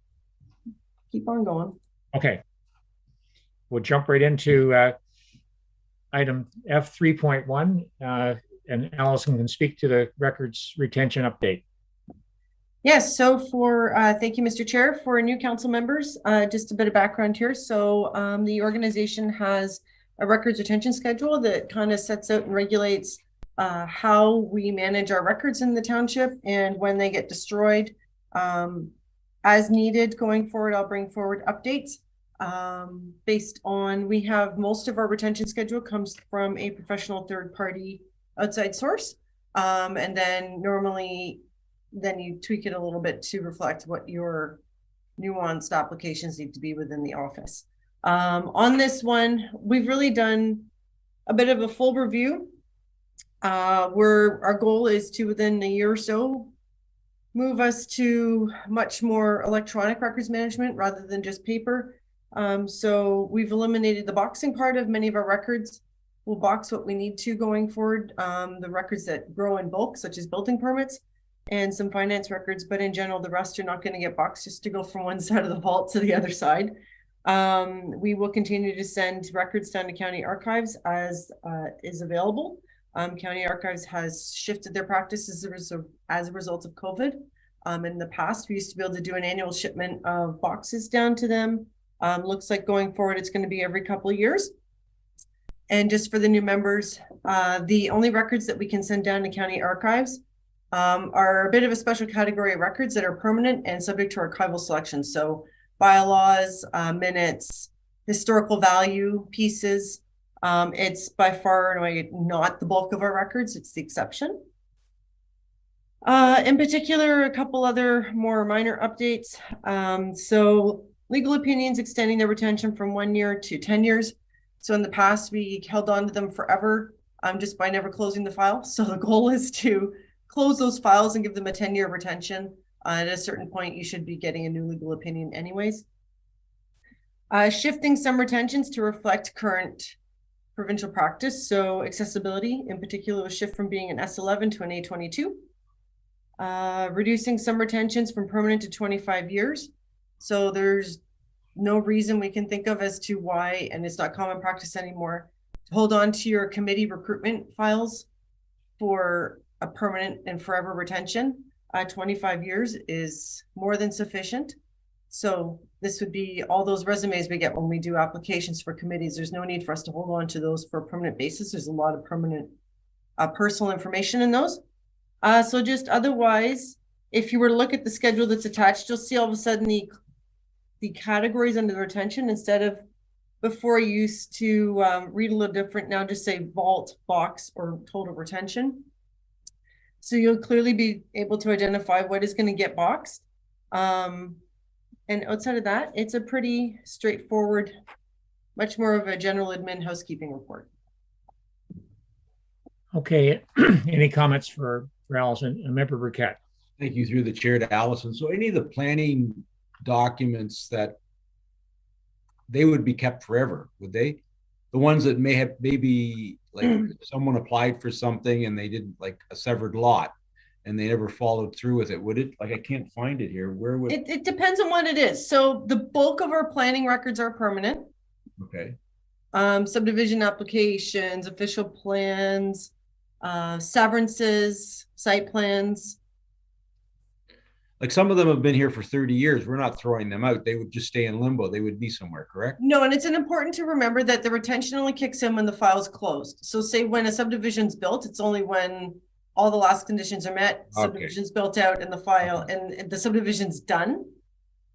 Keep on going.
Okay. We'll jump right into item F 3.1, and Allison can speak to the records retention update.
Yes, so for, thank you, Mr. Chair. For new council members, just a bit of background here. So the organization has a records retention schedule that kind of sets out and regulates how we manage our records in the township and when they get destroyed. As needed going forward, I'll bring forward updates based on, we have most of our retention schedule comes from a professional third-party outside source. And then normally, then you tweak it a little bit to reflect what your nuanced applications need to be within the office. On this one, we've really done a bit of a full review. Where our goal is to, within a year or so, move us to much more electronic records management rather than just paper. So we've eliminated the boxing part of many of our records. We'll box what we need to going forward. The records that grow in bulk, such as building permits and some finance records, but in general, the rest are not going to get boxed just to go from one side of the vault to the other side. We will continue to send records down to county archives as is available. County archives has shifted their practices as a result of COVID. In the past, we used to be able to do an annual shipment of boxes down to them. Looks like going forward, it's going to be every couple of years. And just for the new members, the only records that we can send down to county archives are a bit of a special category of records that are permanent and subject to archival selection. So bylaws, minutes, historical value pieces. It's by far and away not the bulk of our records, it's the exception. In particular, a couple other more minor updates. So legal opinions extending their retention from 1 year to 10 years. So in the past, we held on to them forever just by never closing the file. So the goal is to close those files and give them a 10-year retention. At a certain point, you should be getting a new legal opinion anyways. Shifting some retentions to reflect current provincial practice. So accessibility in particular was shift from being an S11 to an A22. Reducing some retentions from permanent to 25 years. So there's no reason we can think of as to why, and it's not common practice anymore, to hold on to your committee recruitment files for a permanent and forever retention. 25 years is more than sufficient. So this would be all those resumes we get when we do applications for committees. There's no need for us to hold on to those for a permanent basis. There's a lot of permanent personal information in those. So just otherwise, if you were to look at the schedule that's attached, you'll see all of a sudden the categories under the retention, instead of before you used to read a little different, now just say vault, box, or total retention. So you'll clearly be able to identify what is going to get boxed. And outside of that, it's a pretty straightforward, much more of a general admin housekeeping report.
Okay, any comments for Allison? Member Burkett.
Thank you through the chair to Allison. So any of the planning documents that they would be kept forever, would they? The ones that may have maybe like someone applied for something and they did like a severed lot and they never followed through with it. Would it, like, I can't find it here. Where would
it depends on what it is. So the bulk of our planning records are permanent.
Okay.
Subdivision applications, official plans, severances, site plans.
Like some of them have been here for 30 years. We're not throwing them out. They would just stay in limbo. They would be somewhere, correct?
No, and it's important to remember that the retention only kicks in when the file is closed. So say when a subdivision's built, it's only when all the last conditions are met, subdivision's built out and the file and the subdivision's done,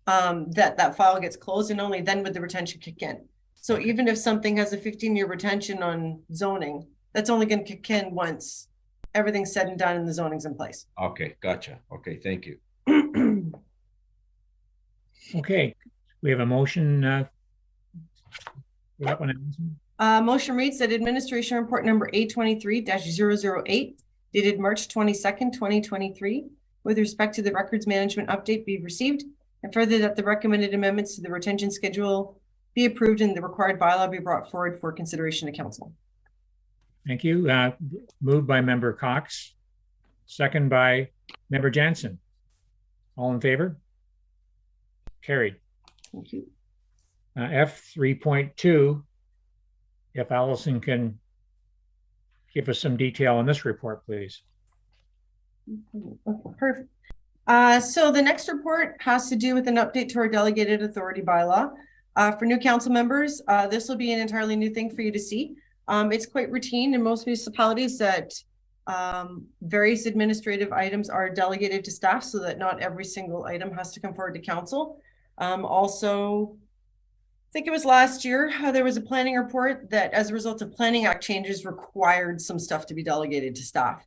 that file gets closed, and only then would the retention kick in. So even if something has a 15-year retention on zoning, that's only going to kick in once everything's said and done and the zoning's in place.
Okay, gotcha. Okay, thank you.
Okay, we have a motion. That one.
Motion reads that Administration Report number 823-008, dated March 22nd, 2023, with respect to the records management update be received, and further that the recommended amendments to the retention schedule be approved and the required bylaw be brought forward for consideration to council.
Thank you. Moved by Member Cox, second by Member Jansen. All in favor? Carried.
Thank you.
F 3.2, if Allison can give us some detail on this report, please.
Okay, perfect. So the next report has to do with an update to our delegated authority bylaw. For new council members, this will be an entirely new thing for you to see. It's quite routine in most municipalities that various administrative items are delegated to staff so that not every single item has to come forward to council. Also, I think it was last year, there was a planning report that as a result of Planning Act changes required some stuff to be delegated to staff.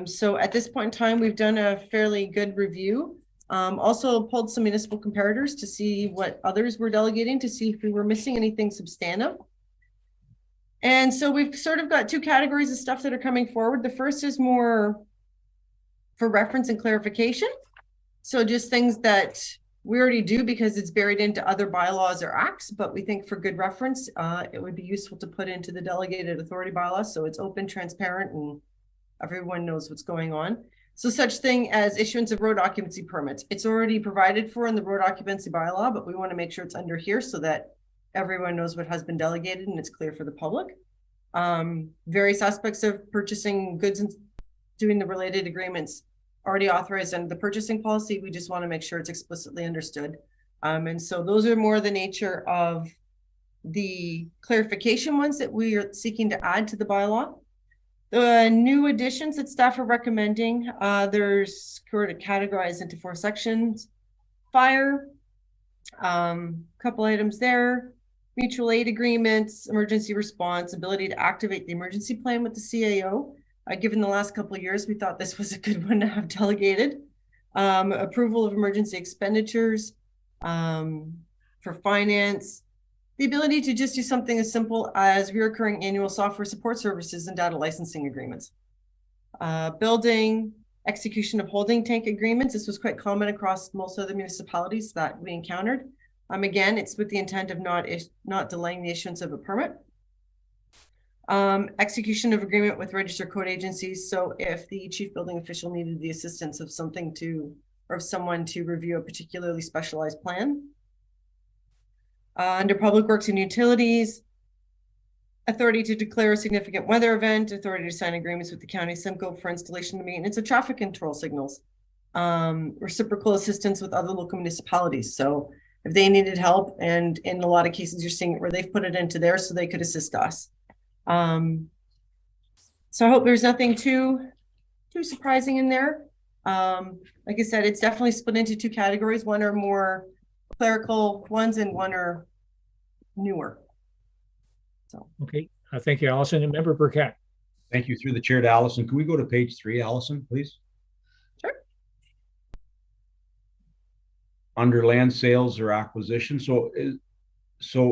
So at this point in time, we've done a fairly good review. Also pulled some municipal comparators to see what others were delegating, to see if we were missing anything substantive. And so we've sort of got two categories of stuff that are coming forward. The first is more for reference and clarification. So just things that we already do because it's buried into other bylaws or acts, but we think for good reference, it would be useful to put into the delegated authority bylaw. So it's open, transparent, and everyone knows what's going on. So such thing as issuance of road occupancy permits. It's already provided for in the road occupancy bylaw, but we want to make sure it's under here so that everyone knows what has been delegated and it's clear for the public. Various aspects of purchasing goods and doing the related agreements already authorized under the purchasing policy. We just want to make sure it's explicitly understood. And so those are more the nature of the clarification ones that we are seeking to add to the bylaw. The new additions that staff are recommending, there's sort of categorized into 4 sections. Fire, couple items there, mutual aid agreements, emergency response, ability to activate the emergency plan with the CAO. Given the last couple of years, we thought this was a good one to have delegated. Approval of emergency expenditures for finance, the ability to just do something as simple as reoccurring annual software support services and data licensing agreements. Building, execution of holding tank agreements. This was quite common across most other municipalities that we encountered. Again, it's with the intent of not delaying the issuance of a permit. Execution of agreement with registered code agencies. So if the chief building official needed the assistance of someone to review a particularly specialized plan. Under public works and utilities, authority to declare a significant weather event, authority to sign agreements with the county Simcoe for installation and maintenance of traffic control signals, reciprocal assistance with other local municipalities. So if they needed help, and in a lot of cases you're seeing it where they've put it into there so they could assist us. So I hope there's nothing too surprising in there. Like I said, it's definitely split into 2 categories. One are more clerical ones and one are newer. So
okay, thank you, Allison. And Member Burkett.
Thank you. Through the chair to Allison. Can we go to page 3, Allison, please?
Sure.
Under land sales or acquisition. So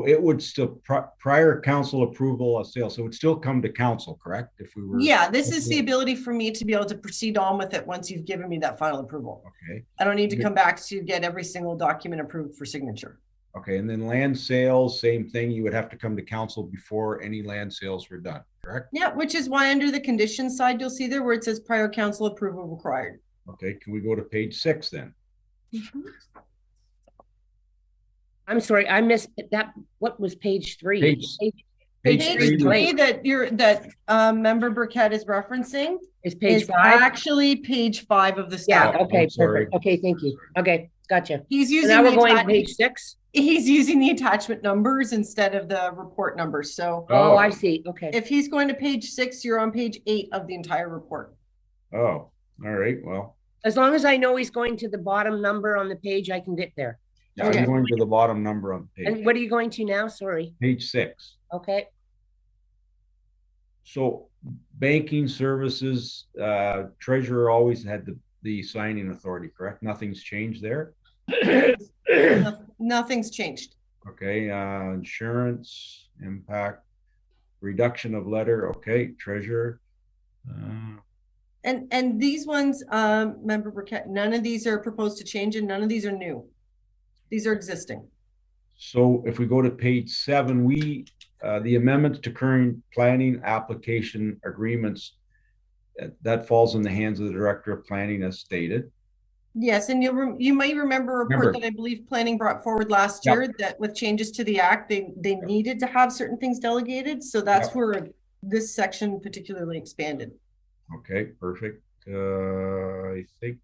it would still prior council approval of sale. So it would still come to council, correct? If we were.
Yeah, this is the ability for me to be able to proceed on with it once you've given me that final approval.
Okay.
I don't need to come back to get every single document approved for signature.
Okay, and then land sales, same thing. You would have to come to council before any land sales were done, correct?
Yeah, which is why under the conditions side, you'll see there where it says prior council approval required.
Okay, can we go to page 6 then?
Mm-hmm.
I'm sorry, I missed that. What was page 3?
Page
three that member Burkett is referencing
is page 5.
Actually, page 5 of the staff.
Yeah. Okay. Perfect. Okay. Thank you. Okay. Gotcha.
He's using.
So now we're going to page 6.
He's using the attachment numbers instead of the report numbers. So.
Oh, I see. Okay.
If he's going to page 6, you're on page 8 of the entire report.
Oh, all right. Well,
as long as I know he's going to the bottom number on the page, I can get there.
Yeah, I'm going to the bottom number on the page.
And what are you going to now? Sorry.
Page 6.
Okay.
So banking services, treasurer always had the signing authority, correct? Nothing's changed there?
Nothing's changed.
Okay, insurance, impact, reduction of letter, okay, treasurer.
And these ones, member Burkett, none of these are proposed to change and none of these are new. These are existing.
So if we go to page 7, the amendments to current planning application agreements, that falls in the hands of the director of planning as stated.
Yes, and you might remember a report that I believe planning brought forward last year that with changes to the act, they needed to have certain things delegated. So that's where this section particularly expanded.
Okay, perfect. I think.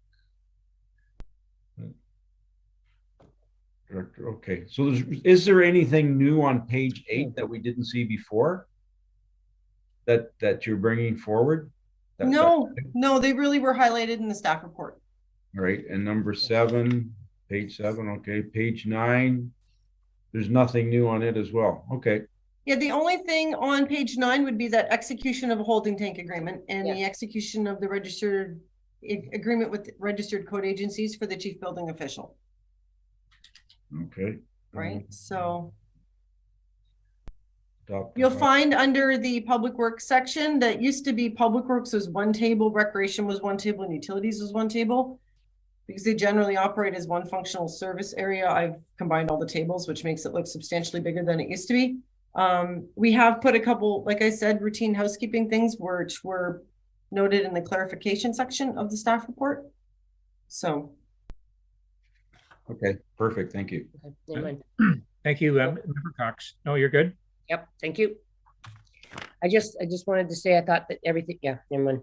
Director, okay. So is there anything new on page 8 that we didn't see before? That you're bringing forward?
No, they really were highlighted in the staff report.
All right, and number 7, page 7, okay. Page 9, there's nothing new on it as well. Okay.
Yeah, the only thing on page 9 would be that execution of a holding tank agreement and the execution of the registered agreement with registered code agencies for the chief building official.
Okay.
Right, so you'll find under the public works section that used to be public works was one table, recreation was one table, and utilities was one table. Because they generally operate as one functional service area, I've combined all the tables, which makes it look substantially bigger than it used to be. We have put a couple, like I said, routine housekeeping things which were noted in the clarification section of the staff report. So.
Okay, perfect. Thank you.
Thank you, Member Cox. No, you're good.
Yep. Thank you. I just wanted to say I thought that everything. Yeah. Never mind.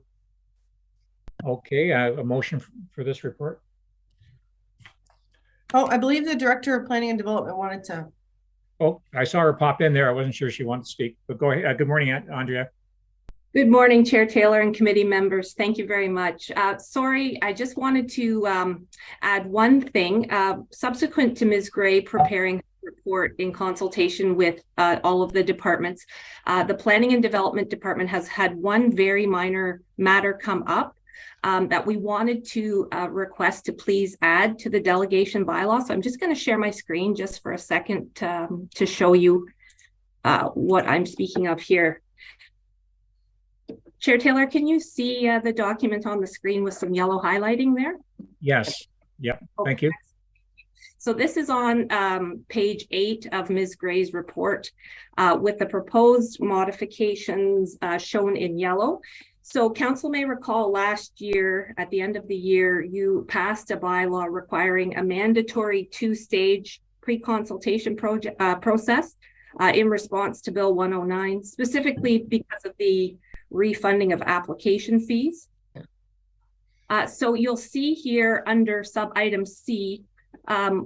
Okay. A motion for this report.
Oh, I believe the director of planning and development wanted to.
Oh, I saw her pop in there. I wasn't sure she wanted to speak, but go ahead. Good morning, Andrea.
Good morning, Chair Taylor and committee members. Thank you very much. Sorry, I just wanted to add one thing. Subsequent to Ms. Gray preparing the report in consultation with all of the departments, the Planning and Development Department has had one very minor matter come up that we wanted to request to please add to the delegation bylaw. So I'm just going to share my screen just for a second to show you what I'm speaking of here. Chair Taylor, can you see the document on the screen with some yellow highlighting there?
Yes. Yep. Okay. Thank you.
So this is on page 8 of Ms. Gray's report with the proposed modifications shown in yellow. So council may recall last year, at the end of the year, you passed a bylaw requiring a mandatory 2-stage pre-consultation process in response to Bill 109, specifically because of the refunding of application fees. So you'll see here under sub-item C,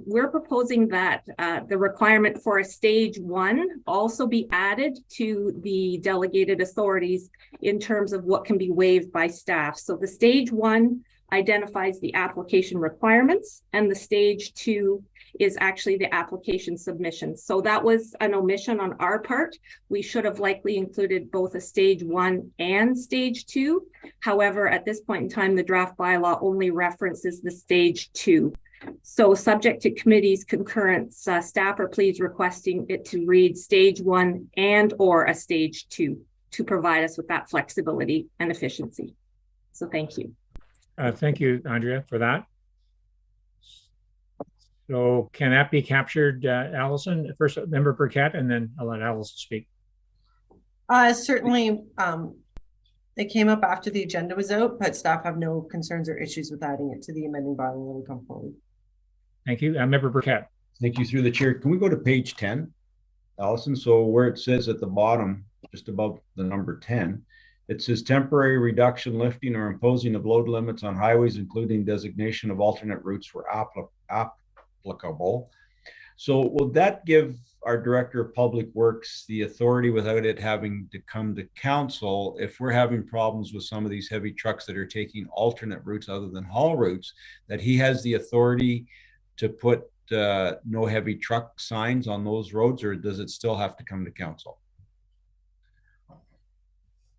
we're proposing that the requirement for a stage 1 also be added to the delegated authorities in terms of what can be waived by staff. So the stage 1 identifies the application requirements, and the stage 2 is actually the application submission. So that was an omission on our part. We should have likely included both a stage 1 and stage 2. However, at this point in time, the draft bylaw only references the stage 2. So subject to committee's concurrence, staff are please requesting it to read stage 1 and or a stage 2 to provide us with that flexibility and efficiency. So thank you.
Thank you, Andrea, for that. So can that be captured, Allison? First, Member Burkett, and then I'll let Allison speak.
Certainly, it came up after the agenda was out, but staff have no concerns or issues with adding it to the amending bylaw when we come forward.
Thank you. Member Burkett.
Thank you through the chair. Can we go to page 10? Allison. So where it says at the bottom, just above the number 10, it says temporary reduction, lifting, or imposing of load limits on highways, including designation of alternate routes where applicable. So will that give our Director of Public Works the authority, without it having to come to council, if we're having problems with some of these heavy trucks that are taking alternate routes other than haul routes, that he has the authority to put no heavy truck signs on those roads, or does it still have to come to council?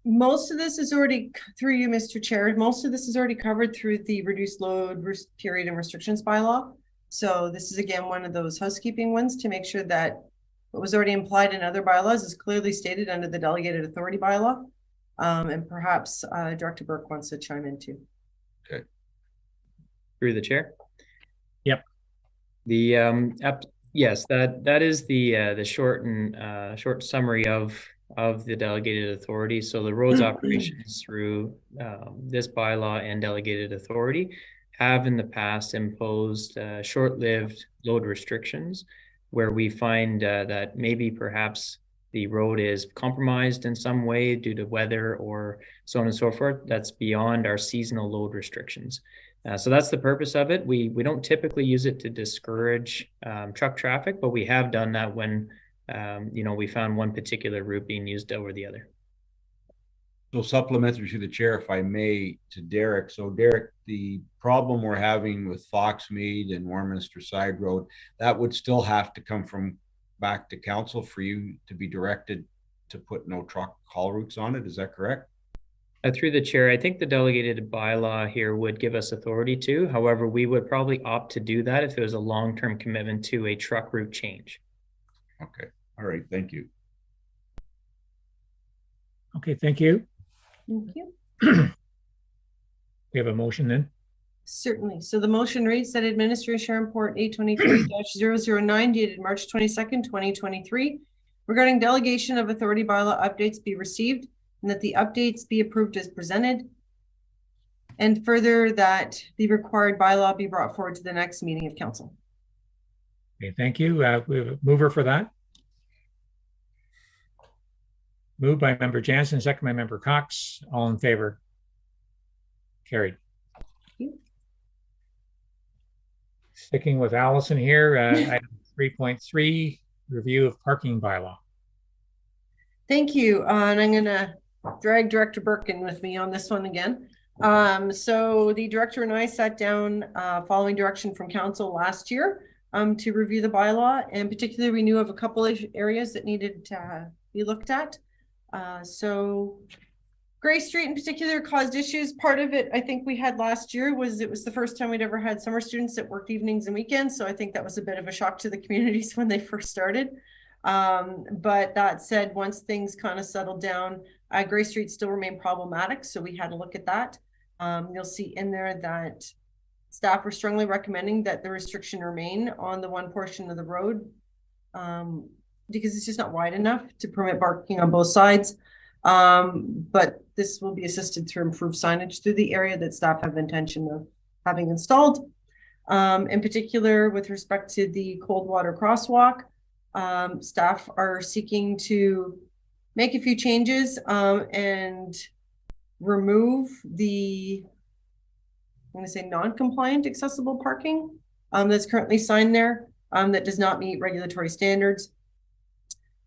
Most of this is already, through you, Mr. Chair, most of this is already covered through the reduced load period and restrictions bylaw. So this is again one of those housekeeping ones to make sure that what was already implied in other bylaws is clearly stated under the delegated authority bylaw. And perhaps Director Burke wants to chime in too.
Okay.
Through the chair.
Yep.
The yes, that is the short summary of the delegated authority. So the roads operations through this bylaw and delegated authority have in the past imposed short-lived load restrictions where we find that maybe perhaps the road is compromised in some way due to weather or so on and so forth. That's beyond our seasonal load restrictions. So that's the purpose of it. We don't typically use it to discourage truck traffic, but we have done that when we found one particular route being used over the other.
So supplementary to the chair, if I may, to Derek. So Derek, the problem we're having with Foxmead and Warminster Side Road, that would still have to come from back to council for you to be directed to put no truck haul routes on it. Is that correct?
Through the chair, I think the delegated bylaw here would give us authority to. However, we would probably opt to do that if it was a long-term commitment to a truck route change.
Okay. All right. Thank you.
Okay. Thank you.
Thank you.
We have a motion then?
Certainly. So the motion reads that Administration Report 823-009 dated March 22nd, 2023 regarding delegation of authority bylaw updates be received and that the updates be approved as presented. And further that the required bylaw be brought forward to the next meeting of council.
Okay, thank you. We have a mover for that. Moved by Member Jansen, second by Member Cox. All in favor? Carried. Sticking with Allison here, item 3.3, review of parking bylaw.
Thank you. And I'm going to drag Director Burke in with me on this one again. So the director and I sat down following direction from council last year to review the bylaw, and particularly we knew of a couple of areas that needed to be looked at. So Gray Street in particular caused issues. Part of it I think we had last year was it was the first time we'd ever had summer students that worked evenings and weekends. So I think that was a bit of a shock to the communities when they first started. But that said, once things kind of settled down, Gray Street still remained problematic. So we had to look at that. You'll see in there that staff were strongly recommending that the restriction remain on the one portion of the road because it's just not wide enough to permit parking on both sides. But this will be assisted through improved signage through the area that staff have intention of having installed. In particular, with respect to the cold water crosswalk, staff are seeking to make a few changes and remove the, I'm going to say non-compliant accessible parking that's currently signed there that does not meet regulatory standards.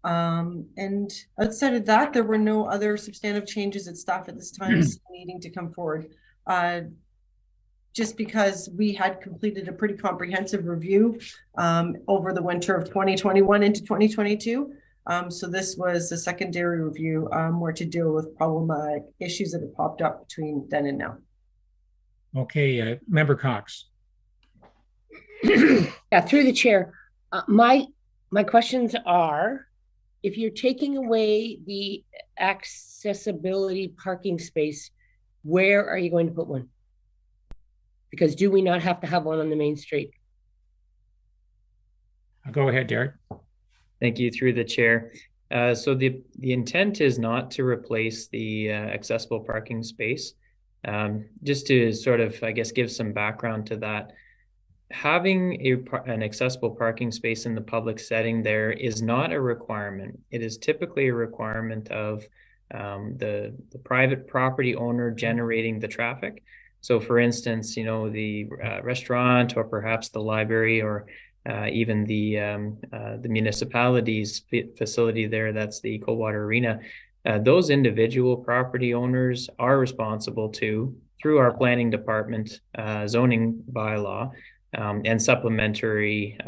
And outside of that, there were no other substantive changes that staff at this time needing to come forward. Just because we had completed a pretty comprehensive review over the winter of 2021 into 2022. So this was a secondary review more to deal with problematic issues that have popped up between then and now.
Okay, Member Cox.
Yeah, through the chair. My questions are, if you're taking away the accessibility parking space, where are you going to put one? Because do we not have to have one on the main street?
Go ahead, Derek.
Thank you, through the chair. So the intent is not to replace the accessible parking space. Just to sort of, I guess, give some background to that. having an accessible parking space in the public setting there is not a requirement. It is typically a requirement of the private property owner generating the traffic. So for instance, you know, the restaurant or perhaps the library or even the municipality's facility there, that's the Coldwater Arena, those individual property owners are responsible to, through our planning department zoning bylaw and supplementary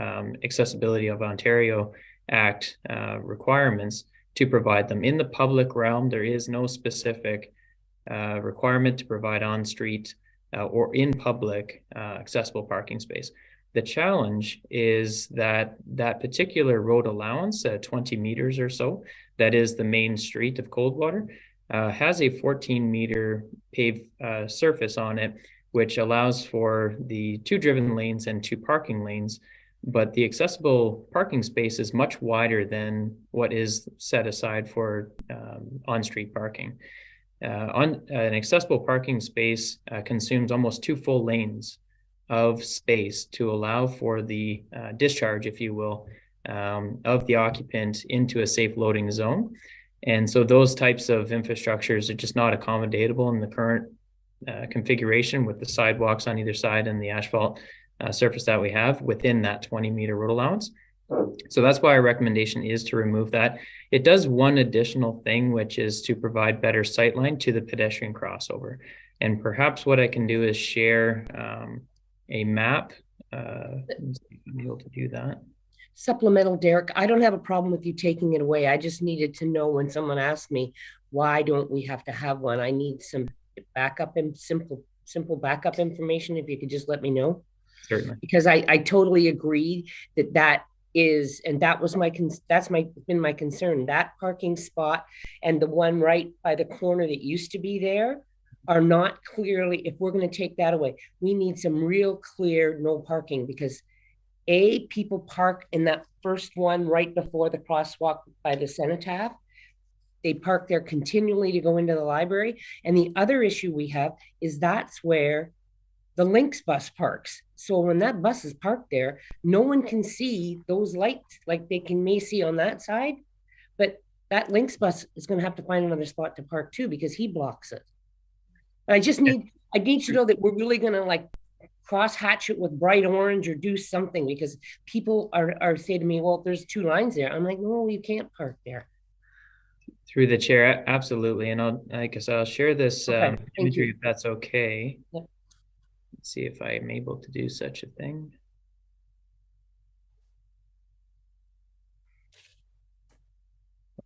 Accessibility of Ontario Act requirements, to provide them. In the public realm, there is no specific requirement to provide on-street or in public accessible parking space. The challenge is that that particular road allowance, 20 meters or so, that is the main street of Coldwater, has a 14-meter paved surface on it, which allows for the 2 driven lanes and 2 parking lanes. But the accessible parking space is much wider than what is set aside for on-street parking. An accessible parking space consumes almost 2 full lanes of space to allow for the discharge, if you will, of the occupant into a safe loading zone. And so those types of infrastructures are just not accommodatable in the current configuration with the sidewalks on either side and the asphalt surface that we have within that 20-meter road allowance. So that's why our recommendation is to remove that. It does one additional thing, which is to provide better sightline to the pedestrian crossover. And perhaps what I can do is share a map. I'm able to do that.
Supplemental, Derek, I don't have a problem with you taking it away. I just needed to know when someone asked me, why don't we have to have one? I need some backup and simple backup information. If you could just let me know.
Certainly.
Because I totally agree that is, and that was been my concern. That parking spot and the one right by the corner that used to be there are not clearly, if we're going to take that away, we need some real clear no parking, because people park in that first one right before the crosswalk by the cenotaph. They park there continually to go into the library. And the other issue we have is that's where the Lynx bus parks. So when that bus is parked there, no one can see those lights like they may see on that side. But that Lynx bus is going to have to find another spot to park too, because he blocks it. I need to know that we're really going to like cross hatch it with bright orange or do something, because people are saying to me, well, there's 2 lines there. I'm like, no, you can't park there.
Through the chair, absolutely. And I'll share this imagery if that's okay.
Yep.
Let's see if I'm able to do such a thing.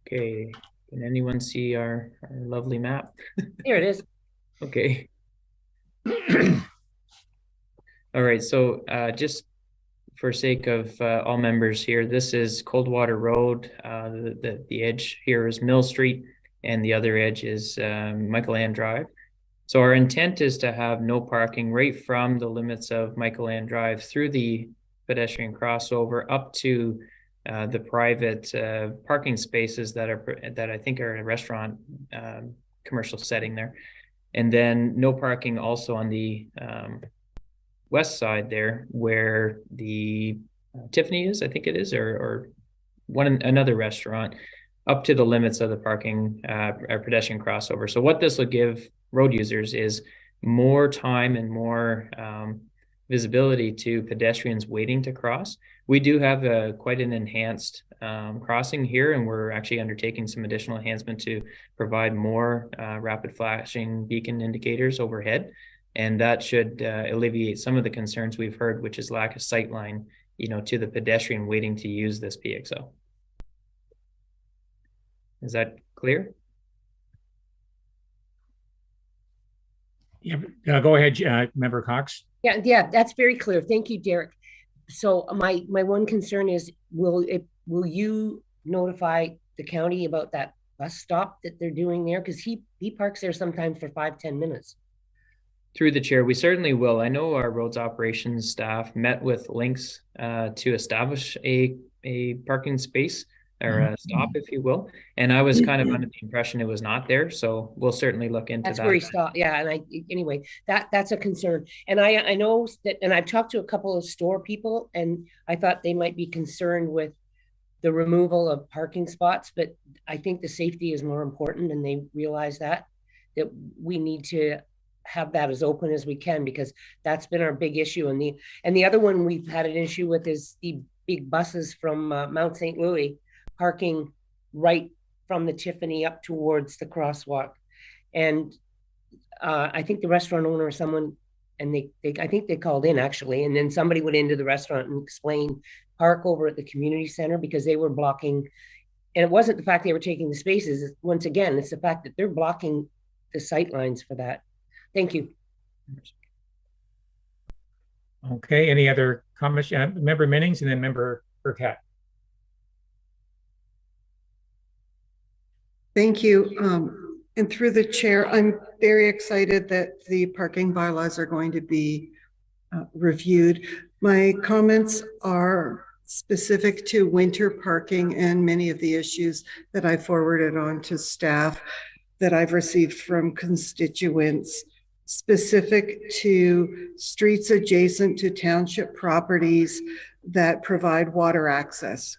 Okay, can anyone see our lovely map?
Here it is.
Okay. All right, so just for sake of all members here, this is Coldwater Road. The edge here is Mill Street, and the other edge is McCann Drive. So our intent is to have no parking right from the limits of McCann Drive through the pedestrian crossover up to the private parking spaces that I think are in a restaurant commercial setting there. And then no parking also on the west side there where the Tiffany is, I think it is, or another restaurant, up to the limits of the parking pedestrian crossover. So what this will give road users is more time and more visibility to pedestrians waiting to cross. We do have quite an enhanced crossing here, and we're actually undertaking some additional enhancement to provide more rapid flashing beacon indicators overhead. And that should alleviate some of the concerns we've heard, which is lack of sightline, to the pedestrian waiting to use this PXO. Is that clear?
Yeah, go ahead, Member Cox.
Yeah, that's very clear. Thank you, Derek. So my one concern is, will you notify the county about that bus stop that they're doing there? Because he parks there sometimes for 5-10 minutes.
Through the chair, we certainly will. I know our roads operations staff met with Lynx to establish a parking space or stop, if you will. And I was kind of under the impression it was not there. So we'll certainly look into
That's
that.
where he stopped. Yeah. And anyway, that's a concern. And I know that, and I've talked to a couple of store people, and I thought they might be concerned with the removal of parking spots, but I think the safety is more important, and they realize that we need to have that as open as we can, because that's been our big issue. And the other one we've had an issue with is the big buses from Mount St. Louis parking right from the Tiffany up towards the crosswalk. And I think the restaurant owner or someone, and I think they called in actually, and then somebody went into the restaurant and explained, park over at the community center, because they were blocking. And it wasn't the fact they were taking the spaces. Once again, it's the fact that they're blocking the sight lines for that. Thank you.
Okay, any other comments? Member Minnings and then Member Burkett.
Thank you. And through the chair, I'm very excited that the parking bylaws are going to be reviewed. My comments are specific to winter parking and many of the issues that I forwarded on to staff that I've received from constituents, specific to streets adjacent to township properties that provide water access.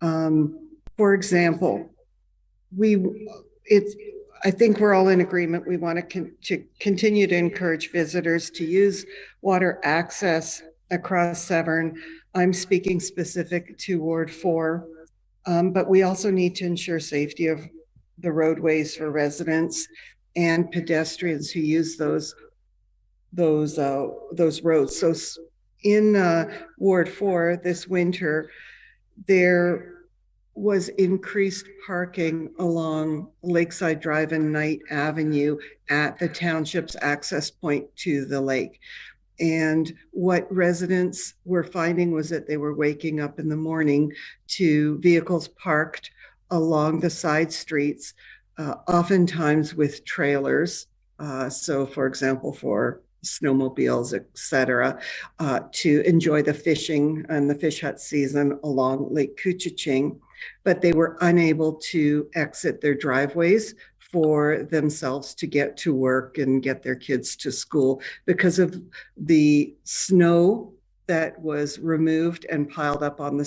For example, I think we're all in agreement. We want to continue to encourage visitors to use water access across Severn. I'm speaking specific to Ward 4, but we also need to ensure safety of the roadways for residents and pedestrians who use those roads. So in Ward 4 this winter, there was increased parking along Lakeside Drive and Knight Avenue at the township's access point to the lake. And what residents were finding was that they were waking up in the morning to vehicles parked along the side streets, oftentimes with trailers. So for example, for snowmobiles, etc., to enjoy the fishing and the fish hut season along Lake Couchiching, but they were unable to exit their driveways for themselves to get to work and get their kids to school because of the snow that was removed and piled up on the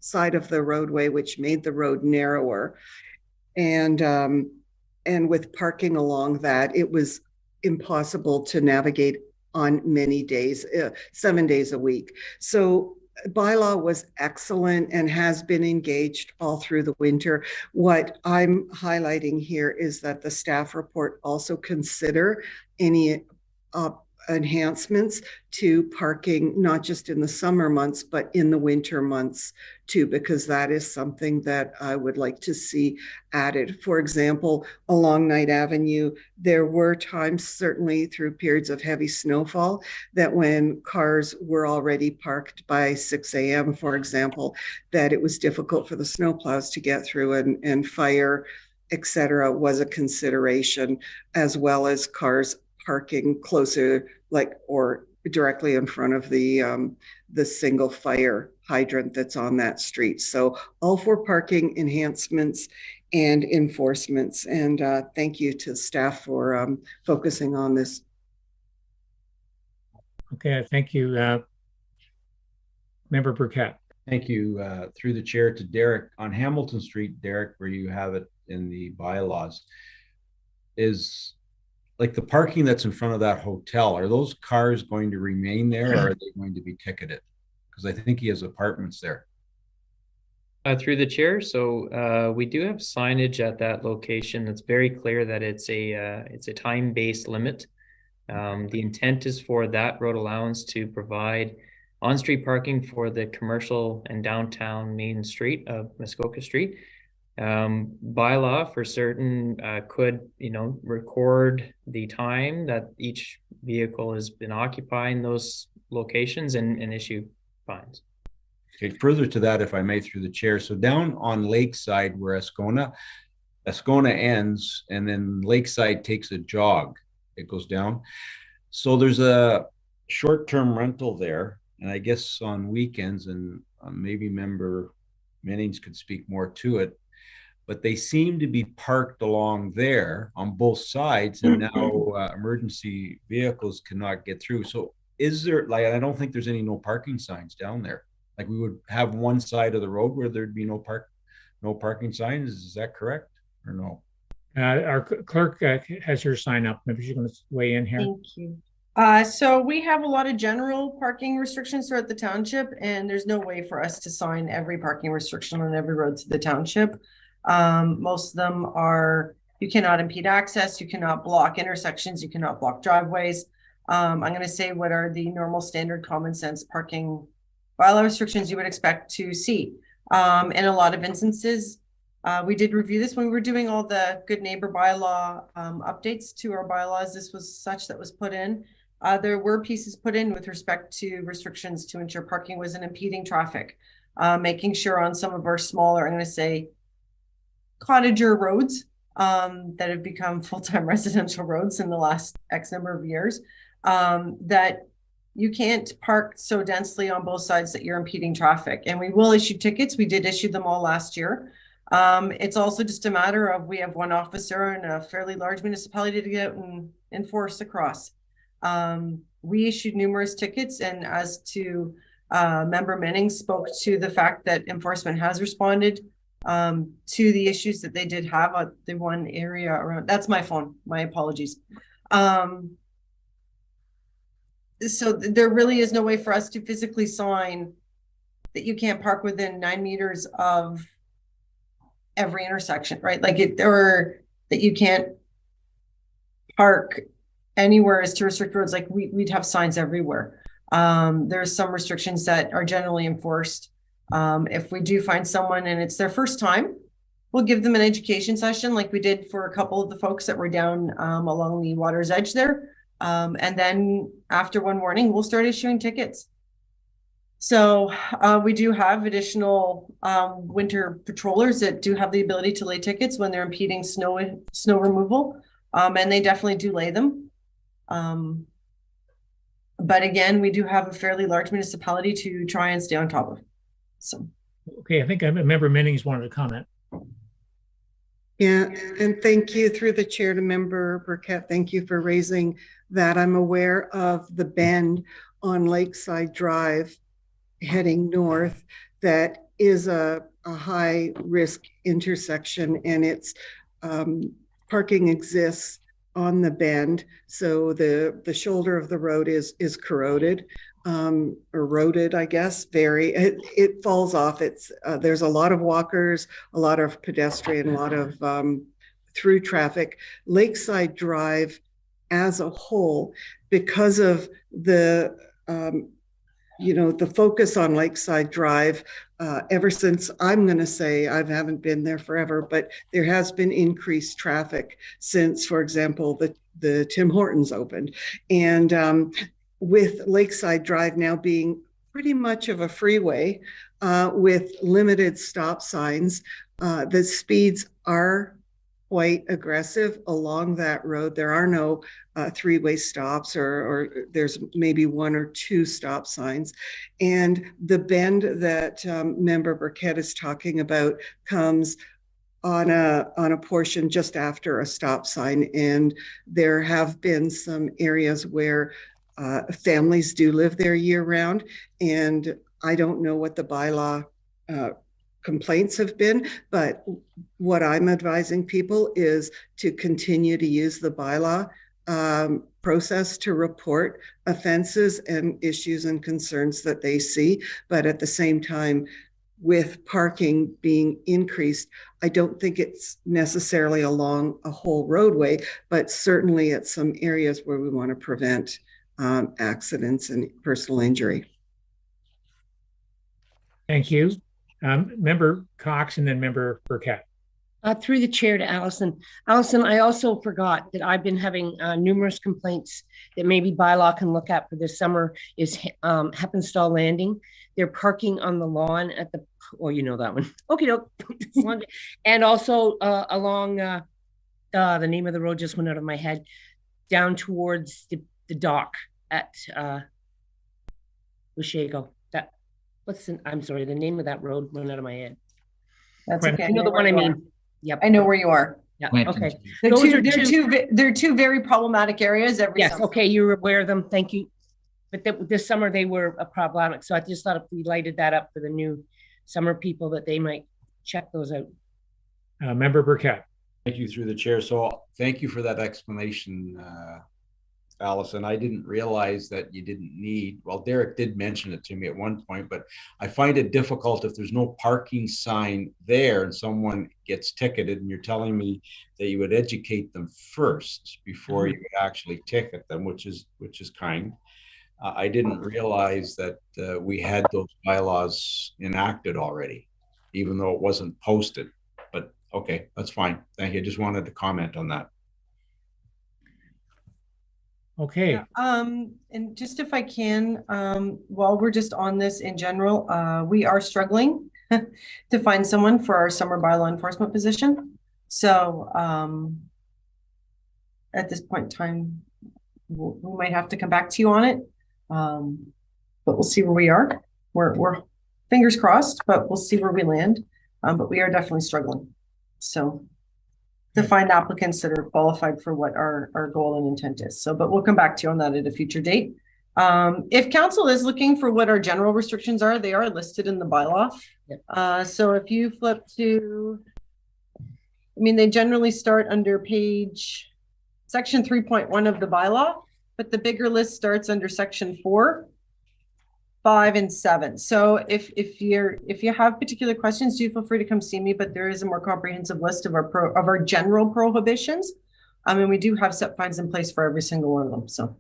side of the roadway, which made the road narrower. And with parking along that, it was impossible to navigate on many days, 7 days a week. So bylaw was excellent and has been engaged all through the winter. What I'm highlighting here is that the staff report also consider any enhancements to parking, not just in the summer months, but in the winter months too, because that is something that I would like to see added. For example, along Knight Avenue, there were times, certainly through periods of heavy snowfall, that when cars were already parked by 6 a.m., for example, that it was difficult for the snowplows to get through, and fire, etc., was a consideration, as well as cars parking closer, or directly in front of the single fire hydrant that's on that street. So all for parking enhancements and enforcements. And thank you to staff for focusing on this.
Okay, thank you. Member Burkett.
Thank you. Through the chair to Derek. On Hamilton Street, Derek, where you have it in the bylaws, is like the parking that's in front of that hotel, are those cars going to remain there, or are they going to be ticketed? Because I think he has apartments there.
Through the chair, so we do have signage at that location that's very clear that it's a time-based limit. The intent is for that road allowance to provide on-street parking for the commercial and downtown main street of Muskoka Street. Bylaw for certain could, record the time that each vehicle has been occupying those locations and issue fines.
Okay, further to that, if I may, through the chair. So down on Lakeside where Ascona ends, and then Lakeside takes a jog, it goes down. So there's a short-term rental there, and I guess on weekends, and maybe Member Mennings could speak more to it, but they seem to be parked along there on both sides, and now emergency vehicles cannot get through. So is there, like, I don't think there's any no parking signs down there. Like, we would have one side of the road where there'd be no parking signs. Is that correct or no?
Our clerk has her sign up. Maybe she's going to weigh in here.
Thank you. So we have a lot of general parking restrictions throughout the township, and there's no way for us to sign every parking restriction on every road to the township. Most of them are, you cannot impede access, you cannot block intersections, you cannot block driveways. I'm going to say what are the normal standard common sense parking bylaw restrictions you would expect to see. In a lot of instances, we did review this when we were doing all the good neighbor bylaw updates to our bylaws. This was such that was put in. There were pieces put in with respect to restrictions to ensure parking wasn't impeding traffic, making sure on some of our smaller, I'm going to say, cottager roads that have become full-time residential roads in the last X number of years, that you can't park so densely on both sides that you're impeding traffic. And we will issue tickets. We did issue them all last year. It's also just a matter of, we have one officer in a fairly large municipality to get out and enforce across. We issued numerous tickets, and as to Member Mennings spoke to the fact that enforcement has responded to the issues that they did have on the one area around. That's my phone, my apologies. So there really is no way for us to physically sign that you can't park within 9 meters of every intersection, right? Like it, or that you can't park anywhere as to restrict roads. Like we'd have signs everywhere. There's some restrictions that are generally enforced. If we do find someone and it's their first time, we'll give them an education session like we did for a couple of the folks that were down along the water's edge there. And then after one warning, we'll start issuing tickets. So we do have additional winter patrollers that do have the ability to lay tickets when they're impeding snow removal, and they definitely do lay them. But again, we do have a fairly large municipality to try and stay on top of. So,
okay, I think Member Mennings wanted to comment.
Yeah, and thank you through the chair to Member Burkett. Thank you for raising that. I'm aware of the bend on Lakeside Drive heading north that is a high risk intersection, and it's parking exists on the bend, so the shoulder of the road is corroded, eroded, I guess. It falls off. It's there's a lot of walkers, a lot of pedestrian, a lot of through traffic. Lakeside Drive as a whole, because of the the focus on Lakeside Drive, ever since, I'm going to say, I haven't been there forever, but there has been increased traffic since, for example, the Tim Hortons opened. And with Lakeside Drive now being pretty much of a freeway with limited stop signs, the speeds are quite aggressive along that road. There are no three-way stops, or there's maybe 1 or 2 stop signs. And the bend that Member Burkett is talking about comes on a portion just after a stop sign. And there have been some areas where families do live there year round. And I don't know what the bylaw complaints have been, but what I'm advising people is to continue to use the bylaw process to report offenses and issues and concerns that they see. But at the same time, with parking being increased, I don't think it's necessarily along a whole roadway, but certainly at some areas where we want to prevent accidents and personal injury.
Thank you. Member Cox and then Member Burkett.
Through the chair to Allison. Allison, I also forgot that I've been having numerous complaints that maybe bylaw can look at for this summer is Heppenstall Landing. They're parking on the lawn at the, oh, you know that one. Okay, and also along the name of the road just went out of my head, down towards the dock at Washago. I'm sorry, the name of that road went out of my head.
That's okay.
You know the one I mean. Yep.
I know where you are.
Yeah.
Quentin.
Okay.
They're two very problematic areas every
Yes.
summer.
Okay. You're aware of them. Thank you. But this summer they were a problematic. So I just thought if we lighted that up for the new summer people that they might check those out.
Member Burkett.
Thank you through the chair. So thank you for that explanation, Allison. I didn't realize that you didn't need, well, Derek did mention it to me at one point, but I find it difficult if there's no parking sign there and someone gets ticketed and you're telling me that you would educate them first before you would actually ticket them, which is kind. I didn't realize that we had those bylaws enacted already, even though it wasn't posted. But okay, that's fine. Thank you. I just wanted to comment on that.
Okay.
Yeah, and just if I can, while we're just on this in general, we are struggling to find someone for our summer bylaw enforcement position. So at this point in time, we might have to come back to you on it. But we'll see where we are. We're fingers crossed, but we'll see where we land. But we are definitely struggling. So to find applicants that are qualified for what our goal and intent is. So, but we'll come back to you on that at a future date. If council is looking for what our general restrictions are, they are listed in the bylaw. Yep. So if you flip to, I mean, they generally start under section 3.1 of the bylaw, but the bigger list starts under section 4, 5, and 7. So if you have particular questions, do feel free to come see me, but there is a more comprehensive list of our general prohibitions. And we do have set fines in place for every single one of them. So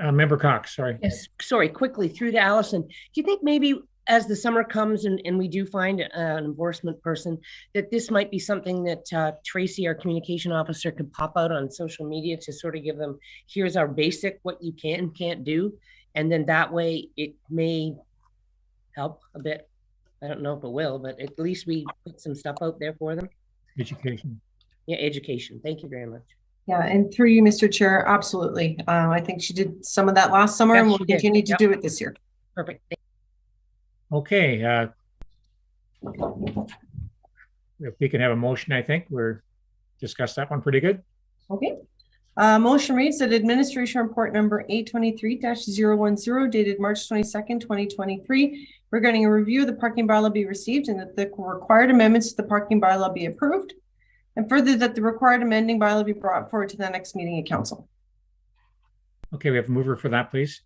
Member Cox, sorry.
Yes, sorry, quickly through to Allison. Do you think maybe as the summer comes and we do find an enforcement person, that this might be something that Tracy, our communication officer, could pop out on social media to sort of give them, here's our basic, what you can and can't do. And then that way it may help a bit. I don't know if it will, but at least we put some stuff out there for them.
Education.
Yeah, education. Thank you very much.
Yeah, and through you, Mr. Chair, absolutely. I think she did some of that last summer, and we'll continue to do it this year.
Perfect.
Okay. If we can have a motion, I think we're discussed that one pretty good.
Okay. Motion reads that administration report number 823-010 dated March 22nd, 2023 regarding a review of the parking bylaw be received and that the required amendments to the parking bylaw be approved, and further that the required amending bylaw be brought forward to the next meeting of council.
Okay, we have a mover for that, please.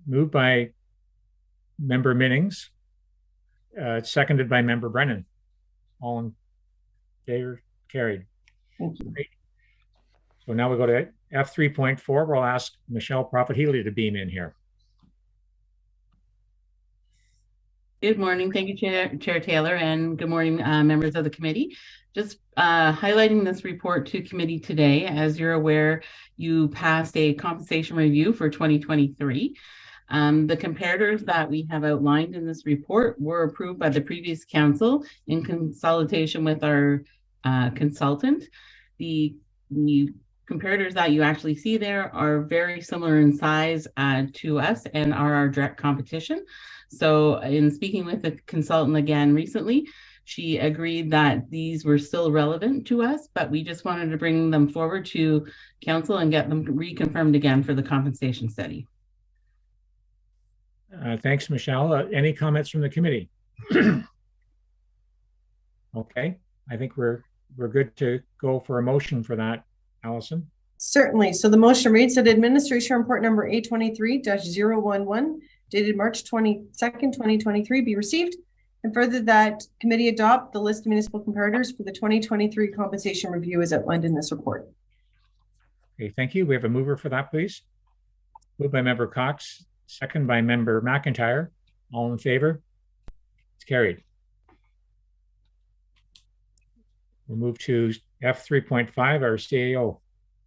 Moved by Member Minnings, seconded by Member Brennan. All in favor? Carried.
Thank you.
Great. So now we go to F3.4. We'll ask Michelle Prophet-Healy to beam in here.
Good morning. Thank you, Chair Taylor, and good morning, members of the committee. Just highlighting this report to committee today. As you're aware, you passed a compensation review for 2023. The comparators that we have outlined in this report were approved by the previous council in consultation with our consultant. The comparators that you actually see there are very similar in size to us and are our direct competition. So in speaking with the consultant again recently, she agreed that these were still relevant to us, but we just wanted to bring them forward to council and get them reconfirmed again for the compensation study.
Thanks, Michelle. Any comments from the committee? Okay, I think we're good to go for a motion for that, Allison.
Certainly. So the motion reads that administration report number 823-011 dated March 22nd, 2023 be received, and further that committee adopt the list of municipal comparators for the 2023 compensation review as outlined in this report.
Okay, thank you. We have a mover for that, please. Moved by Member Cox, second by Member McIntyre. All in favor? It's carried. We'll move to F3.5, our CAO.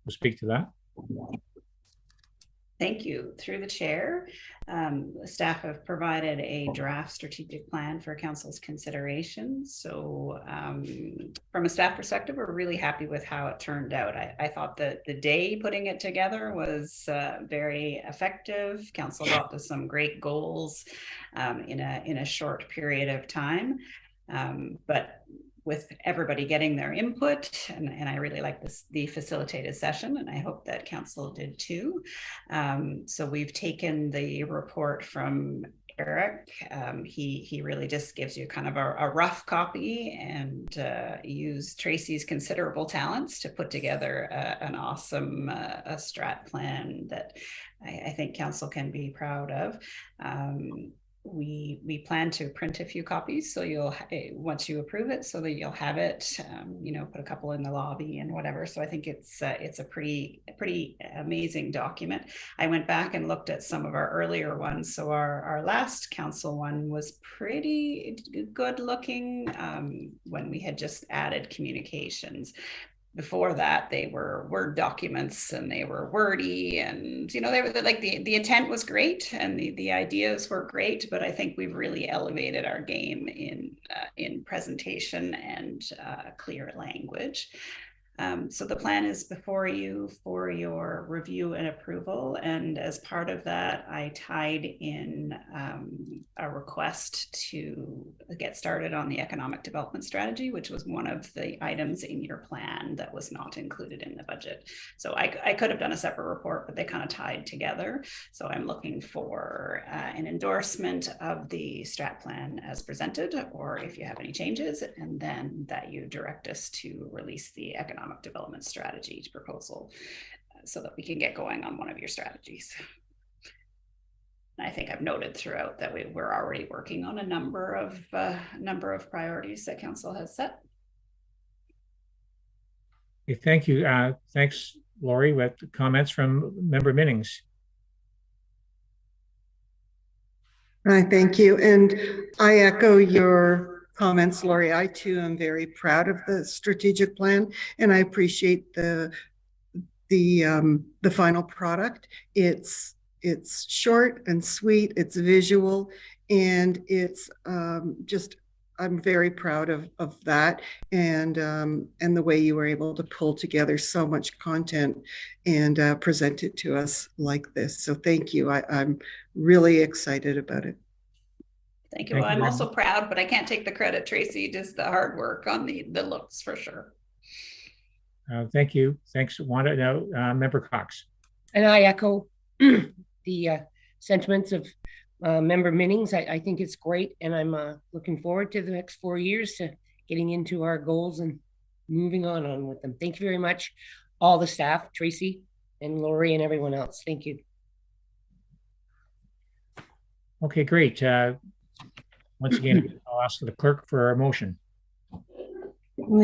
We'll speak to that.
Thank you. Through the chair, staff have provided a draft strategic plan for council's consideration. So from a staff perspective, we're really happy with how it turned out. I thought that the day putting it together was very effective. Council got to some great goals in a short period of time. But with everybody getting their input, and I really like the facilitated session, and I hope that council did too. So we've taken the report from Eric. He really just gives you kind of a rough copy, and used Tracy's considerable talents to put together an awesome a strat plan that I think council can be proud of. We plan to print a few copies, so you'll once you approve it, so that you'll have it, you know, put a couple in the lobby and whatever. So I think it's a pretty amazing document. I went back and looked at some of our earlier ones. So our last council one was pretty good looking when we had just added communications. Before that, they were Word documents, and they were wordy, and you know, they were like the intent was great and the ideas were great, but I think we've really elevated our game in presentation and clear language. So the plan is before you for your review and approval. And as part of that, I tied in a request to get started on the economic development strategy, which was one of the items in your plan that was not included in the budget. So I could have done a separate report, but they kind of tied together. So I'm looking for an endorsement of the strat plan as presented, or if you have any changes, and then that you direct us to release the economic development strategy proposal so that we can get going on one of your strategies. And I think I've noted throughout that we're already working on a number of priorities that council has set.
Okay, thank you. Thanks, Lori, with comments from Member Minnings.
Hi, thank you. And I echo your comments, Lori. I too am very proud of the strategic plan, and I appreciate the final product. It's short and sweet, it's visual, and it's just, I'm very proud of that, and the way you were able to pull together so much content and present it to us like this. So thank you. I'm really excited about it.
Thank you. Well, I'm also proud, but I can't take the credit. Tracy does the hard work on the looks for sure.
Thank you. Thanks, Wanda. Now, Member Cox.
And I echo the sentiments of Member Minnings. I think it's great, and I'm looking forward to the next 4 years to getting into our goals and moving on with them. Thank you very much, all the staff, Tracy and Lori and everyone else. Thank you.
Okay, great. Once again, I'll ask the clerk for a motion.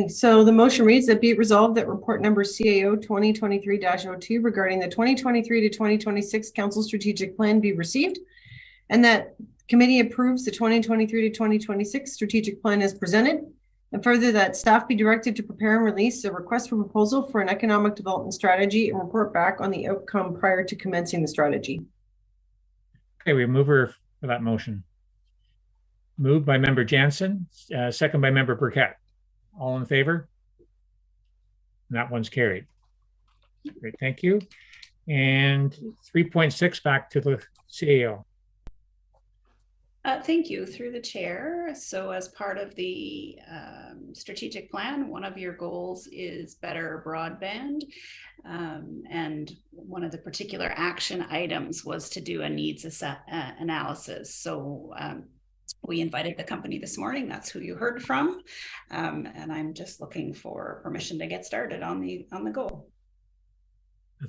So the motion reads that be it resolved that report number CAO 2023-02 regarding the 2023 to 2026 council strategic plan be received, and that committee approves the 2023 to 2026 strategic plan as presented, and further that staff be directed to prepare and release a request for proposal for an economic development strategy and report back on the outcome prior to commencing the strategy.
Okay, we move for that motion. Moved by Member Jansen, second by Member Burkett. All in favor? And that one's carried. Great, thank you. And 3.6 back to the CAO.
Thank you. Through the chair. So as part of the strategic plan, one of your goals is better broadband. And one of the particular action items was to do a needs analysis. So we invited the company this morning. That's who you heard from. And I'm just looking for permission to get started on the goal.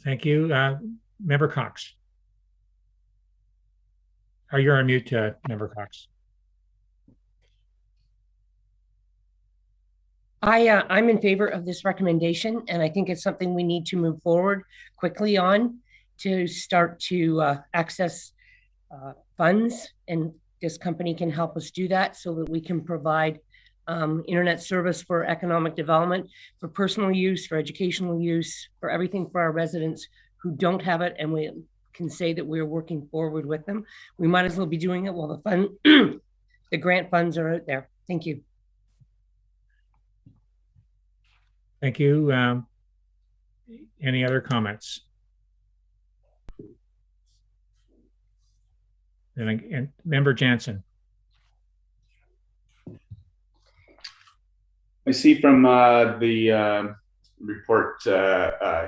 Thank you. Member Cox. Oh, you're on mute, Member Cox.
I'm in favor of this recommendation, and I think it's something we need to move forward quickly on to start to access funds, and this company can help us do that so that we can provide internet service for economic development, for personal use, for educational use, for everything for our residents who don't have it, and we can say that we're working forward with them. We might as well be doing it while the fund, the grant funds are out there. Thank you.
Thank you. Any other comments? And Member Jansen.
I see from the report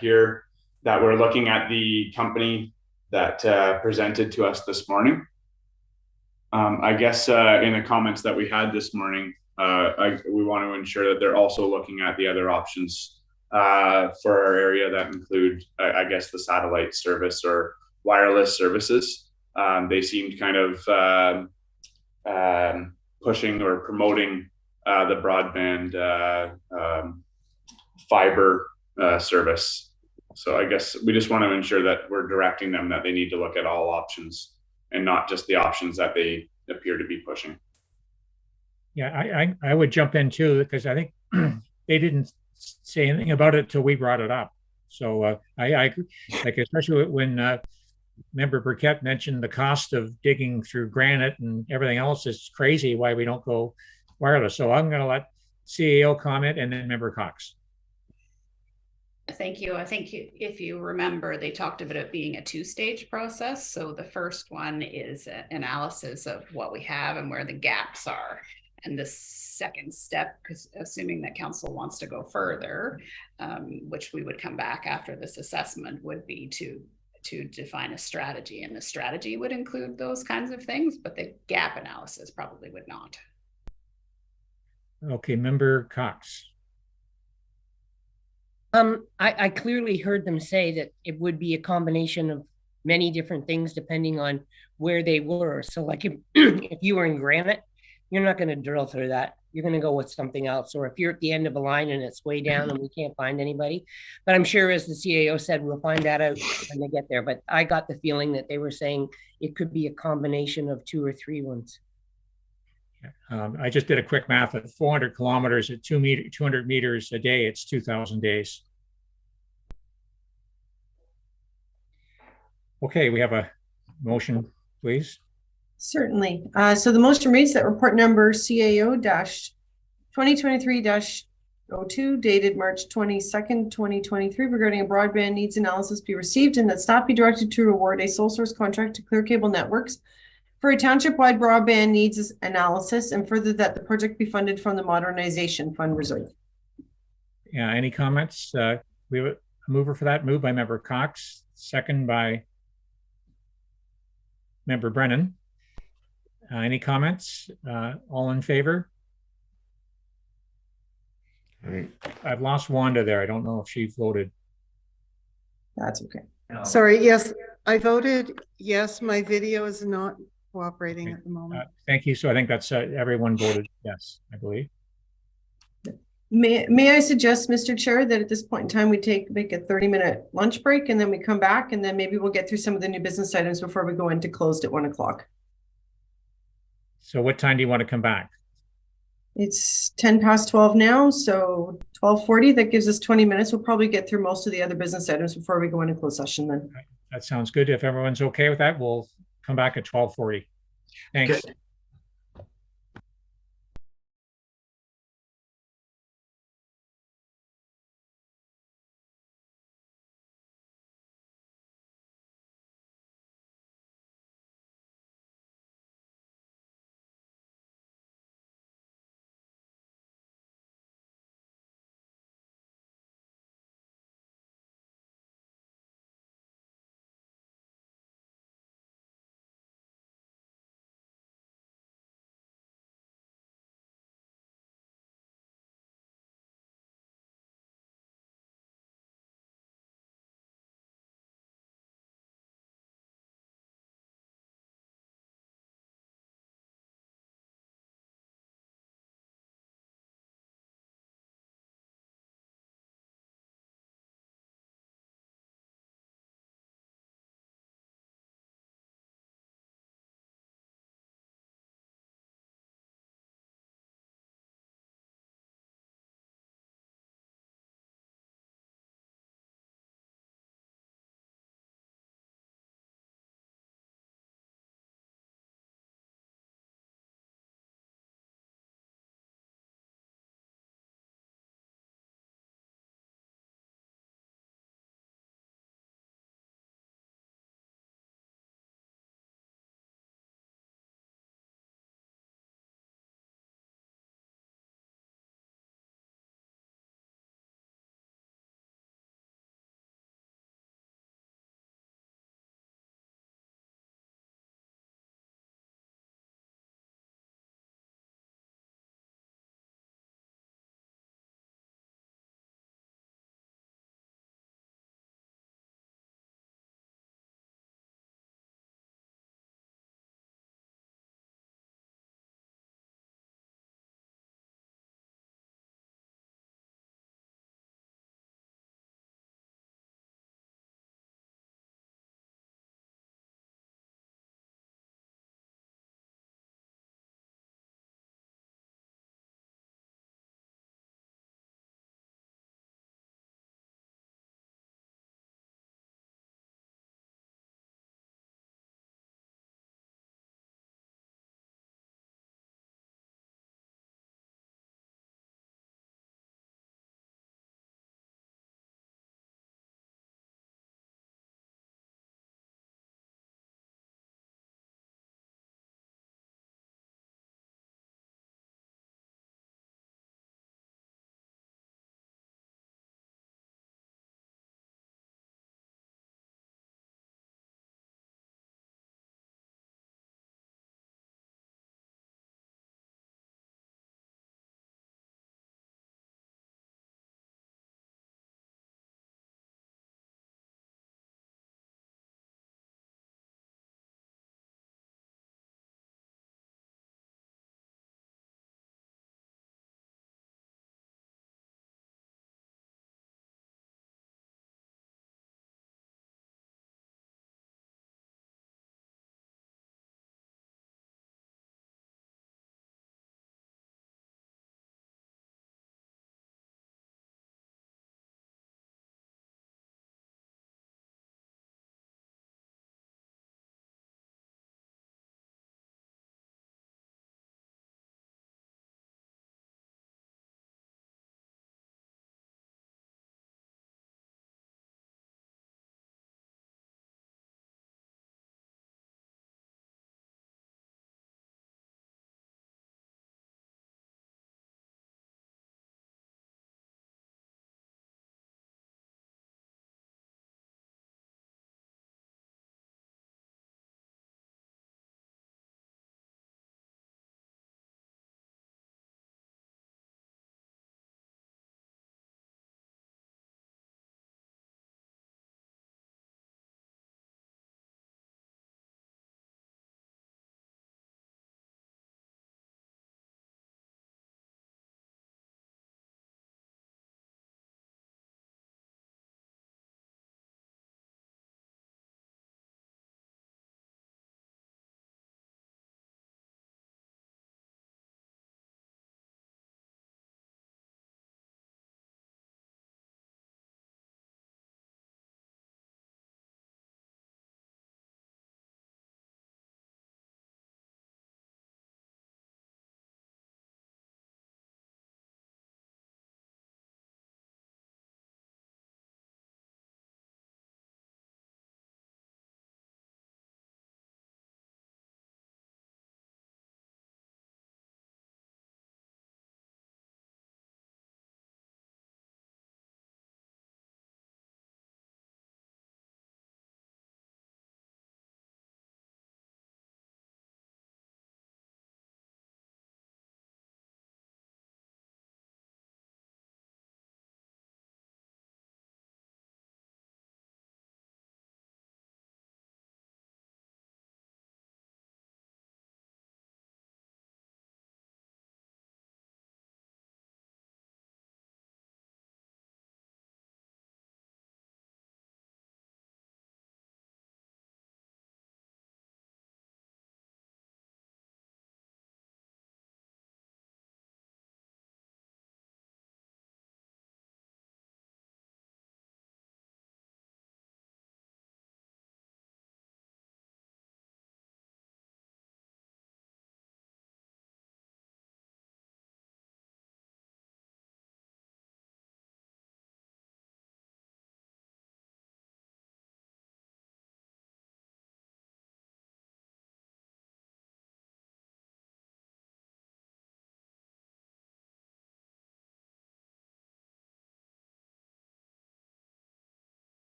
here that we're looking at the company that presented to us this morning. I guess in the comments that we had this morning, we want to ensure that they're also looking at the other options for our area that include, I guess, the satellite service or wireless services. They seemed kind of pushing or promoting the broadband fiber service. So I guess we just want to ensure that we're directing them that they need to look at all options and not just the options that they appear to be pushing.
Yeah, I would jump in too, because I think they didn't say anything about it till we brought it up. So I agree, like especially when Member Burkett mentioned the cost of digging through granite and everything else is crazy why we don't go wireless. So I'm going to let CAO comment and then Member Cox.
Thank you. I think if you remember, they talked about it being a two-stage process. So the first one is analysis of what we have and where the gaps are. And the second step, because assuming that council wants to go further, which we would come back after this assessment, would be to define a strategy. And the strategy would include those kinds of things, but the gap analysis probably would not.
Okay, Member Cox.
I clearly heard them say that it would be a combination of many different things depending on where they were. So like if you were in granite, you're not going to drill through that. You're going to go with something else. Or if you're at the end of a line and it's way down and we can't find anybody. But I'm sure, as the CAO said, we'll find that out when they get there. But I got the feeling that they were saying it could be a combination of 2 or 3 ones.
I just did a quick math at 400 kilometers at 200 meters a day. It's 2,000 days. Okay, we have a motion, please.
Certainly. So the motion reads that report number CAO-2023-02 dated March 22nd, 2023 regarding a broadband needs analysis be received and that staff be directed to award a sole source contract to Clear Cable Networks for a township-wide broadband needs analysis, and further that the project be funded from the Modernization Fund Reserve.
Yeah, any comments? We have a mover for that. Moved by Member Cox, second by Member Brennan. Any comments? All in favor? I've lost Wanda there. I don't know if she voted.
That's okay.
Sorry, yes, I voted yes. My video is not cooperating at the moment.
Thank you. So I think that's everyone voted yes, I believe.
May I suggest, Mr. Chair, that at this point in time we make a 30-minute lunch break and then we come back and then maybe we'll get through some of the new business items before we go into closed at 1 o'clock.
So what time do you want to come back?
It's 10 past 12 now, so 12:40. That gives us 20 minutes. We'll probably get through most of the other business items before we go into closed session then.
That sounds good. If everyone's okay with that, we'll come back at 12:40. Thanks. Okay.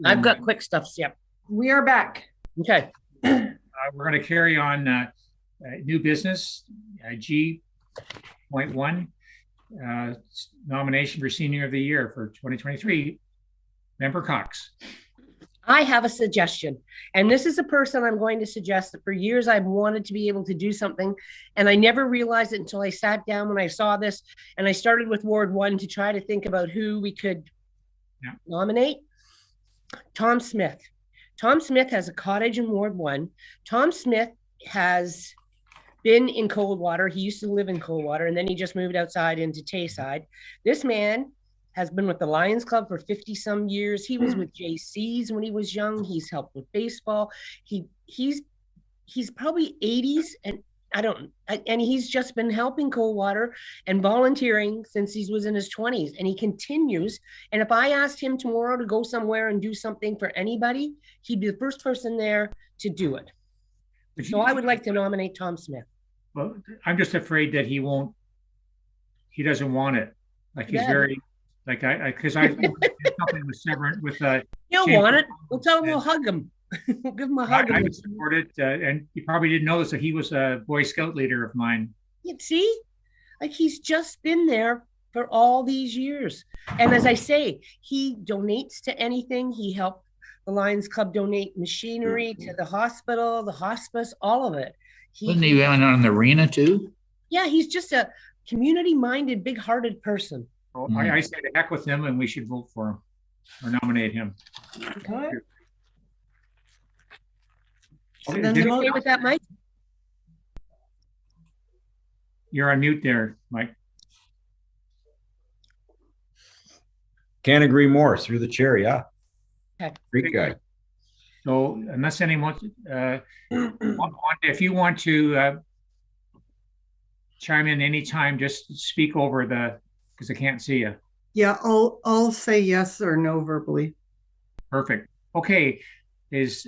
I've got quick stuffs. Yep.
We are back.
Okay.
We're going to carry on new business, G.1, nomination for Senior of the Year for 2023, Member Cox.
I have a suggestion, and this is a person I'm going to suggest that for years I've wanted to be able to do something, and I never realized it until I sat down when I saw this, and I started with Ward 1 to try to think about who we could nominate. Tom Smith. Tom Smith has a cottage in Ward 1. Tom Smith has been in Coldwater. He used to live in Coldwater, and then he just moved outside into Tayside. This man has been with the Lions Club for 50 some years. He was with JC's when he was young. He's helped with baseball. He's probably 80s, and he's just been helping Coldwater and volunteering since he was in his 20s, and he continues. And if I asked him tomorrow to go somewhere and do something for anybody, he'd be the first person there to do it. So I would like to nominate Tom Smith.
Well, I'm just afraid that he doesn't want it. Like he's very, like because I something with Severance with
he'll want it. We'll tell him we'll hug him. We'll give him a hug.
I would support it, and you probably didn't know this, that he was a Boy Scout leader of mine.
You see, like he's just been there for all these years, and as I say, he donates to anything. He helped the Lions Club donate machinery to the hospital, the hospice, all of it.
Wasn't he on the arena too?
Yeah, he's just a community-minded, big-hearted person.
Oh, I say the heck with him, and we should vote for him or nominate him.
Okay.
Okay,
Then you okay with that, Mike?
You're on mute there, Mike.
Can't agree more. Through the chair, yeah.
Okay.
Great guy.
So unless anyone, if you want to chime in anytime, just speak over because I can't see you.
Yeah, I'll say yes or no verbally.
Perfect. Okay.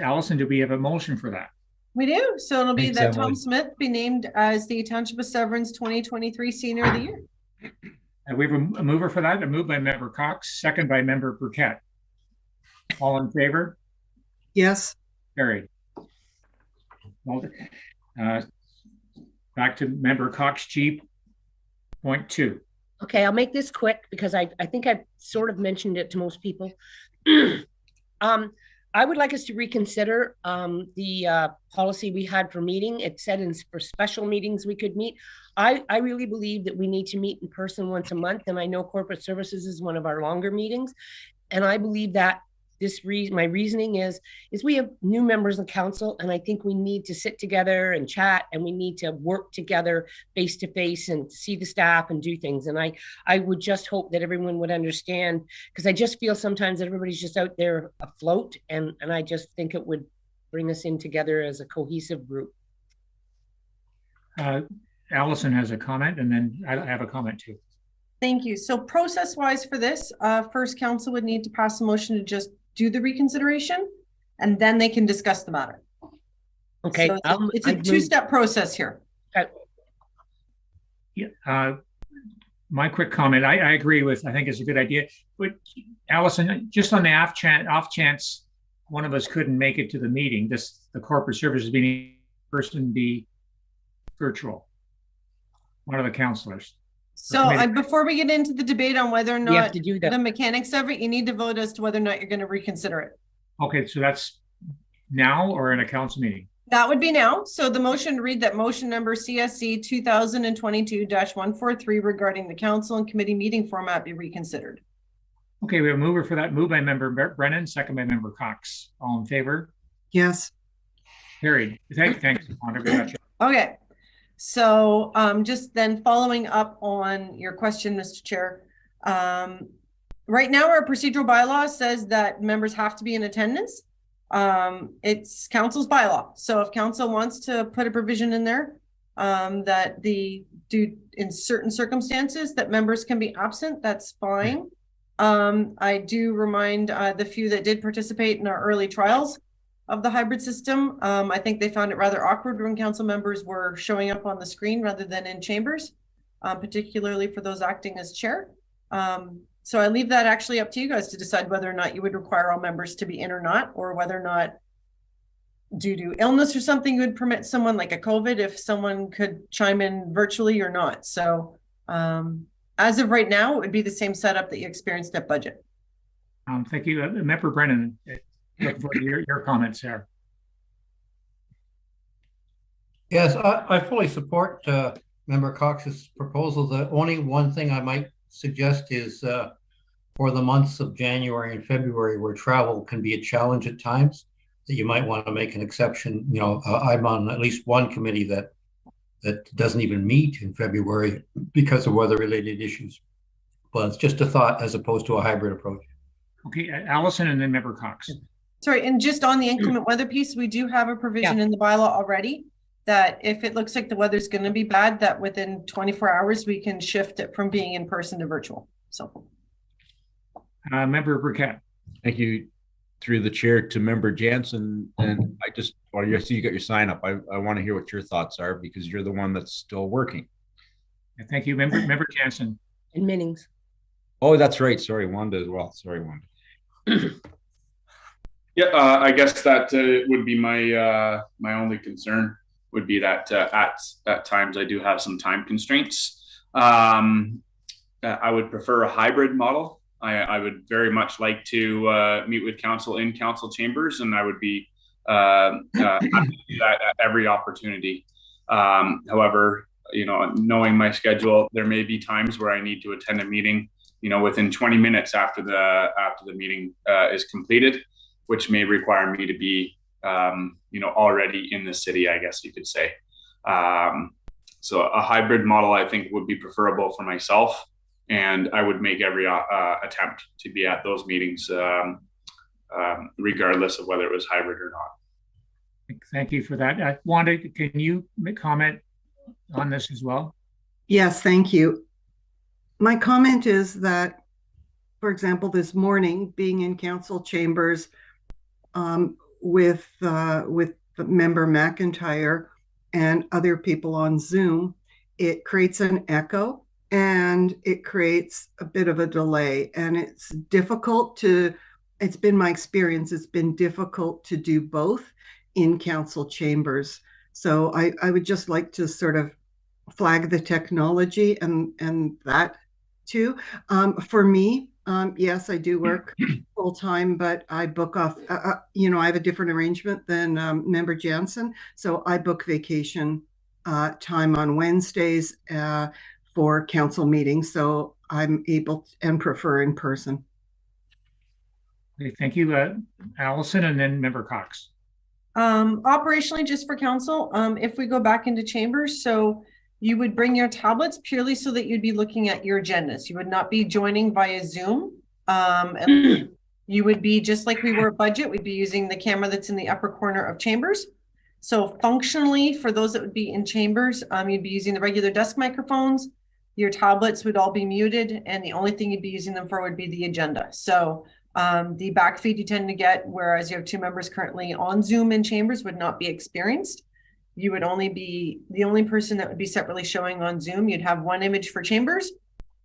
Allison, do we have a motion for that?
We do. So it'll be
Thanks,
that
Emily.
Tom Smith be named as the Township of Severn's 2023 Senior of the Year.
And we have a mover for that, a move by Member Cox, second by Member Burkett. All in favor?
Yes.
Carried. Well, back to Member Cox, G.2.
Okay, I'll make this quick because I think I've sort of mentioned it to most people. I would like us to reconsider the policy we had for meeting. It said for special meetings we could meet. I really believe that we need to meet in person once a month, and I know corporate services is one of our longer meetings. And I believe that my reasoning is we have new members of council, and I think we need to sit together and chat, and we need to work together face to face and see the staff and do things. And I would just hope that everyone would understand, because I just feel sometimes that everybody's just out there afloat, and I just think it would bring us in together as a cohesive group.
Allison has a comment, and then I have a comment too.
Thank you. So process-wise for this, first council would need to pass a motion to just do the reconsideration, and then they can discuss the matter.
Okay.
So it's a two-step process here.
Okay.
Yeah. My quick comment, I agree with, I think it's a good idea. But Allison, just on the off chance one of us couldn't make it to the meeting, the corporate services meeting person be virtual, one of the councilors.
So before we get into the debate on whether or not
the
mechanics of it, you need to vote as to whether or not you're going to reconsider it.
Okay, so that's now or in a council meeting?
That would be now. So the motion to read that motion number CSC 2022-143 regarding the council and committee meeting format be reconsidered.
Okay, we have a mover for that. Moved by Member Brennan, second by Member Cox. All in favor?
Yes.
Carried. Thanks.
Okay. So just then following up on your question, Mr. Chair, right now our procedural bylaw says that members have to be in attendance. It's council's bylaw. So if council wants to put a provision in there that in certain circumstances that members can be absent, that's fine. I do remind the few that did participate in our early trials of the hybrid system. I think they found it rather awkward when council members were showing up on the screen rather than in chambers, particularly for those acting as chair. So I leave that actually up to you guys to decide whether or not you would require all members to be in or not, or whether or not due to illness or something you would permit someone like a COVID if someone could chime in virtually or not. So as of right now, it would be the same setup that you experienced at budget.
Thank you. Member Brennan, look for your comments there.
Yes, I fully support Member Cox's proposal. The only one thing I might suggest is for the months of January and February where travel can be a challenge at times, that you might want to make an exception. You know, I'm on at least one committee that doesn't even meet in February because of weather-related issues. But it's just a thought as opposed to a hybrid approach.
Okay, Allison and then Member Cox.
Sorry, and just on the inclement weather piece, we do have a provision in the bylaw already that if it looks like the weather's going to be bad, that within 24 hours, we can shift it from being in person to virtual. So.
Member Burkett.
Thank you. Through the chair to Member Jansen, and I just, well, you see you got your sign up. I want to hear what your thoughts are because you're the one that's still working.
Thank you, Member Jansen.
And Minnings.
Oh, that's right. Sorry, Wanda as well. Sorry, Wanda.
Yeah, I guess that would be my my only concern would be that at times I do have some time constraints. I would prefer a hybrid model. I would very much like to meet with council in council chambers, and I would be happy to do that at every opportunity. However, you know, knowing my schedule, there may be times where I need to attend a meeting, you know, within 20 minutes after the meeting is completed, which may require me to be, you know, already in the city, I guess you could say. So a hybrid model, I think, would be preferable for myself. And I would make every attempt to be at those meetings, regardless of whether it was hybrid or not.
Thank you for that. Wanda, can you comment on this as well?
Yes, thank you. My comment is that, for example, this morning, being in council chambers with Member McIntyre and other people on Zoom, it creates an echo. And it creates a bit of a delay, and it's difficult to, it's been my experience, it's been difficult to do both in council chambers. So I would just like to sort of flag the technology and that too. For me, yes, I do work full time, but I book off, you know, I have a different arrangement than Member Jansen. So I book vacation time on Wednesdays, for council meetings, so I'm able and prefer in person.
Okay, thank you, Allison, and then Member Cox.
Operationally, just for council, if we go back into chambers, so you would bring your tablets purely so that you'd be looking at your agendas. You would not be joining via Zoom. And you would be just like we were at budget. We'd be using the camera that's in the upper corner of chambers. So functionally, for those that would be in chambers, you'd be using the regular desk microphones. Your tablets would all be muted, and the only thing you'd be using them for would be the agenda. So the back feed you tend to get, whereas you have two members currently on Zoom in chambers, would not be experienced. You would only be the only person that would be separately showing on Zoom. You'd have one image for chambers,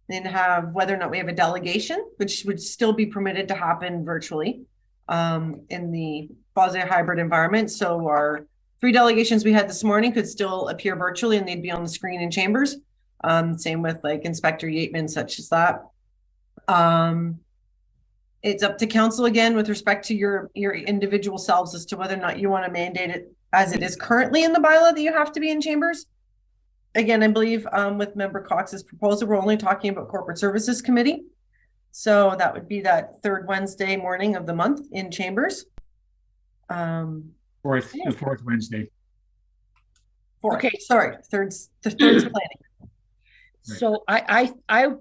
then have whether or not we have a delegation, which would still be permitted to happen virtually in the quasi-hybrid environment. So our 3 delegations we had this morning could still appear virtually, and they'd be on the screen in chambers. Same with like Inspector Yateman, such as that. It's up to council again with respect to your individual selves as to whether or not you want to mandate it as it is currently in the bylaw that you have to be in chambers. Again, I believe with Member Cox's proposal, we're only talking about Corporate Services Committee. So that would be that 3rd Wednesday morning of the month in chambers.
The fourth Wednesday.
Okay, sorry, third's planning.
So I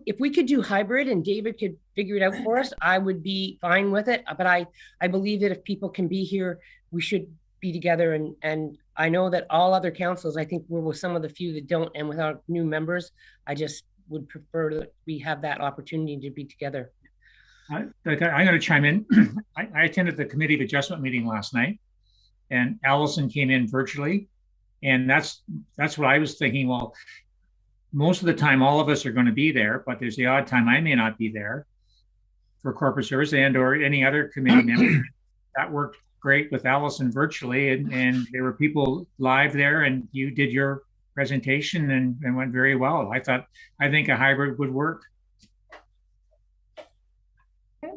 if we could do hybrid and David could figure it out for us, I would be fine with it. But I believe that if people can be here, we should be together. And I know that all other councils, I think we're with some of the few that don't, and without new members, I just would prefer that we have that opportunity to be together.
I'm going to chime in. I attended the Committee of Adjustment meeting last night, and Allison came in virtually. And that's what I was thinking. Well, most of the time, all of us are going to be there, but there's the odd time I may not be there. for corporate service and or any other committee member. That worked great with Allison virtually, and there were people live there, and you did your presentation and went very well. I think a hybrid would work.
Okay.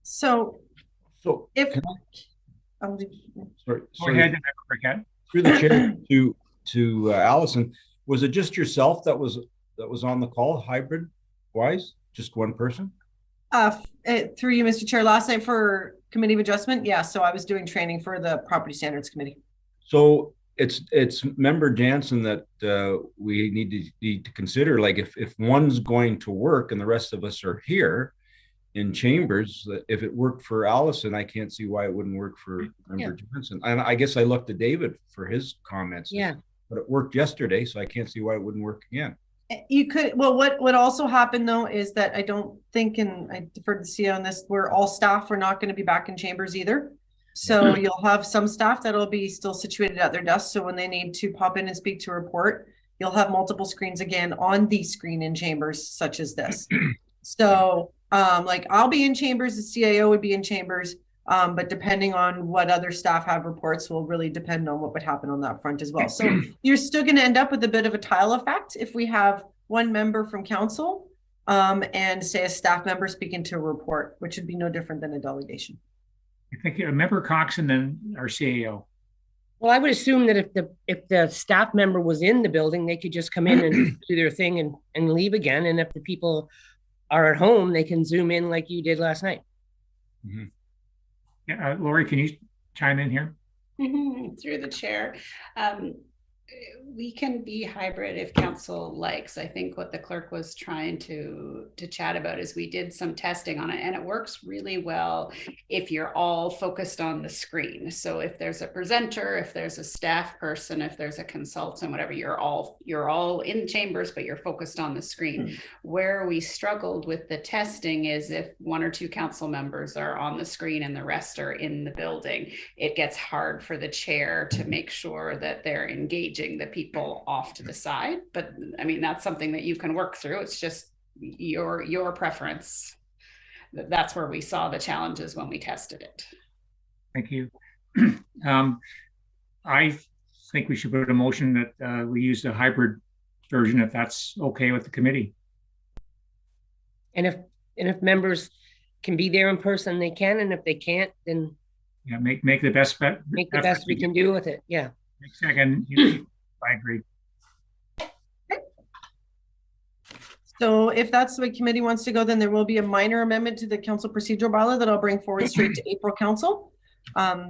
So if
Sorry,
go ahead,
through the chair to Allison, was it just yourself that was on the call, hybrid wise, just one person?
Through you, Mr. Chair, last night for committee of adjustment, yeah. So I was doing training for the Property Standards Committee.
So it's member Jansen that we need to consider. Like if one's going to work and the rest of us are here in chambers, if it worked for Allison, I can't see why it wouldn't work for member Jansen. And I guess I looked to David for his comments.
Yeah,
but it worked yesterday, so I can't see why it wouldn't work again.
You could, well, what also happened though is that I don't think, and I defer to see on this, where all staff are not going to be back in chambers either. So you'll have some staff that'll be still situated at their desks. So when they need to pop in and speak to a report, you'll have multiple screens again on the screen in chambers such as this. So like I'll be in chambers, the CIO would be in chambers, but depending on what other staff have reports will really depend on what would happen on that front as well. So you're still going to end up with a bit of a tile effect if we have one member from council and say a staff member speaking to a report, which would be no different than a delegation.
I think member Cox and then our CAO.
Well, I would assume that if the staff member was in the building, they could just come in and do their thing and leave again. And if the people are at home, they can zoom in like you did last night.
Mm-hmm. Yeah, Lori, can you chime in here?
Through the chair. We can be hybrid if council likes. I think what the clerk was trying to chat about is we did some testing on it, and it works really well if you're all focused on the screen. So if there's a presenter, if there's a staff person, if there's a consultant, whatever, you're all in chambers, but you're focused on the screen. Where we struggled with the testing is if one or two council members are on the screen and the rest are in the building, it gets hard for the chair to make sure that they're engaging the people off to the side. But I mean, that's something that you can work through. It's just your preference. That's where we saw the challenges when we tested it.
Thank you. I think we should put a motion that we use the hybrid version if that's okay with the committee.
And if members can be there in person, they can, and if they can't, then
yeah, make the best
make the best we can do with it. Yeah.
Second, I agree.
So if that's the way committee wants to go, then there will be a minor amendment to the council procedural bylaw that I'll bring forward straight to April council.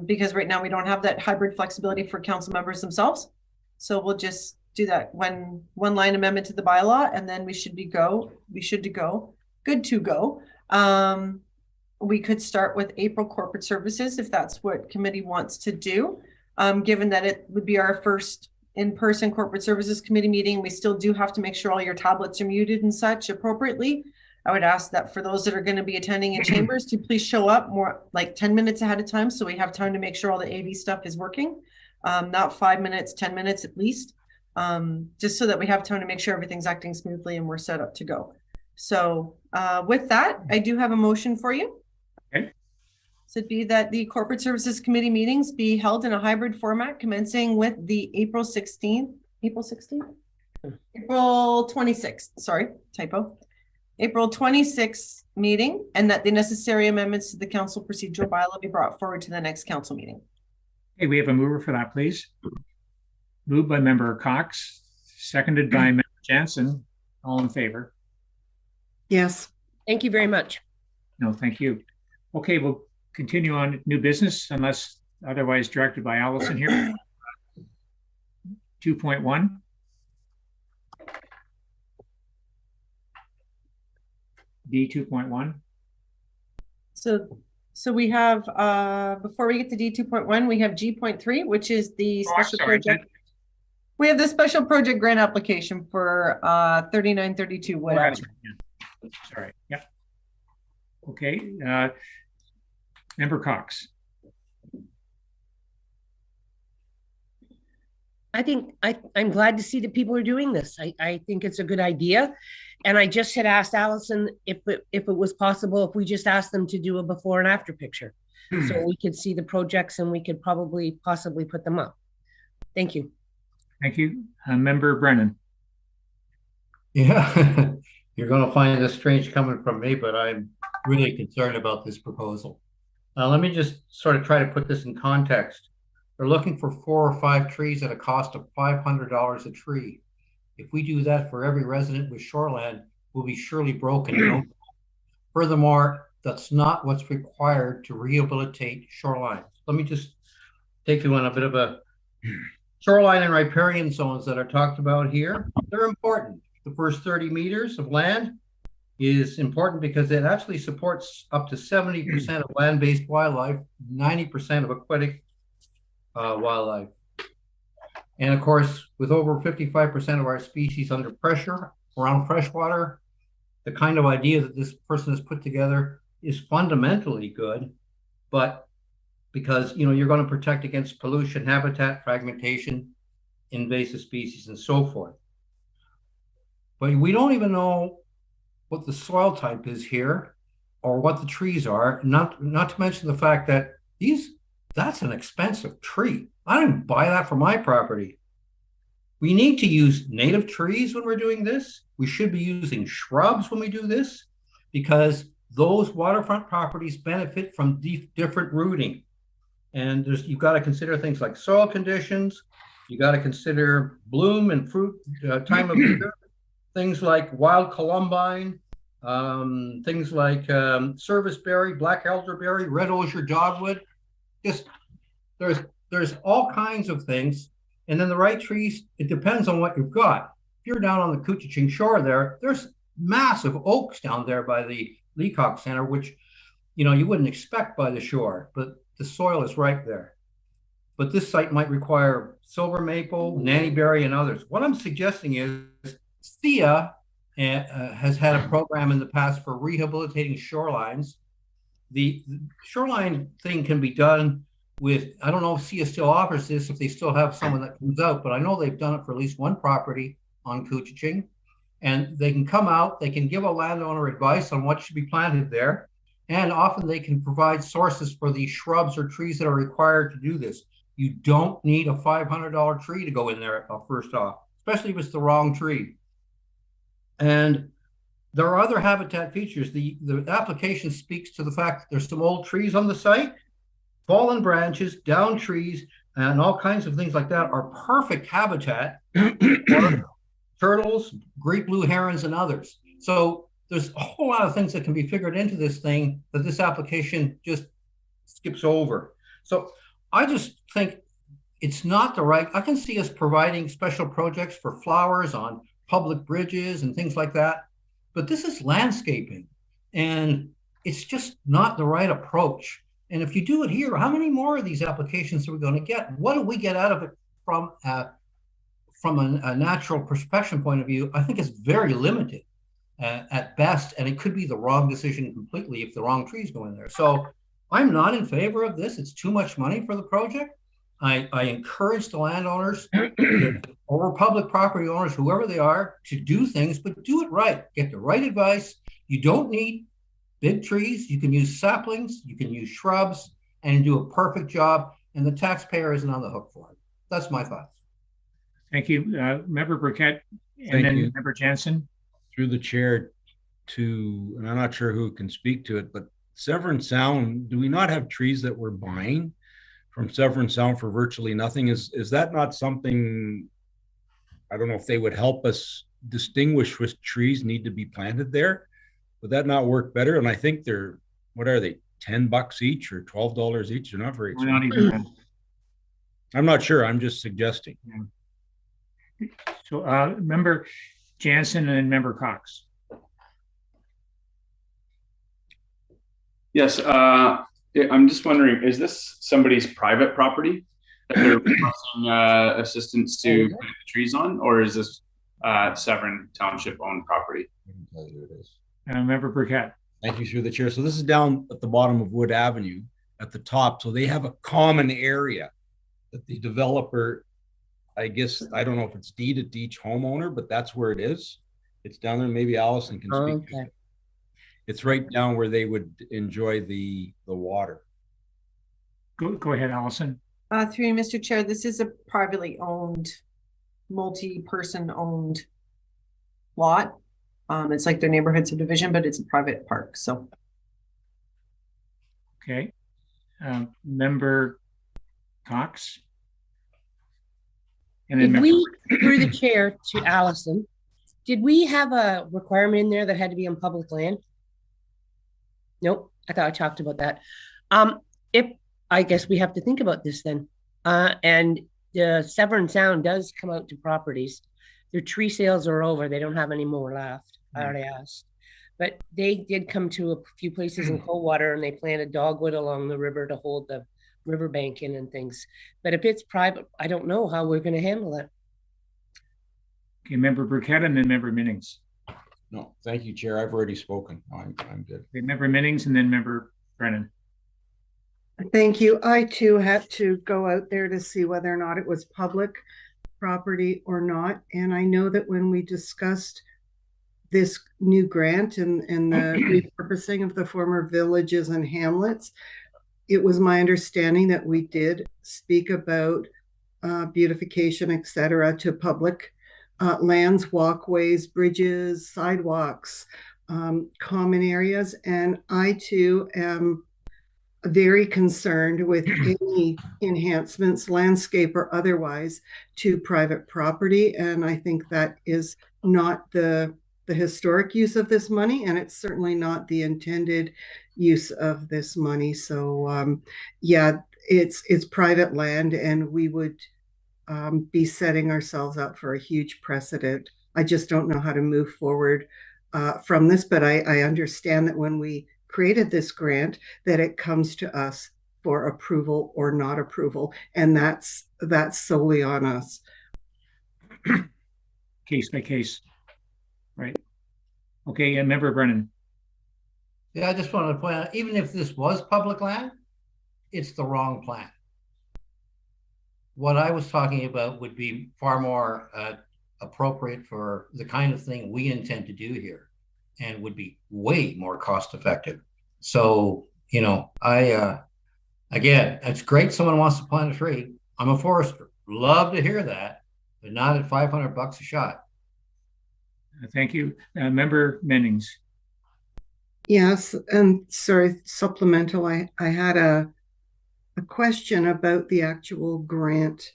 Because right now we don't have that hybrid flexibility for council members themselves. So we'll just do that one line amendment to the bylaw, and then we should good to go. We could start with April corporate services if that's what committee wants to do. Given that it would be our first in-person corporate services committee meeting, we still do have to make sure all your tablets are muted and such appropriately. I would ask that for those that are going to be attending in chambers to please show up more like 10 minutes ahead of time so we have time to make sure all the AV stuff is working. Not 5 minutes, 10 minutes at least, just so that we have time to make sure everything's acting smoothly and we're set up to go. So with that, I do have a motion for you.
Okay.
So it'd be that the Corporate Services Committee meetings be held in a hybrid format commencing with the April 26th, sorry, typo. April 26th meeting, and that the necessary amendments to the council procedural bylaw be brought forward to the next council meeting.
Okay, we have a mover for that, please. Moved by member Cox, seconded by member Jansen. All in favor?
Yes.
Thank you very much.
No, thank you. Okay, we'll continue on new business unless otherwise directed by Allison here. 2.1. D 2.1.
So we have, before we get to D 2.1, we have G.3, which is the special project. We have the special project grant application for 3932 whatever.
Sorry. Yeah. Okay. Member Cox.
I'm glad to see that people are doing this. I think it's a good idea. And I just had asked Allison if it was possible, if we just asked them to do a before and after picture. So we could see the projects and we could possibly put them up. Thank you.
Thank you. Member Brennan.
Yeah, you're going to find this strange coming from me, but I'm really concerned about this proposal. Let me just sort of try to put this in context. They're looking for 4 or 5 trees at a cost of $500 a tree. If we do that for every resident with shoreland, we'll be surely broken. Furthermore, that's not what's required to rehabilitate shorelines. Let me just take you on a bit of a shoreline and riparian zones that are talked about here. They're important. The first 30 meters of land is important because it actually supports up to 70% of land-based wildlife, 90% of aquatic wildlife. And of course, with over 55% of our species under pressure around freshwater, the kind of idea that this person has put together is fundamentally good, but because you're going to protect against pollution, habitat fragmentation, invasive species, and so forth. But we don't even know what the soil type is here or what the trees are, not to mention the fact that that's an expensive tree. I don't buy that for my property. We need to use native trees when we're doing this. We should be using shrubs when we do this because those waterfront properties benefit from different rooting. And you've got to consider things like soil conditions. You got to consider bloom and fruit time of year. Things like wild columbine, things like serviceberry, black elderberry, red osier dogwood. Just there's all kinds of things. And then the right trees, it depends on what you've got. If you're down on the Cottage shore there's massive oaks down there by the Leacock Center, which you wouldn't expect by the shore, but the soil is right there. But this site might require silver maple, nannyberry, and others. What I'm suggesting is SIA has had a program in the past for rehabilitating shorelines. The shoreline thing can be done with, I don't know if SIA still offers this, if they still have someone that comes out, but I know they've done it for at least one property on Cottage. And they can come out, they can give a landowner advice on what should be planted there. And often they can provide sources for the shrubs or trees that are required to do this. You don't need a $500 tree to go in there first off, especially if it's the wrong tree. And there are other habitat features. The application speaks to the fact that there's some old trees on the site, fallen branches, down trees, and all kinds of things like that are perfect habitat for turtles, great blue herons, and others. So there's a whole lot of things that can be figured into this thing that this application just skips over. So I just think it's not the right, I can see us providing special projects for flowers on public bridges and things like that, but this is landscaping and it's just not the right approach. And if you do it here, how many more of these applications are we going to get? What do we get out of it from a natural perspection point of view? I think it's very limited at best, and it could be the wrong decision completely if the wrong trees go in there. So I'm not in favor of this. It's too much money for the project. I encourage the landowners or public property owners, whoever they are, to do things, but do it right. Get the right advice. You don't need big trees. You can use saplings, you can use shrubs, and do a perfect job, and the taxpayer isn't on the hook for it. That's my thoughts.
Thank you. Member Burkett, and then Member Jansen.
Through the chair and I'm not sure who can speak to it, but Severn Sound, do we not have trees that we're buying from Severn Sound for virtually nothing? Is that not something, I don't know if they would help us distinguish which trees need to be planted there? Would that not work better? And I think they're, what are they, $10 each or $12 each? They're not very expensive. I'm not sure. I'm just suggesting.
Yeah. So Member Jansen and Member Cox.
Yes, I'm just wondering, is this somebody's private property that they're requesting assistance to plant the trees on, or is this Severn Township owned property?
I can tell you it is.
Member Burkett.
Thank you, through the chair. So this is down at the bottom of Wood Avenue at the top. So they have a common area that the developer I guess, I don't know if it's deeded to each homeowner, but that's where it is. It's down there. Maybe Allison can speak to it. It's right down where they would enjoy the water.
Go ahead, Allison.
Through you, Mr. Chair, this is a privately owned, multi-person owned lot. It's like their neighborhood subdivision, but it's a private park. So,
okay, Member Cox, and then
through the chair to Allison, did we have a requirement in there that had to be on public land? Nope, I thought I talked about that. If I guess we have to think about this then. And the Severn Sound does come out to properties. Their tree sales are over. They don't have any more left. I already asked. But they did come to a few places in Coldwater, and they planted dogwood along the river to hold the riverbank in and things. But if it's private, I don't know how we're going to handle it.
Okay, Member Burkett and then Member Minnings.
No, thank you, Chair. I've already spoken. I'm good.
Okay, Member Minnings and then Member Brennan.
Thank you. I too had to go out there to see whether or not it was public property or not. And I know that when we discussed this new grant and the repurposing of the former villages and hamlets, it was my understanding that we did speak about beautification, etc., to public lands, walkways, bridges, sidewalks, common areas. And I too am very concerned with any enhancements, landscape or otherwise, to private property. And I think that is not the historic use of this money, and it's certainly not the intended use of this money. So yeah, it's private land, and we would be setting ourselves up for a huge precedent. I just don't know how to move forward from this, but I understand that when we created this grant, that it comes to us for approval or not approval, and that's solely on us.
Case by case, right? Okay, and Member Brennan.
Yeah, I just wanted to point out, even if this was public land, it's the wrong plan. What I was talking about would be far more appropriate for the kind of thing we intend to do here, and would be way more cost effective. So, you know, again, it's great someone wants to plant a tree. I'm a forester. Love to hear that, but not at $500 a shot.
Thank you. Member Minnings.
Yes, and sorry, supplemental. I had a question about the actual grant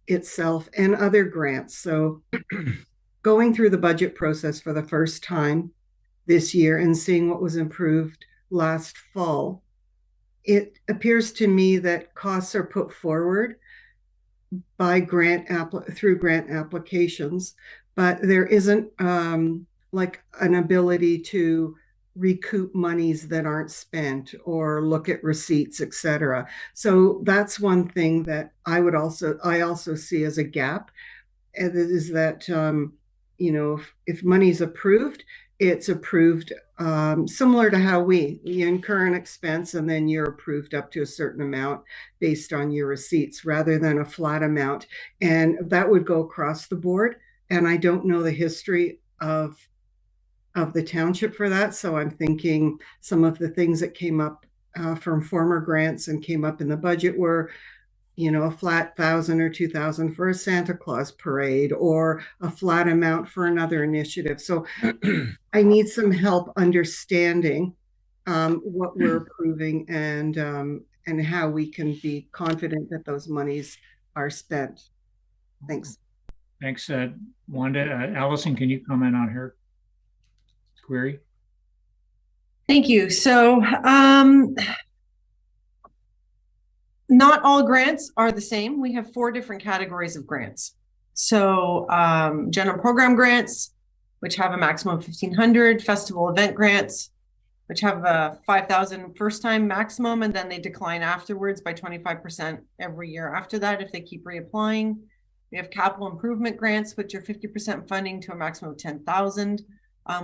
itself and other grants. So going through the budget process for the first time this year and seeing what was improved last fall, it appears to me that costs are put forward by through grant applications, but there isn't like an ability to recoup monies that aren't spent or look at receipts, etc. So that's one thing that I also see as a gap, and it is that you know, if money's approved, it's approved similar to how we incur an expense and then you're approved up to a certain amount based on your receipts rather than a flat amount. And that would go across the board. And I don't know the history of the township for that. So I'm thinking some of the things that came up from former grants and came up in the budget were, you know, a flat $1,000 or $2,000 for a Santa Claus parade, or a flat amount for another initiative. So I need some help understanding what we're approving and how we can be confident that those monies are spent. Thanks.
Thanks, Wanda. Allison, can you comment on her query?
Thank you. So not all grants are the same. We have 4 different categories of grants. So general program grants, which have a maximum of $1,500, festival event grants, which have a $5,000 first time maximum, and then they decline afterwards by 25% every year after that if they keep reapplying. We have capital improvement grants, which are 50% funding to a maximum of $10,000,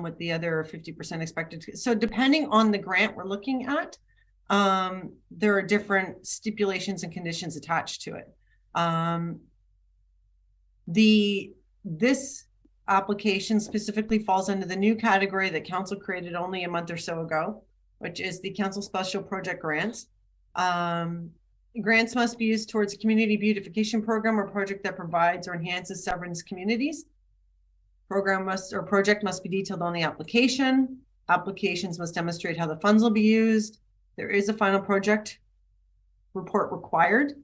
with the other 50% expected to. So depending on the grant we're looking at, there are different stipulations and conditions attached to it. This application specifically falls under the new category that council created only a month or so ago, which is the council special project grants. Grants must be used towards a community beautification program or project that provides or enhances Severn's communities. Project must be detailed on the application. Applications must demonstrate how the funds will be used. There is a final project report required.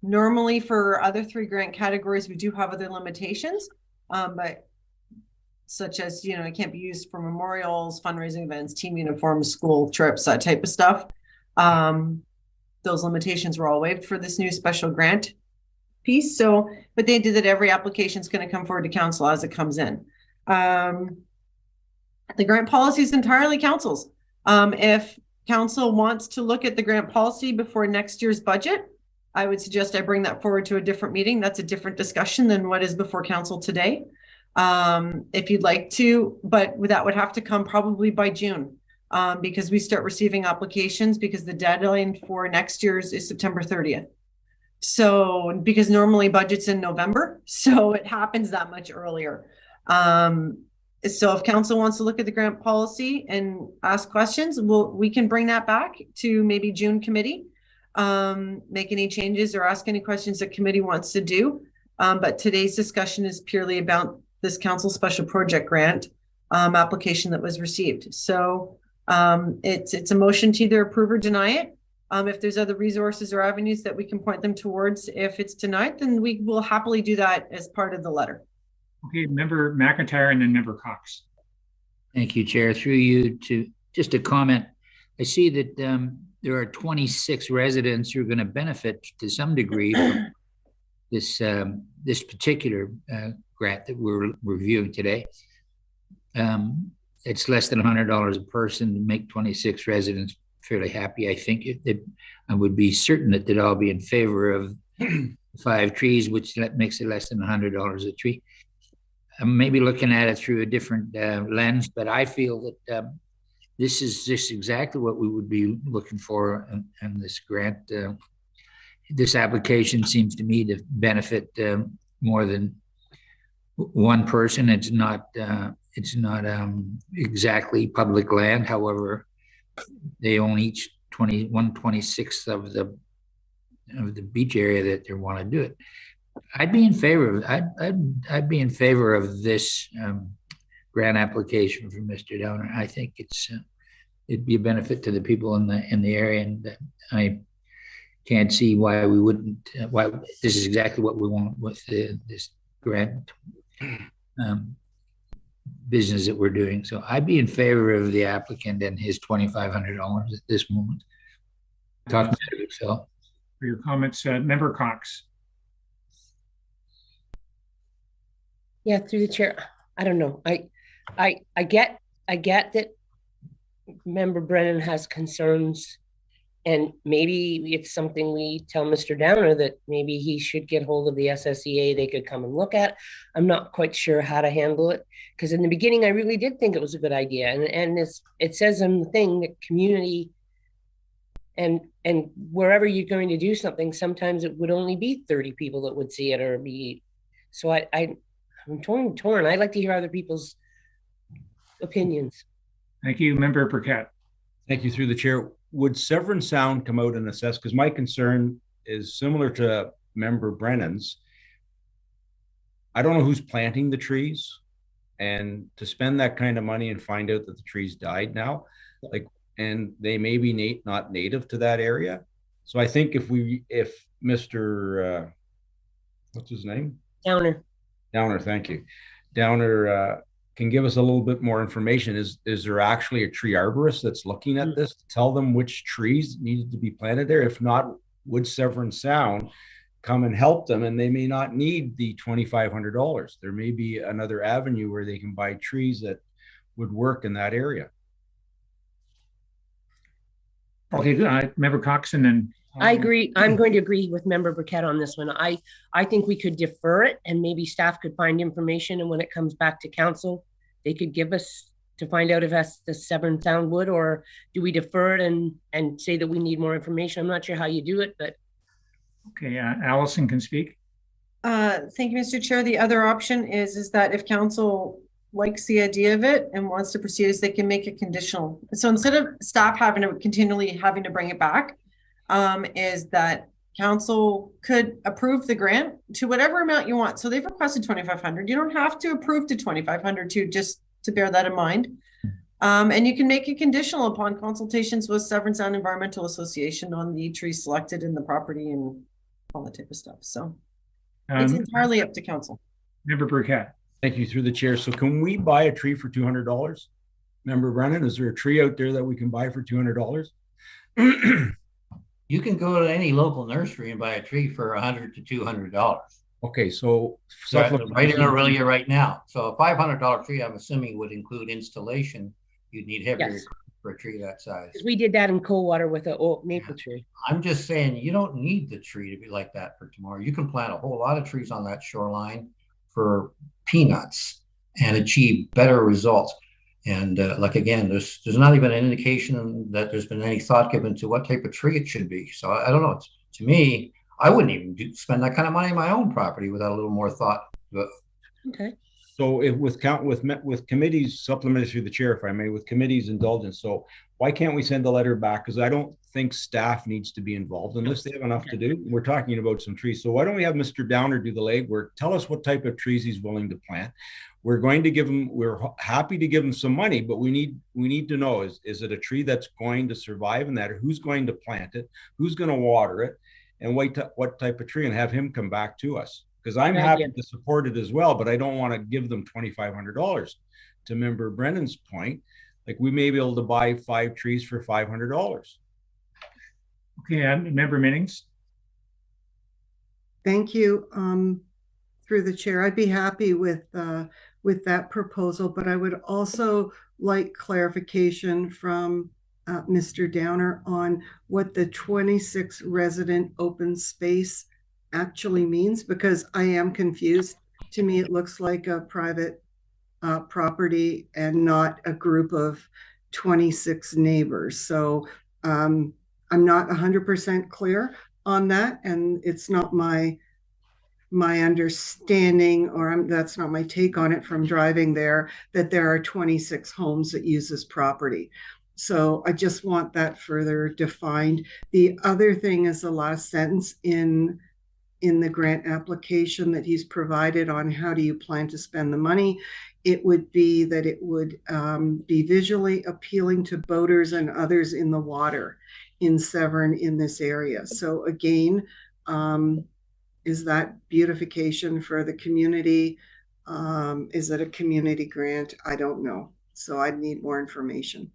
Normally for other 3 grant categories, we do have other limitations, but such as, it can't be used for memorials, fundraising events, team uniforms, school trips, that type of stuff. Those limitations were all waived for this new special grant piece. So, but they did that every application is going to come forward to council as it comes in. The grant policy is entirely council's. If council wants to look at the grant policy before next year's budget, I would suggest I bring that forward to a different meeting. That's a different discussion than what is before council today. If you'd like to, but that would have to come probably by June, because we start receiving applications because the deadline for next year's is September 30th. So, because normally budget's in November, so it happens that much earlier. So if council wants to look at the grant policy and ask questions, we can bring that back to maybe June committee, make any changes or ask any questions that committee wants to do. But today's discussion is purely about this council special project grant application that was received. So it's a motion to either approve or deny it. If there's other resources or avenues that we can point them towards, if it's denied, then we will happily do that as part of the letter.
Okay, Member McIntyre and then Member Cox.
Thank you, Chair. Through you to just a comment. I see that there are 26 residents who are going to benefit to some degree from this this particular grant that we're reviewing today. It's less than $100 a person to make 26 residents fairly happy. I think I would be certain that they'd all be in favor of 5 trees, which that makes it less than $100 a tree. I'm maybe looking at it through a different lens, but I feel that this is just exactly what we would be looking for in this grant. This application seems to me to benefit more than one person. It's not exactly public land. However, they own each 1/26 of the beach area that they want to do it. I'd be in favor of I'd be in favor of this grant application from Mr. Downer. I think it'd be a benefit to the people in the area, and I can't see why we wouldn't. Why this is exactly what we want with this grant business that we're doing. So I'd be in favor of the applicant and his $2,500 at this moment. Talk to yourself.
For your comments, Member Cox.
Yeah, through the chair. I don't know. I get that Member Brennan has concerns, and maybe it's something we tell Mr. Downer that maybe he should get hold of the SSEA. They could come and look at. I'm not quite sure how to handle it, because in the beginning I really did think it was a good idea, and it says in the thing that community and wherever you're going to do something, sometimes it would only be 30 people that would see it or be. So I'm torn. I'd like to hear other people's opinions.
Thank you, Member Burkett.
Thank you, through the chair. Would Severn Sound come out and assess? Because my concern is similar to Member Brennan's. I don't know who's planting the trees, and to spend that kind of money and find out that the trees died now, and they may be not native to that area. So I think if Mr. What's his name?
Downer,
thank you. Downer can give us a little bit more information. Is there actually a tree arborist that's looking at this to tell them which trees needed to be planted there? If not, would Severn Sound come and help them? And they may not need the $2,500. There may be another avenue where they can buy trees that would work in that area.
Okay, Member Cox, and then
I agree. I'm going to agree with Member Burkett on this one. I think we could defer it, and maybe staff could find information, and when it comes back to council, they could give us to find out if that's the Severn Sound wood, or do we defer it and say that we need more information? I'm not sure how you do it, but.
Okay, Allison can speak.
Thank you, Mr. Chair. The other option is that if council likes the idea of it and wants to proceed, is they can make it conditional. So instead of staff continually having to bring it back, is that council could approve the grant to whatever amount you want. So they've requested 2,500. You don't have to approve to 2,500 too, just to bear that in mind. And you can make it conditional upon consultations with Severn Sound Environmental Association on the trees selected in the property and all that type of stuff. So it's entirely up to council.
Member Burkett.
Thank you, through the chair. So can we buy a tree for $200? Member Brennan, is there a tree out there that we can buy for $200?
You can go to any local nursery and buy a tree for $100 to $200.
Okay, so
right in Aurelia right now. So a $500 tree, I'm assuming, would include installation. You'd need heavier
Yes.
for a tree that size.
We did that in Coldwater with an old maple tree.
I'm just saying, you don't need the tree to be like that for tomorrow. You can plant a whole lot of trees on that shoreline for peanuts and achieve better results. And like, again, there's not even an indication that there's been any thought given to what type of tree it should be. So I don't know. To me, I wouldn't even spend that kind of money on my own property without a little more thought.
Okay.
So if with committees, supplementary through the chair, if I may, with committees indulgence. So why can't we send a letter back? Because I don't think staff needs to be involved in this. They have enough to do. We're talking about some trees. So why don't we have Mr. Downer do the legwork? Tell us what type of trees he's willing to plant. We're going to give him, we're happy to give him some money, but we need to know, is it a tree that's going to survive in that, or who's going to plant it, who's going to water it, and what type of tree, and have him come back to us. Because I'm happy to support it as well, but I don't want to give them $2,500. To Member Brennan's point, like, we may be able to buy 5 trees for $500.
Okay, Member Minnings.
Thank you. Through the chair, I'd be happy with that proposal, but I would also like clarification from Mr. Downer on what the 26 resident open space actually means, because I am confused. To me, it looks like a private property and not a group of 26 neighbors. So I'm not 100% clear on that, and it's not my understanding, or that's not my take on it from driving there, that there are 26 homes that use this property. So I just want that further defined. The other thing is the last sentence in the grant application that he's provided on how do you plan to spend the money. It would be that it would be visually appealing to boaters and others in the water in Severn in this area. So again, is that beautification for the community? Is it a community grant? I don't know. So I'd need more information.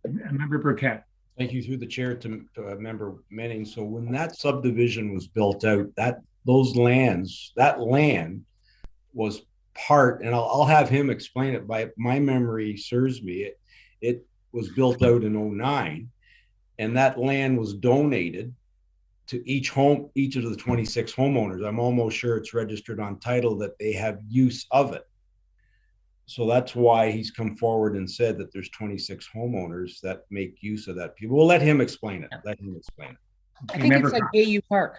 Member Burkett.
Thank you, through the chair, to Member Menning. So when that subdivision was built out, that land was part, and I'll have him explain it, by my memory serves me, it was built out in 2009, and that land was donated to each of the 26 homeowners. I'm almost sure it's registered on title that they have use of it. So that's why he's come forward and said that there's 26 homeowners that make use of that. People, we'll let him explain it. Let him explain it.
I think it's like AU Park.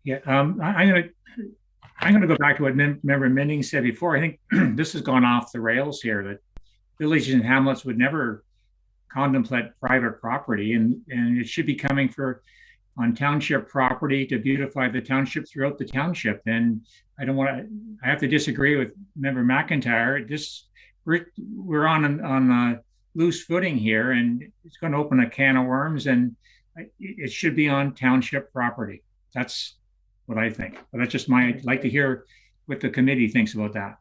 Yeah, I'm gonna go back to what Member Menning said before. I think this has gone off the rails here, that villages and hamlets would never contemplate private property, and it should be coming on township property to beautify the township throughout the township. And I have to disagree with Member McIntyre. We're on a loose footing here, and it's going to open a can of worms, and it should be on township property. That's what I think. But that's just I'd like to hear what the committee thinks about that.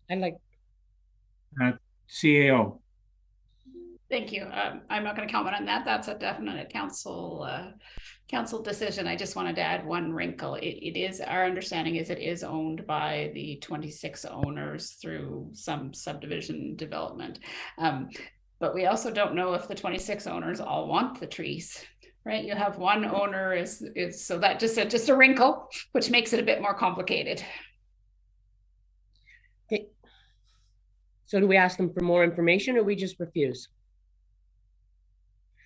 I'd like
CAO.
Thank you. I'm not going to comment on that. That's a definite council decision. I just wanted to add one wrinkle. It is, our understanding is, it is owned by the 26 owners through some subdivision development. But we also don't know if the 26 owners all want the trees, right? You have one owner is so that just a wrinkle, which makes it a bit more complicated.
Okay. So do we ask them for more information, or we just refuse?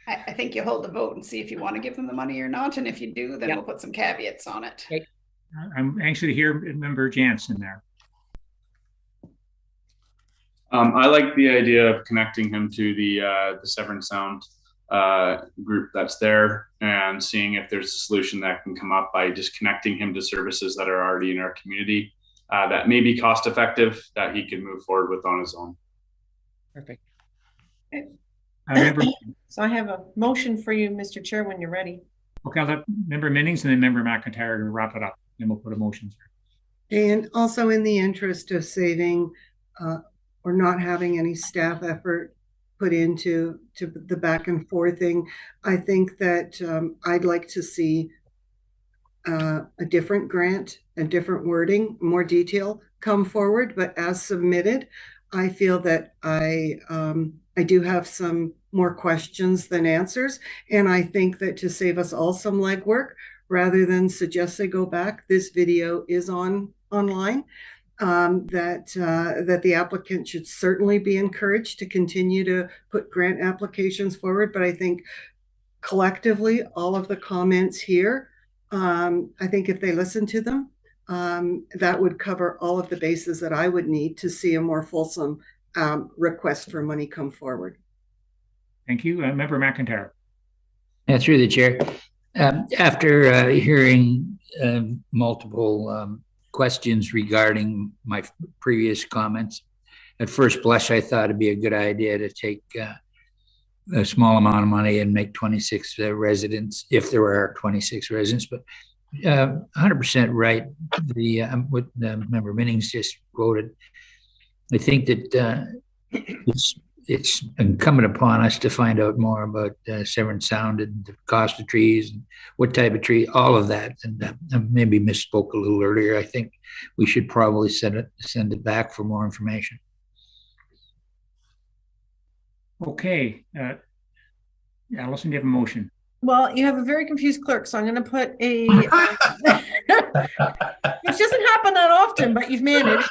I think you hold the vote and see if you want to give them the money or not. And if you do, then we'll put some caveats on it.
Okay.
I'm anxious to hear Member Jansen there.
I like the idea of connecting him to the Severn Sound group that's there and seeing if there's a solution that can come up by just connecting him to services that are already in our community that may be cost effective that he can move forward with on his own.
Perfect.
So I have a motion for you, Mr. Chair, when you're ready.
Okay, I'll let Member Minnings and then Member McIntyre to wrap it up, and we'll put a motion through.
And also, in the interest of saving or not having any staff effort put into the back and forthing, I think that I'd like to see a different grant, a different wording, more detail come forward. But as submitted, I feel that I do have some more questions than answers. And I think that to save us all some legwork, rather than suggest they go back, this video is online. That the applicant should certainly be encouraged to continue to put grant applications forward. But I think collectively, all of the comments here, I think if they listen to them, that would cover all of the bases that I would need to see a more fulsome request for money come forward.
Thank you. Member McIntyre.
Through the chair. After hearing multiple questions regarding my previous comments, at first blush, I thought it'd be a good idea to take a small amount of money and make 26 residents, if there are 26 residents, but 100% right. What Member Minnings just quoted, I think that it's incumbent upon us to find out more about Severn Sound and the cost of trees and what type of tree, all of that. And I maybe misspoke a little earlier. I think we should probably send it back for more information.
Okay. Allison, do you have a motion?
Well, you have a very confused clerk, so I'm going to put a, which doesn't happen that often, but you've managed.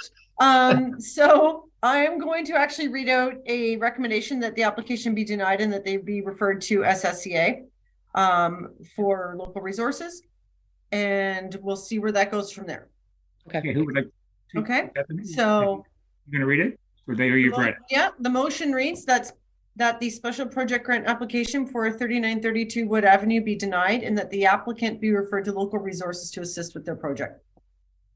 So I am going to actually read out a recommendation that the application be denied and that they be referred to SSCA for local resources. And we'll see where that goes from there.
Okay. Who would like to?
Okay. So
you're going to read it? Or you've read it?
Yeah, the motion reads that the special project grant application for 3932 Wood Avenue be denied and that the applicant be referred to local resources to assist with their project.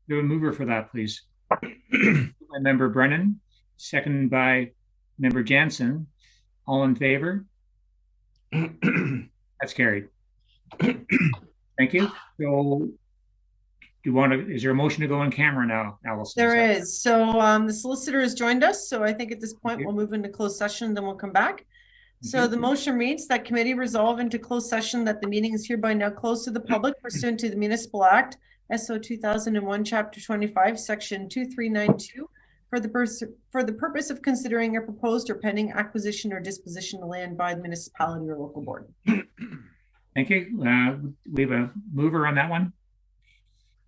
Do a mover for that, please. By Member Brennan, second by Member Jansen. All in favor? That's carried. Thank you. So do you want to, is there a motion to go on camera now, Allison?
There is. So the solicitor has joined us. So I think at this point we'll move into closed session, then we'll come back. So the motion reads that committee resolve into closed session that the meeting is hereby now closed to the public pursuant to the Municipal Act, SO 2001, Chapter 25, Section 2392, for the purpose of considering a proposed or pending acquisition or disposition of land by the municipality or local board.
Thank you. We have a mover on that one.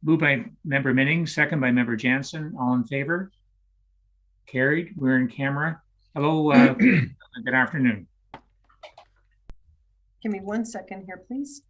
Moved by Member Minning, second by Member Jansen. All in favor? Carried. We're in camera. Hello. Good afternoon.
Give me 1 second here, please.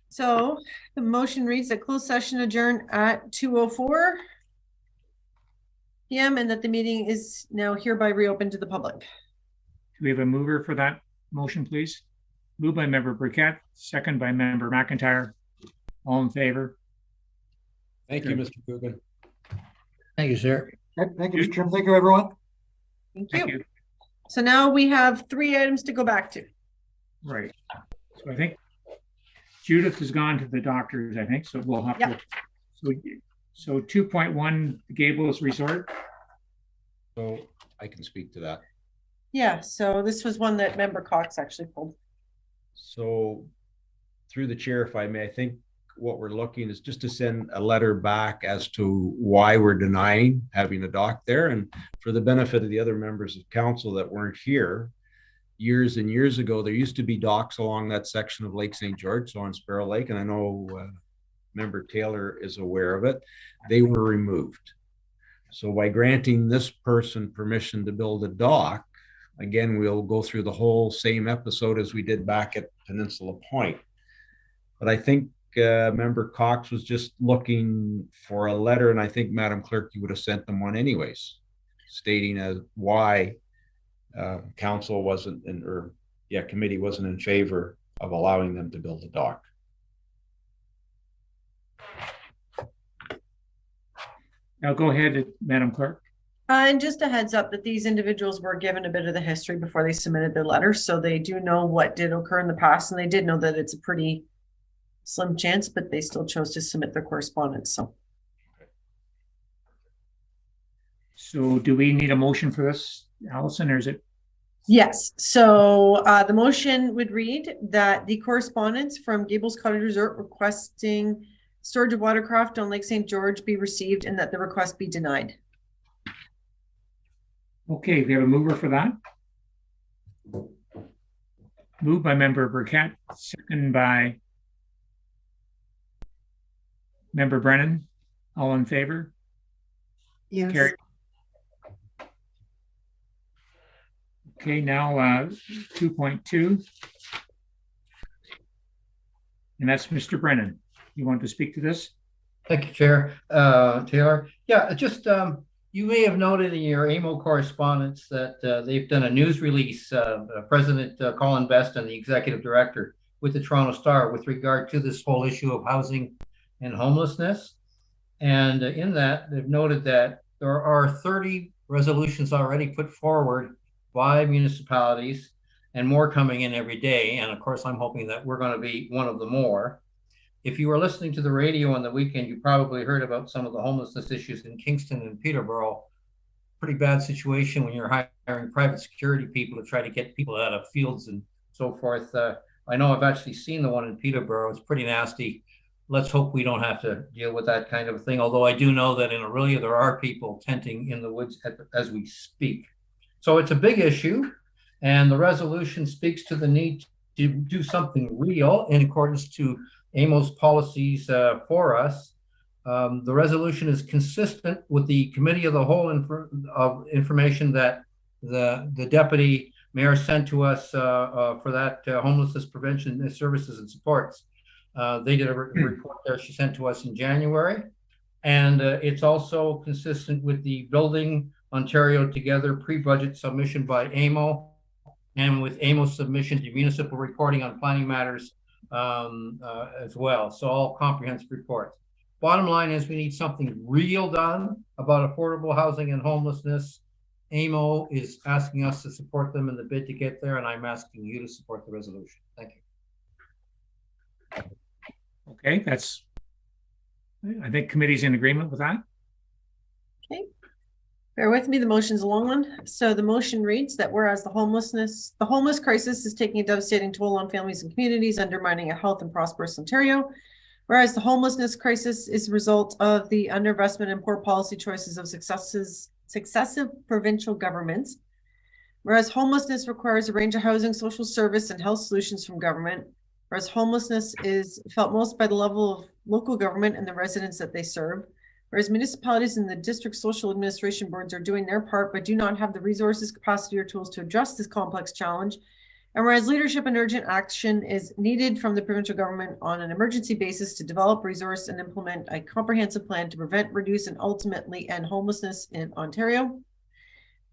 So the motion reads that closed session adjourn at 2:04 p.m. and that the meeting is now hereby reopened to the public.
Do we have a mover for that motion, please? Moved by Member Burkett, second by Member McIntyre. All in favor?
Thank you, Mr. Coogan.
Thank you, sir.
Thank you, Mr. Chairman. Thank you, everyone.
Thank you. So now we have 3 items to go back to.
Right. So I think Judith has gone to the doctors, I think, so we'll have to. So 2.1, Gables Resort.
So I can speak to that.
Yeah, so this was one that Member Cox actually pulled.
So through the chair, if I may, I think what we're looking is just to send a letter back as to why we're denying having a dock there. And for the benefit of the other members of council that weren't here, years and years ago, there used to be docks along that section of Lake St. George, so on Sparrow Lake, and I know Member Taylor is aware of it. They were removed. So by granting this person permission to build a dock, again, we'll go through the whole same episode as we did back at Peninsula Point. But I think Member Cox was just looking for a letter, and I think Madam Clerk, you would have sent them one anyways, stating as why council wasn't in, or committee wasn't in favor of allowing them to build a dock.
Now go ahead, Madam Clerk.
And just a heads up that these individuals were given a bit of the history before they submitted their letter, so they do know what did occur in the past, and they did know that it's a pretty slim chance, but they still chose to submit their correspondence.
So do we need a motion for this, Allison, or is it?
Yes. So the motion would read that the correspondence from Gables Cottage Resort requesting storage of watercraft on Lake St. George be received and that the request be denied.
Okay, we have a mover for that. Moved by Member Burkett, second by Member Brennan. All in favor?
Yes.
Carried. Okay, now 2.2. And that's Mr. Brennan. You want to speak to this?
Thank you, Chair. Taylor. Yeah, just you may have noted in your AMO correspondence that they've done a news release, President Colin Best and the Executive Director with the Toronto Star with regard to this whole issue of housing and homelessness. And in that, they've noted that there are 30 resolutions already put forward by municipalities and more coming in every day. And of course, I'm hoping that we're going to be one of the more. If you were listening to the radio on the weekend, you probably heard about some of the homelessness issues in Kingston and Peterborough. Pretty bad situation when you're hiring private security people to try to get people out of fields and so forth. I know I've actually seen the one in Peterborough. It's pretty nasty. Let's hope we don't have to deal with that kind of thing. Although I do know that in Aurelia, there are people tenting in the woods as we speak. So it's a big issue. And the resolution speaks to the need to do something real in accordance to AMO's policies for us. The resolution is consistent with the Committee of the Whole information that the Deputy Mayor sent to us for that homelessness prevention services and supports. They did a report there she sent to us in January. And it's also consistent with the Building Ontario Together pre-budget submission by AMO and with AMO's submission to municipal reporting on planning matters as well. So all comprehensive reports. Bottom line is we need something real done about affordable housing and homelessness. AMO is asking us to support them in the bid to get there, and I'm asking you to support the resolution. Thank you.
Okay, I think committee's in agreement with that.
Okay. Bear with me, the motion's a long one. So the motion reads that whereas the homeless crisis is taking a devastating toll on families and communities, undermining a health and prosperous Ontario, whereas the homelessness crisis is a result of the underinvestment and poor policy choices of successive provincial governments, whereas homelessness requires a range of housing, social service, and health solutions from government, whereas homelessness is felt most by the level of local government and the residents that they serve, whereas municipalities and the district social administration boards are doing their part but do not have the resources, capacity, or tools to address this complex challenge, And whereas leadership and urgent action is needed from the provincial government on an emergency basis to develop, resource, and implement a comprehensive plan to prevent, reduce, and ultimately end homelessness in Ontario.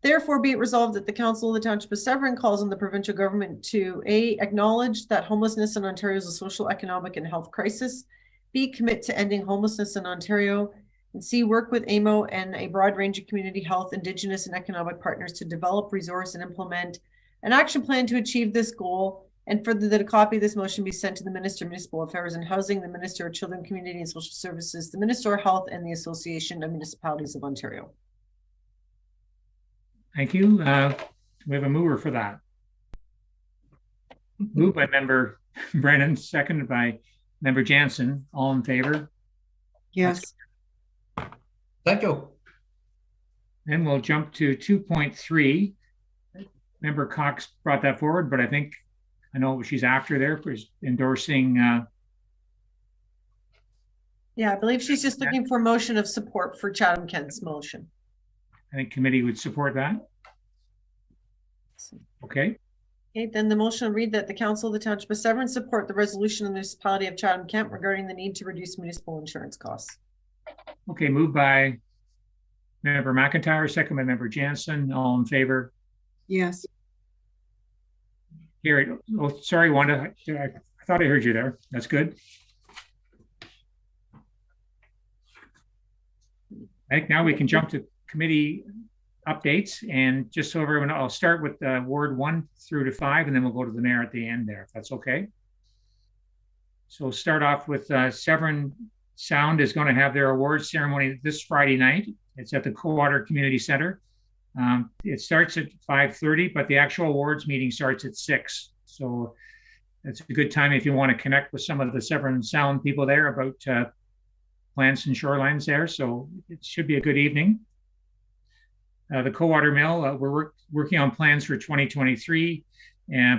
Therefore, be it resolved that the Council of the Township of Severn calls on the provincial government to A, acknowledge that homelessness in Ontario is a social, economic, and health crisis. B, commit to ending homelessness in Ontario. And C, work with AMO and a broad range of community health, Indigenous, and economic partners to develop, resource, and implement an action plan to achieve this goal. And further, that a copy of this motion be sent to the Minister of Municipal Affairs and Housing, the Minister of Children, Community, and Social Services, the Minister of Health, and the Association of Municipalities of Ontario.
Thank you. We have a mover for that. Moved by Member Brennan, seconded by Member Jansen. All in favor?
Yes.
Thank you.
Then we'll jump to 2.3. Member Cox brought that forward, but I know she's after there for endorsing.
Yeah, I believe she's just looking for motion of support for Chatham-Kent's motion.
I think committee would support that. Okay.
Okay, then the motion will read that the Council of the Township of Severn support the resolution of the Municipality of Chatham-Kent regarding the need to reduce municipal insurance costs.
Okay, moved by Member McIntyre, second by Member Jansen. All in favor?
Yes.
Carried. Oh, sorry, Wanda. I thought I heard you there. That's good. I think now we can jump to committee updates, and just so everyone, I'll start with Ward 1 through to 5, and then we'll go to the mayor at the end there, if that's okay. So start off with Severn Sound is going to have their awards ceremony this Friday night. It's at the Coldwater Community Center. It starts at 5:30, but the actual awards meeting starts at 6. So it's a good time if you want to connect with some of the Severn Sound people there about plants and shorelines there. So it should be a good evening. The Coldwater Mill, we're working on plans for 2023,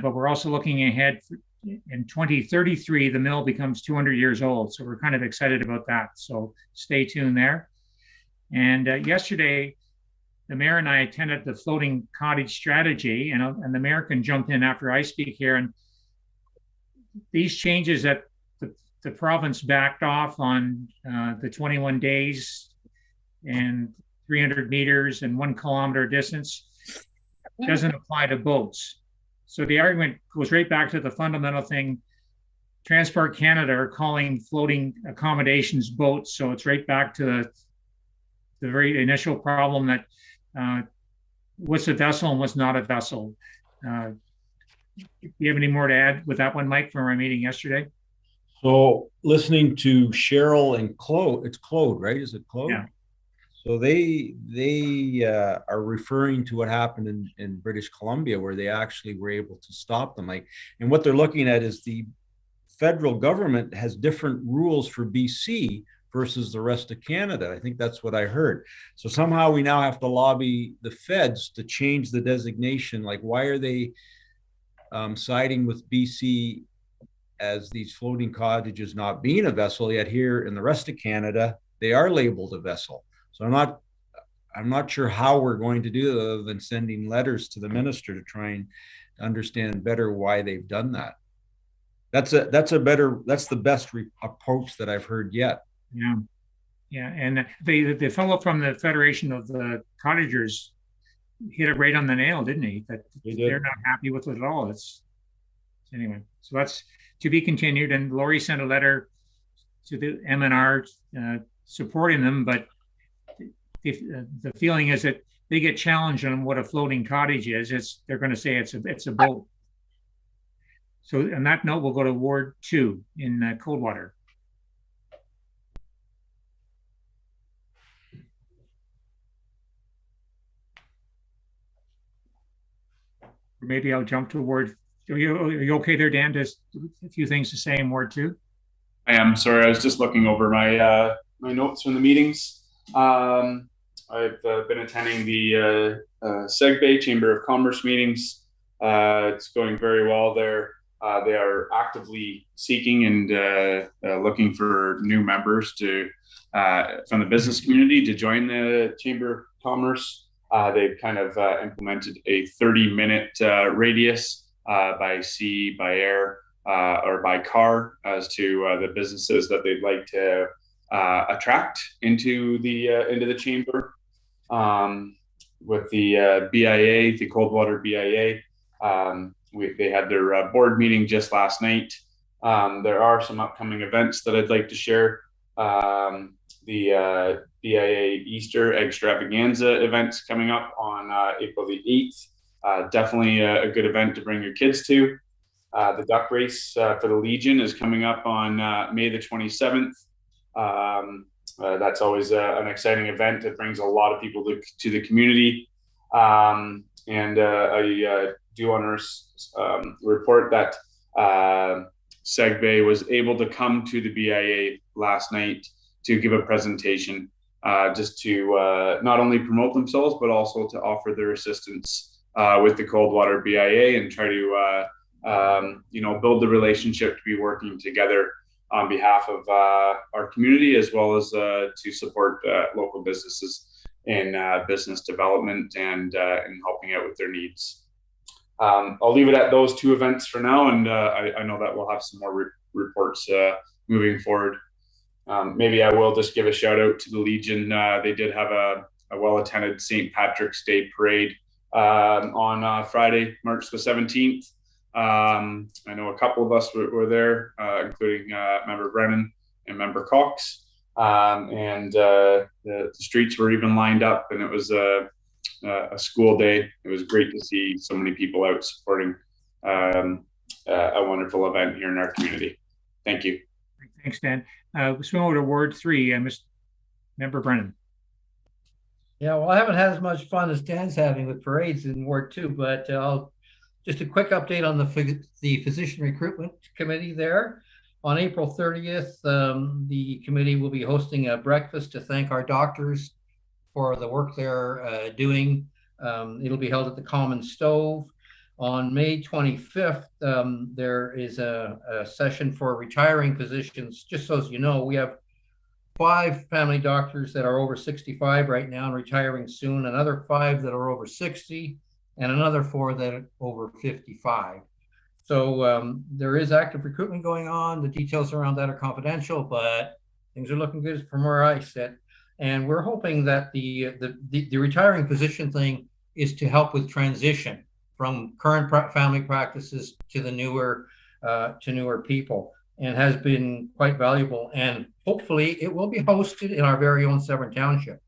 but we're also looking ahead. In 2033, the mill becomes 200 years old. So we're kind of excited about that. So stay tuned there. And yesterday, the mayor and I attended the floating cottage strategy, and the mayor can jump in after I speak here. And these changes that the province backed off on the 21 days and 300 meters and 1 kilometer distance doesn't apply to boats. So the argument goes right back to the fundamental thing. Transport Canada are calling floating accommodations boats. So it's right back to the very initial problem that what's a vessel and what's not a vessel. Do you have any more to add with that one, Mike, from our meeting yesterday?
So listening to Cheryl and Claude, it's Claude, right? Is it Claude?
Yeah.
So they are referring to what happened in British Columbia, where they actually were able to stop them. And what they're looking at is the federal government has different rules for BC versus the rest of Canada. I think that's what I heard. So somehow we now have to lobby the feds to change the designation. Like, why are they siding with BC as these floating cottages not being a vessel, yet here in the rest of Canada, they are labeled a vessel. So I'm not sure how we're going to do it other than sending letters to the minister to try and understand better why they've done that. That's the best approach that I've heard yet.
Yeah. Yeah. And the fellow from the Federation of the Cottagers hit it right on the nail, didn't he? That they're not happy with it at all. Anyway, so that's to be continued. And Lori sent a letter to the MNR supporting them, but if the feeling is that they get challenged on what a floating cottage is, they're going to say it's a boat. So on that note, we'll go to Ward 2 in Coldwater. Maybe I'll jump to Ward. Are you okay there, Dan? Just a few things to say in Ward 2.
I am. Sorry, I was just looking over my my notes from the meetings. I've been attending the SegBay Chamber of Commerce meetings. It's going very well there. They are actively seeking and looking for new members from the business community to join the Chamber of Commerce. They've kind of implemented a 30-minute radius by sea, by air, or by car as to the businesses that they'd like to attract into the chamber. With the BIA, the Coldwater BIA, they had their board meeting just last night. There are some upcoming events that I'd like to share. The BIA Easter Extravaganza events coming up on April the 8th. Definitely a good event to bring your kids to. The duck race for the Legion is coming up on May the 27th. That's always an exciting event. It brings a lot of people to the community. And I do want to report that Segbay was able to come to the BIA last night to give a presentation, just to not only promote themselves, but also to offer their assistance with the Coldwater BIA and try to build the relationship to be working together on behalf of our community, as well as to support local businesses in business development and in helping out with their needs. I'll leave it at those two events for now, and I know that we'll have some more reports moving forward. Maybe I will just give a shout out to the Legion. They did have a well-attended St. Patrick's Day parade on Friday, March the 17th. I know a couple of us were there, including Member Brennan and Member Cox. And the streets were even lined up, and it was a school day. It was great to see so many people out supporting a wonderful event here in our community. Thank you.
Thanks, Dan. Let's move over to Ward 3, Member Brennan.
Yeah, well, I haven't had as much fun as Dan's having with parades in Ward 2, but just a quick update on the physician recruitment committee there. On April 30th, the committee will be hosting a breakfast to thank our doctors for the work they're doing. It'll be held at the Common Stove. On May 25th, there is a session for retiring physicians. Just so as you know, we have 5 family doctors that are over 65 right now and retiring soon, another 5 that are over 60, and another 4 that are over 55. So there is active recruitment going on. The details around that are confidential, but things are looking good from where I sit. And we're hoping that the retiring physician thing is to help with transition from current family practices to the newer people, and has been quite valuable. And hopefully it will be hosted in our very own Severn Township.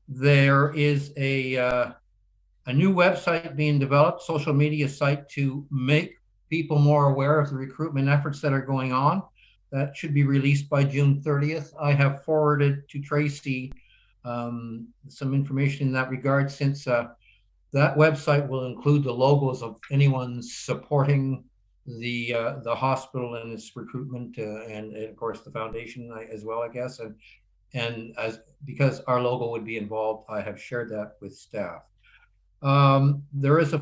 There is a new website being developed, social media site, to make people more aware of the recruitment efforts that are going on. That should be released by June 30th. I have forwarded to Tracy some information in that regard, since that website will include the logos of anyone supporting the hospital and its recruitment, and of course the foundation as well, I guess. And because our logo would be involved, I have shared that with staff. There is a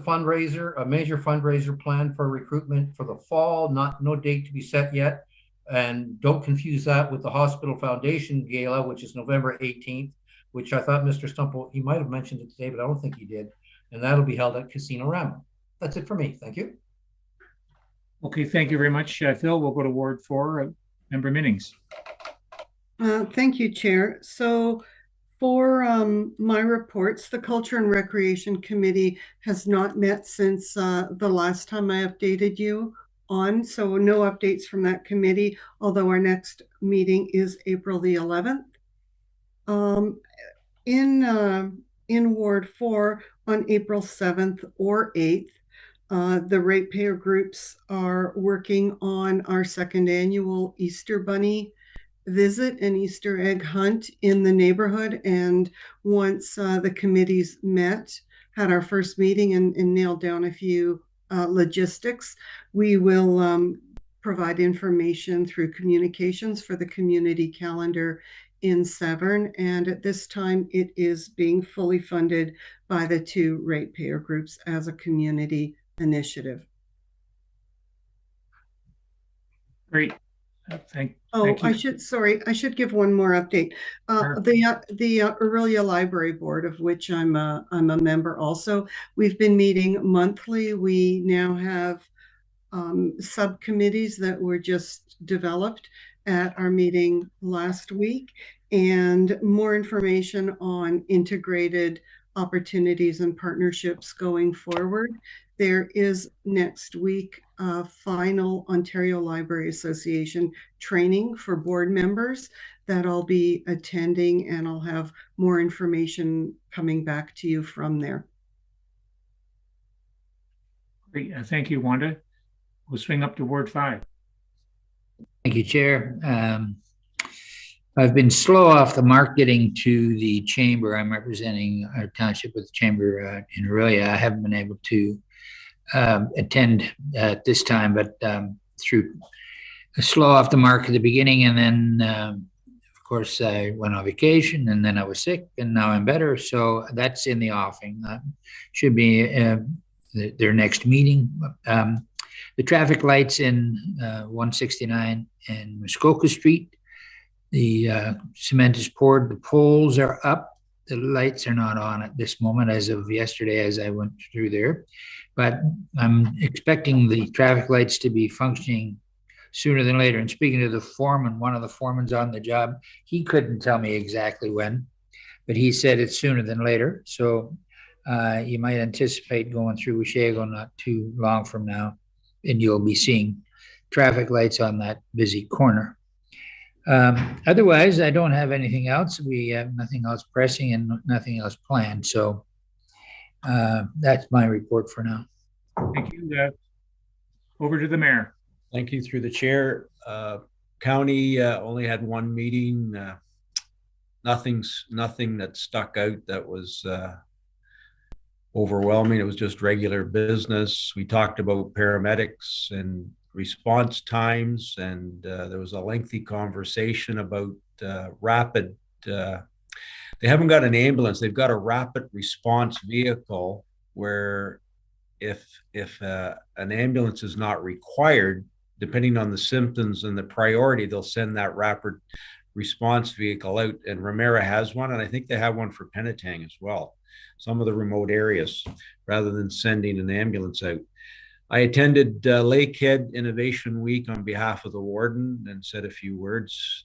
major fundraiser plan for recruitment for the fall. No date to be set yet. And don't confuse that with the Hospital Foundation Gala, which is November 18th, which I thought Mr. Stumpo, he might have mentioned it today, but I don't think he did. And that'll be held at Casino Rama. That's it for me. Thank you.
Okay, thank you very much, Phil. We'll go to Ward 4, Member Minnings.
Thank you, Chair. So for my reports, the Culture and Recreation Committee has not met since the last time I updated you on. So no updates from that committee, although our next meeting is April the 11th. In Ward 4 on April 7th or 8th, the ratepayer groups are working on our second annual Easter Bunny visit and Easter egg hunt in the neighborhood. And once the committees had our first meeting and nailed down a few logistics, we will provide information through communications for the community calendar in Severn. And at this time, it is being fully funded by the 2 ratepayer groups as a community initiative.
Great. Thank
I
you.
I should give one more update.
Sure.
The Aurelia Library Board, of which I'm a member also, we've been meeting monthly. We now have subcommittees that were just developed at our meeting last week, and more information on integrated opportunities and partnerships going forward. There is next week a final Ontario Library Association training for board members that I'll be attending, and I'll have more information coming back to you from there.
Great. Thank you, Wanda. We'll swing up to Ward 5.
Thank you, Chair. I've been slow off the mark getting to the chamber. I'm representing our township with the chamber in Aurelia. I haven't been able to attend at this time, but through slow off the mark at the beginning, and then of course I went on vacation, and then I was sick, and now I'm better. So that's in the offing. Should be their next meeting. The traffic lights in 169 and Muskoka Street. The cement is poured, the poles are up. The lights are not on at this moment as of yesterday as I went through there. But I'm expecting the traffic lights to be functioning sooner than later. And speaking to the foreman, one of the foremans on the job, he couldn't tell me exactly when, but he said it's sooner than later. So you might anticipate going through Washego not too long from now, and you'll be seeing traffic lights on that busy corner. Otherwise, I don't have anything else. We have nothing else pressing and nothing else planned. So that's my report for now.
Thank you. Over to the mayor.
Thank you through the chair. County only had one meeting. Nothing that stuck out that was overwhelming. It was just regular business. We talked about paramedics and response times, and there was a lengthy conversation about rapid. They haven't got an ambulance. They've got a rapid response vehicle where if an ambulance is not required, depending on the symptoms and the priority, they'll send that rapid response vehicle out. And Ramera has one, and I think they have one for Penetang as well, some of the remote areas, rather than sending an ambulance out. I attended Lakehead Innovation Week on behalf of the warden and said a few words.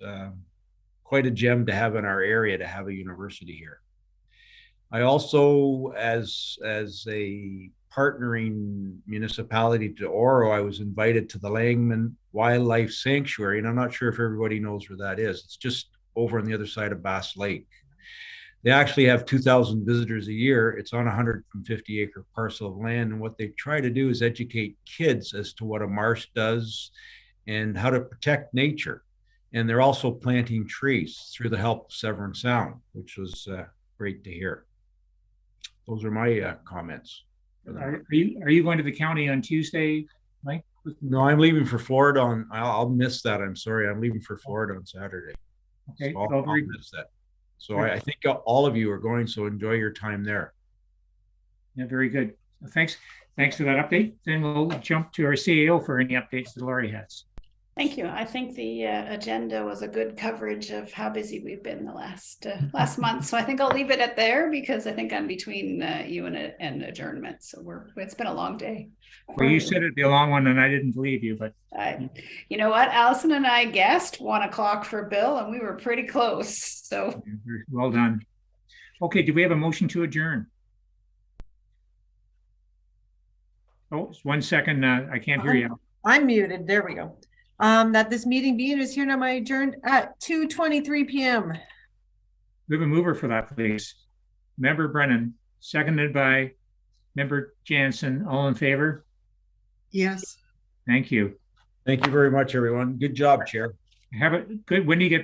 Quite a gem to have in our area, to have a university here. I also, as a partnering municipality to Oro, I was invited to the Langman Wildlife Sanctuary, and I'm not sure if everybody knows where that is. It's just over on the other side of Bass Lake. They actually have 2,000 visitors a year. It's on a 150-acre parcel of land. And what they try to do is educate kids as to what a marsh does and how to protect nature. And they're also planting trees through the help of Severn Sound, which was great to hear. Those are my comments.
Are you going to the county on Tuesday, Mike?
No, I'm leaving for Florida on, I'll miss that. I'm sorry. I'm leaving for Florida on Saturday.
Okay.
So I'll miss that. So I think all of you are going, so enjoy your time there.
Yeah, very good. Thanks for that update. Then we'll jump to our CAO for any updates that Laurie has.
Thank you. I think the agenda was a good coverage of how busy we've been the last month. So I think I'll leave it at there, because I think I'm between you and adjournment. So it's been a long day.
Well, you said it'd be a long one, and I didn't believe you, but
you know what? Allison and I guessed 1 o'clock for Bill, and we were pretty close. So
well done. Okay, do we have a motion to adjourn? Oh, 1 second. I can't hear you.
I'm muted. There we go. That this meeting being is here now adjourned at 2:23 p.m.
We have a mover for that, please. Member Brennan, seconded by Member Jansen. All in favor?
Yes.
Thank you.
Thank you very much, everyone. Good job, Chair.
Have a good, when do you get back?